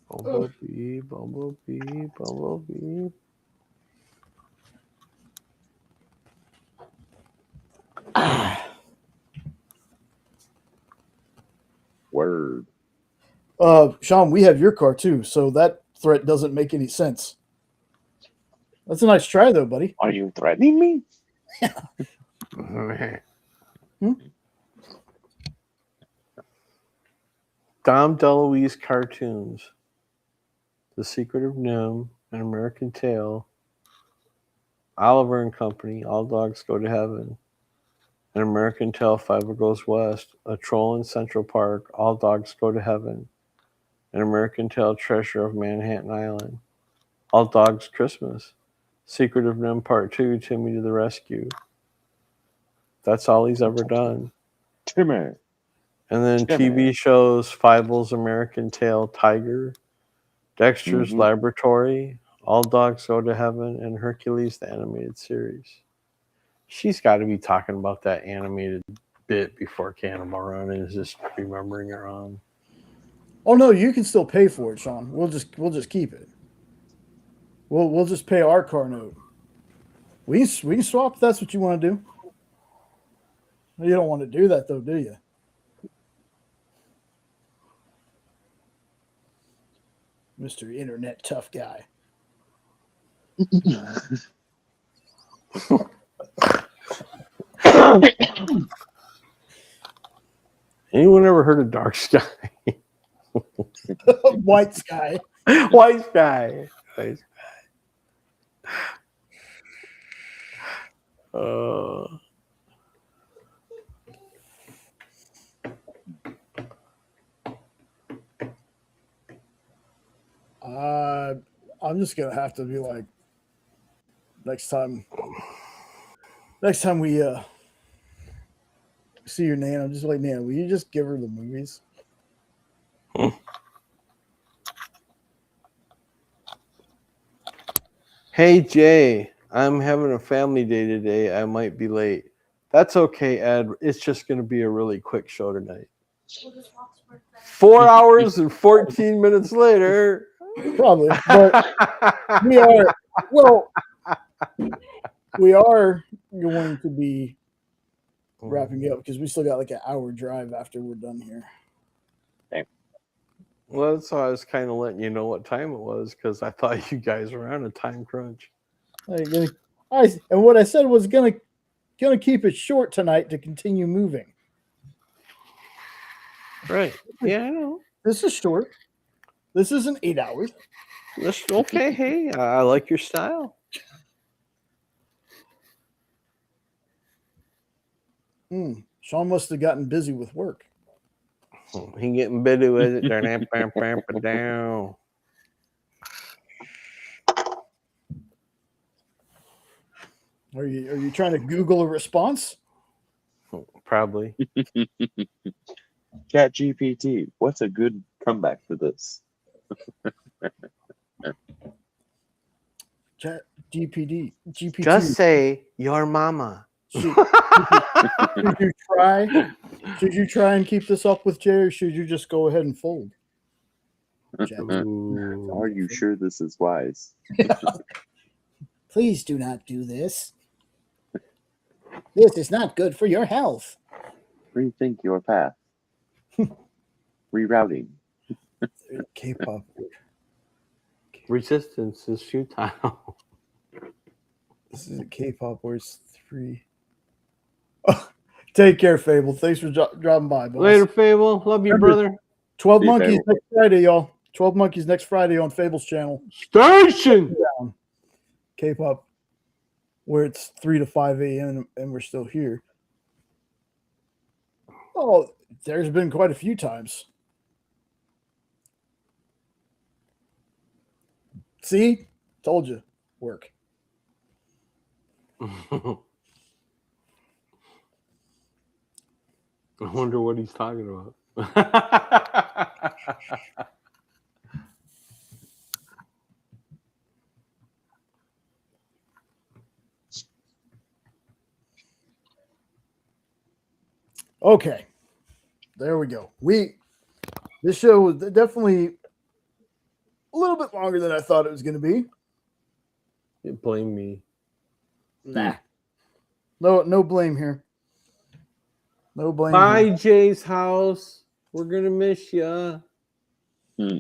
Bumblebee, bumblebee, bumblebee. Word. Sean, we have your car too, so that threat doesn't make any sense. That's a nice try, though, buddy. Are you threatening me? Dom DeLuise cartoons. The Secret of Nim, An American Tale, Oliver and Company, All Dogs Go to Heaven, An American Tale, Fiver Goes West, A Troll in Central Park, All Dogs Go to Heaven, An American Tale, Treasure of Manhattan Island, All Dogs Christmas, Secret of Nim Part 2, Timmy to the Rescue. That's all he's ever done. Timmy. And then Timmy. TV shows, Fible's American Tale, Tiger, Dexter's Laboratory, All Dogs Go to Heaven, and Hercules, the animated series. She's got to be talking about that animated bit before Cannonball Run and is just remembering her on. Oh no, you can still pay for it, Sean. We'll just keep it. We'll just pay our car note. We can swap if that's what you want to do. You don't want to do that though, do you? Mr. Internet Tough Guy. Anyone ever heard of Dark Sky? White Sky. White Sky. White Sky. I'm just gonna have to be like, next time we see your name, I'm just like, man, will you just give her the movies? Hey Jay, I'm having a family day today. I might be late. That's okay, Ed. It's just going to be a really quick show tonight. 4 hours and 14 minutes later. Probably, but we are going to be wrapping up because we still got like an hour drive after we're done here. Well, that's why I was kind of letting you know what time it was because I thought you guys were on a time crunch. And what I said was gonna keep it short tonight to continue moving. Right. Yeah, I know. This is short. This isn't 8 hours. That's okay. Hey, I like your style. Sean must have gotten busy with work. He getting busy with it. Down. Are you trying to Google a response? Probably. Chat GPT. What's a good comeback for this? Chat GPT. Just say your mama. Should you try and keep this up with Jay, or should you just go ahead and fold? Are you sure this is wise? Please do not do this. This is not good for your health. Rethink your path. Rerouting. K-pop. Resistance is futile. This is a K-pop words 3. Oh, take care, Phable. Thanks for dropping by, boss. Later, Phable. Love you, brother. 12 See you, Monkeys Phable. next Friday, y'all. 12 Monkeys next Friday on Fable's channel. Station. K-pop, where it's 3 to 5 a.m. and we're still here. Oh, there's been quite a few times. See? Told you. Work. I wonder what he's talking about. Okay. There we go. This show was definitely a little bit longer than I thought it was going to be. You blame me. Nah. No blame here. No blame. Bye, here. Jay's house. We're gonna miss ya. Yeah.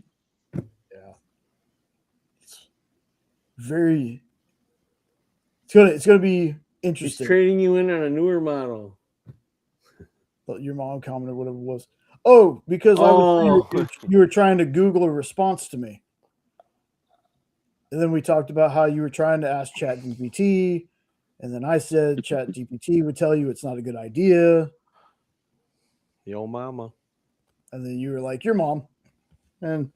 It's gonna be He's interesting. trading you in on a newer model. Your mom commented whatever it was. Oh, because you were trying to Google a response to me. And then we talked about how you were trying to ask ChatGPT, and then I said ChatGPT would tell you it's not a good idea. Yo, mama. And then you were like, your mom. And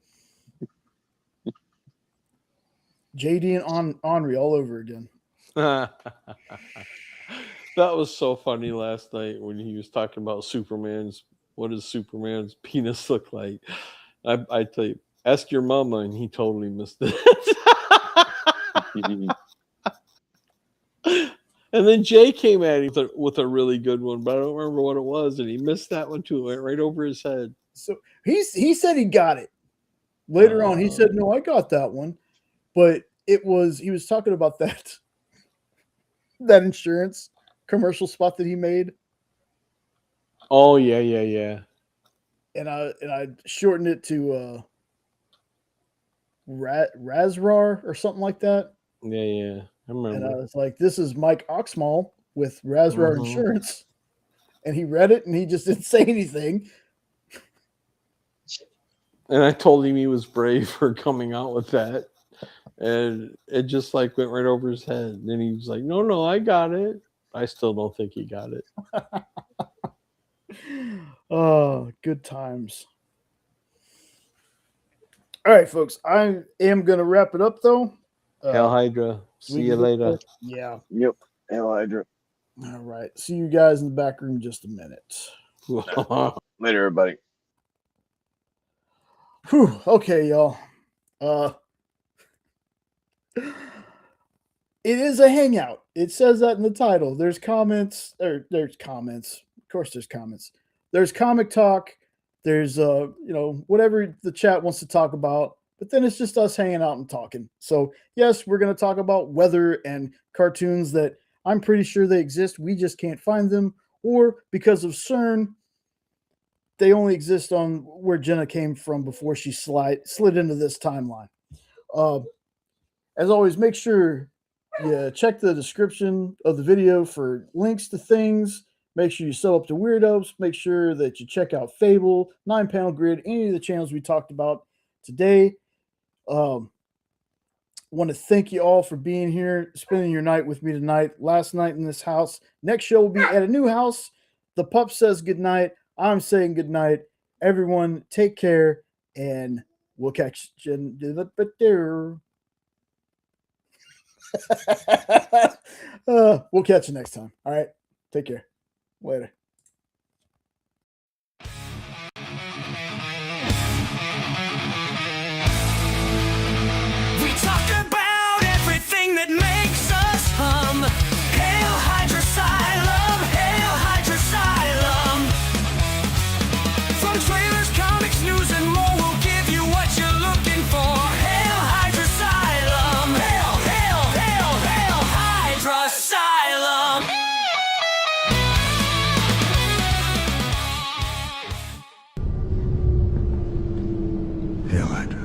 JD and Henri all over again. That was so funny last night when he was talking about what does Superman's penis look like? I tell you, ask your mama, and he totally missed it. And then Jay came at him with a really good one, but I don't remember what it was, and he missed that one too. It went right over his head. So he said he got it. Later on, he said, no, I got that one. But he was talking about that insurance commercial spot that he made. Oh, yeah. And I shortened it to Razrar or something like that. Yeah. I remember. And I was like, this is Mike Oxmall with Razrar Insurance. And he read it and he just didn't say anything. And I told him he was brave for coming out with that. And it just like went right over his head. And then he was like, no, I got it. I still don't think he got it. Oh, good times. All right, folks. I am going to wrap it up, though. Hell Hydra. See you later. Yeah. Yep. Hell Hydra. All right. See you guys in the back room in just a minute. Later, everybody. Whew. Okay, y'all. It is a hangout. It says that in the title. There's comments. There's comments. Of course, there's comments. There's comic talk. There's whatever the chat wants to talk about. But then it's just us hanging out and talking. So yes, we're going to talk about weather and cartoons that I'm pretty sure they exist. We just can't find them, or because of CERN, they only exist on where Jenna came from before she slid into this timeline. As always, make sure you check the description of the video for links to things. Make sure you sub up to Weirdos. Make sure that you check out Phable, 9-Panel Grid, any of the channels we talked about today. Want to thank you all for being here, spending your night with me tonight. Last night in this house. Next show will be at a new house. The pup says goodnight. I'm saying goodnight. Everyone, take care, and we'll catch you. We'll catch you next time. All right. Take care. Later. We talk about everything that makes us hum. Hail Hydra Asylum, Hail Hydra Asylum. From trailers, comics, news, and more, we'll give you what you're looking for. Hail Hydra Asylum, Hail, Hail, Hail, Hail Hydra Asylum. Hail Hydra.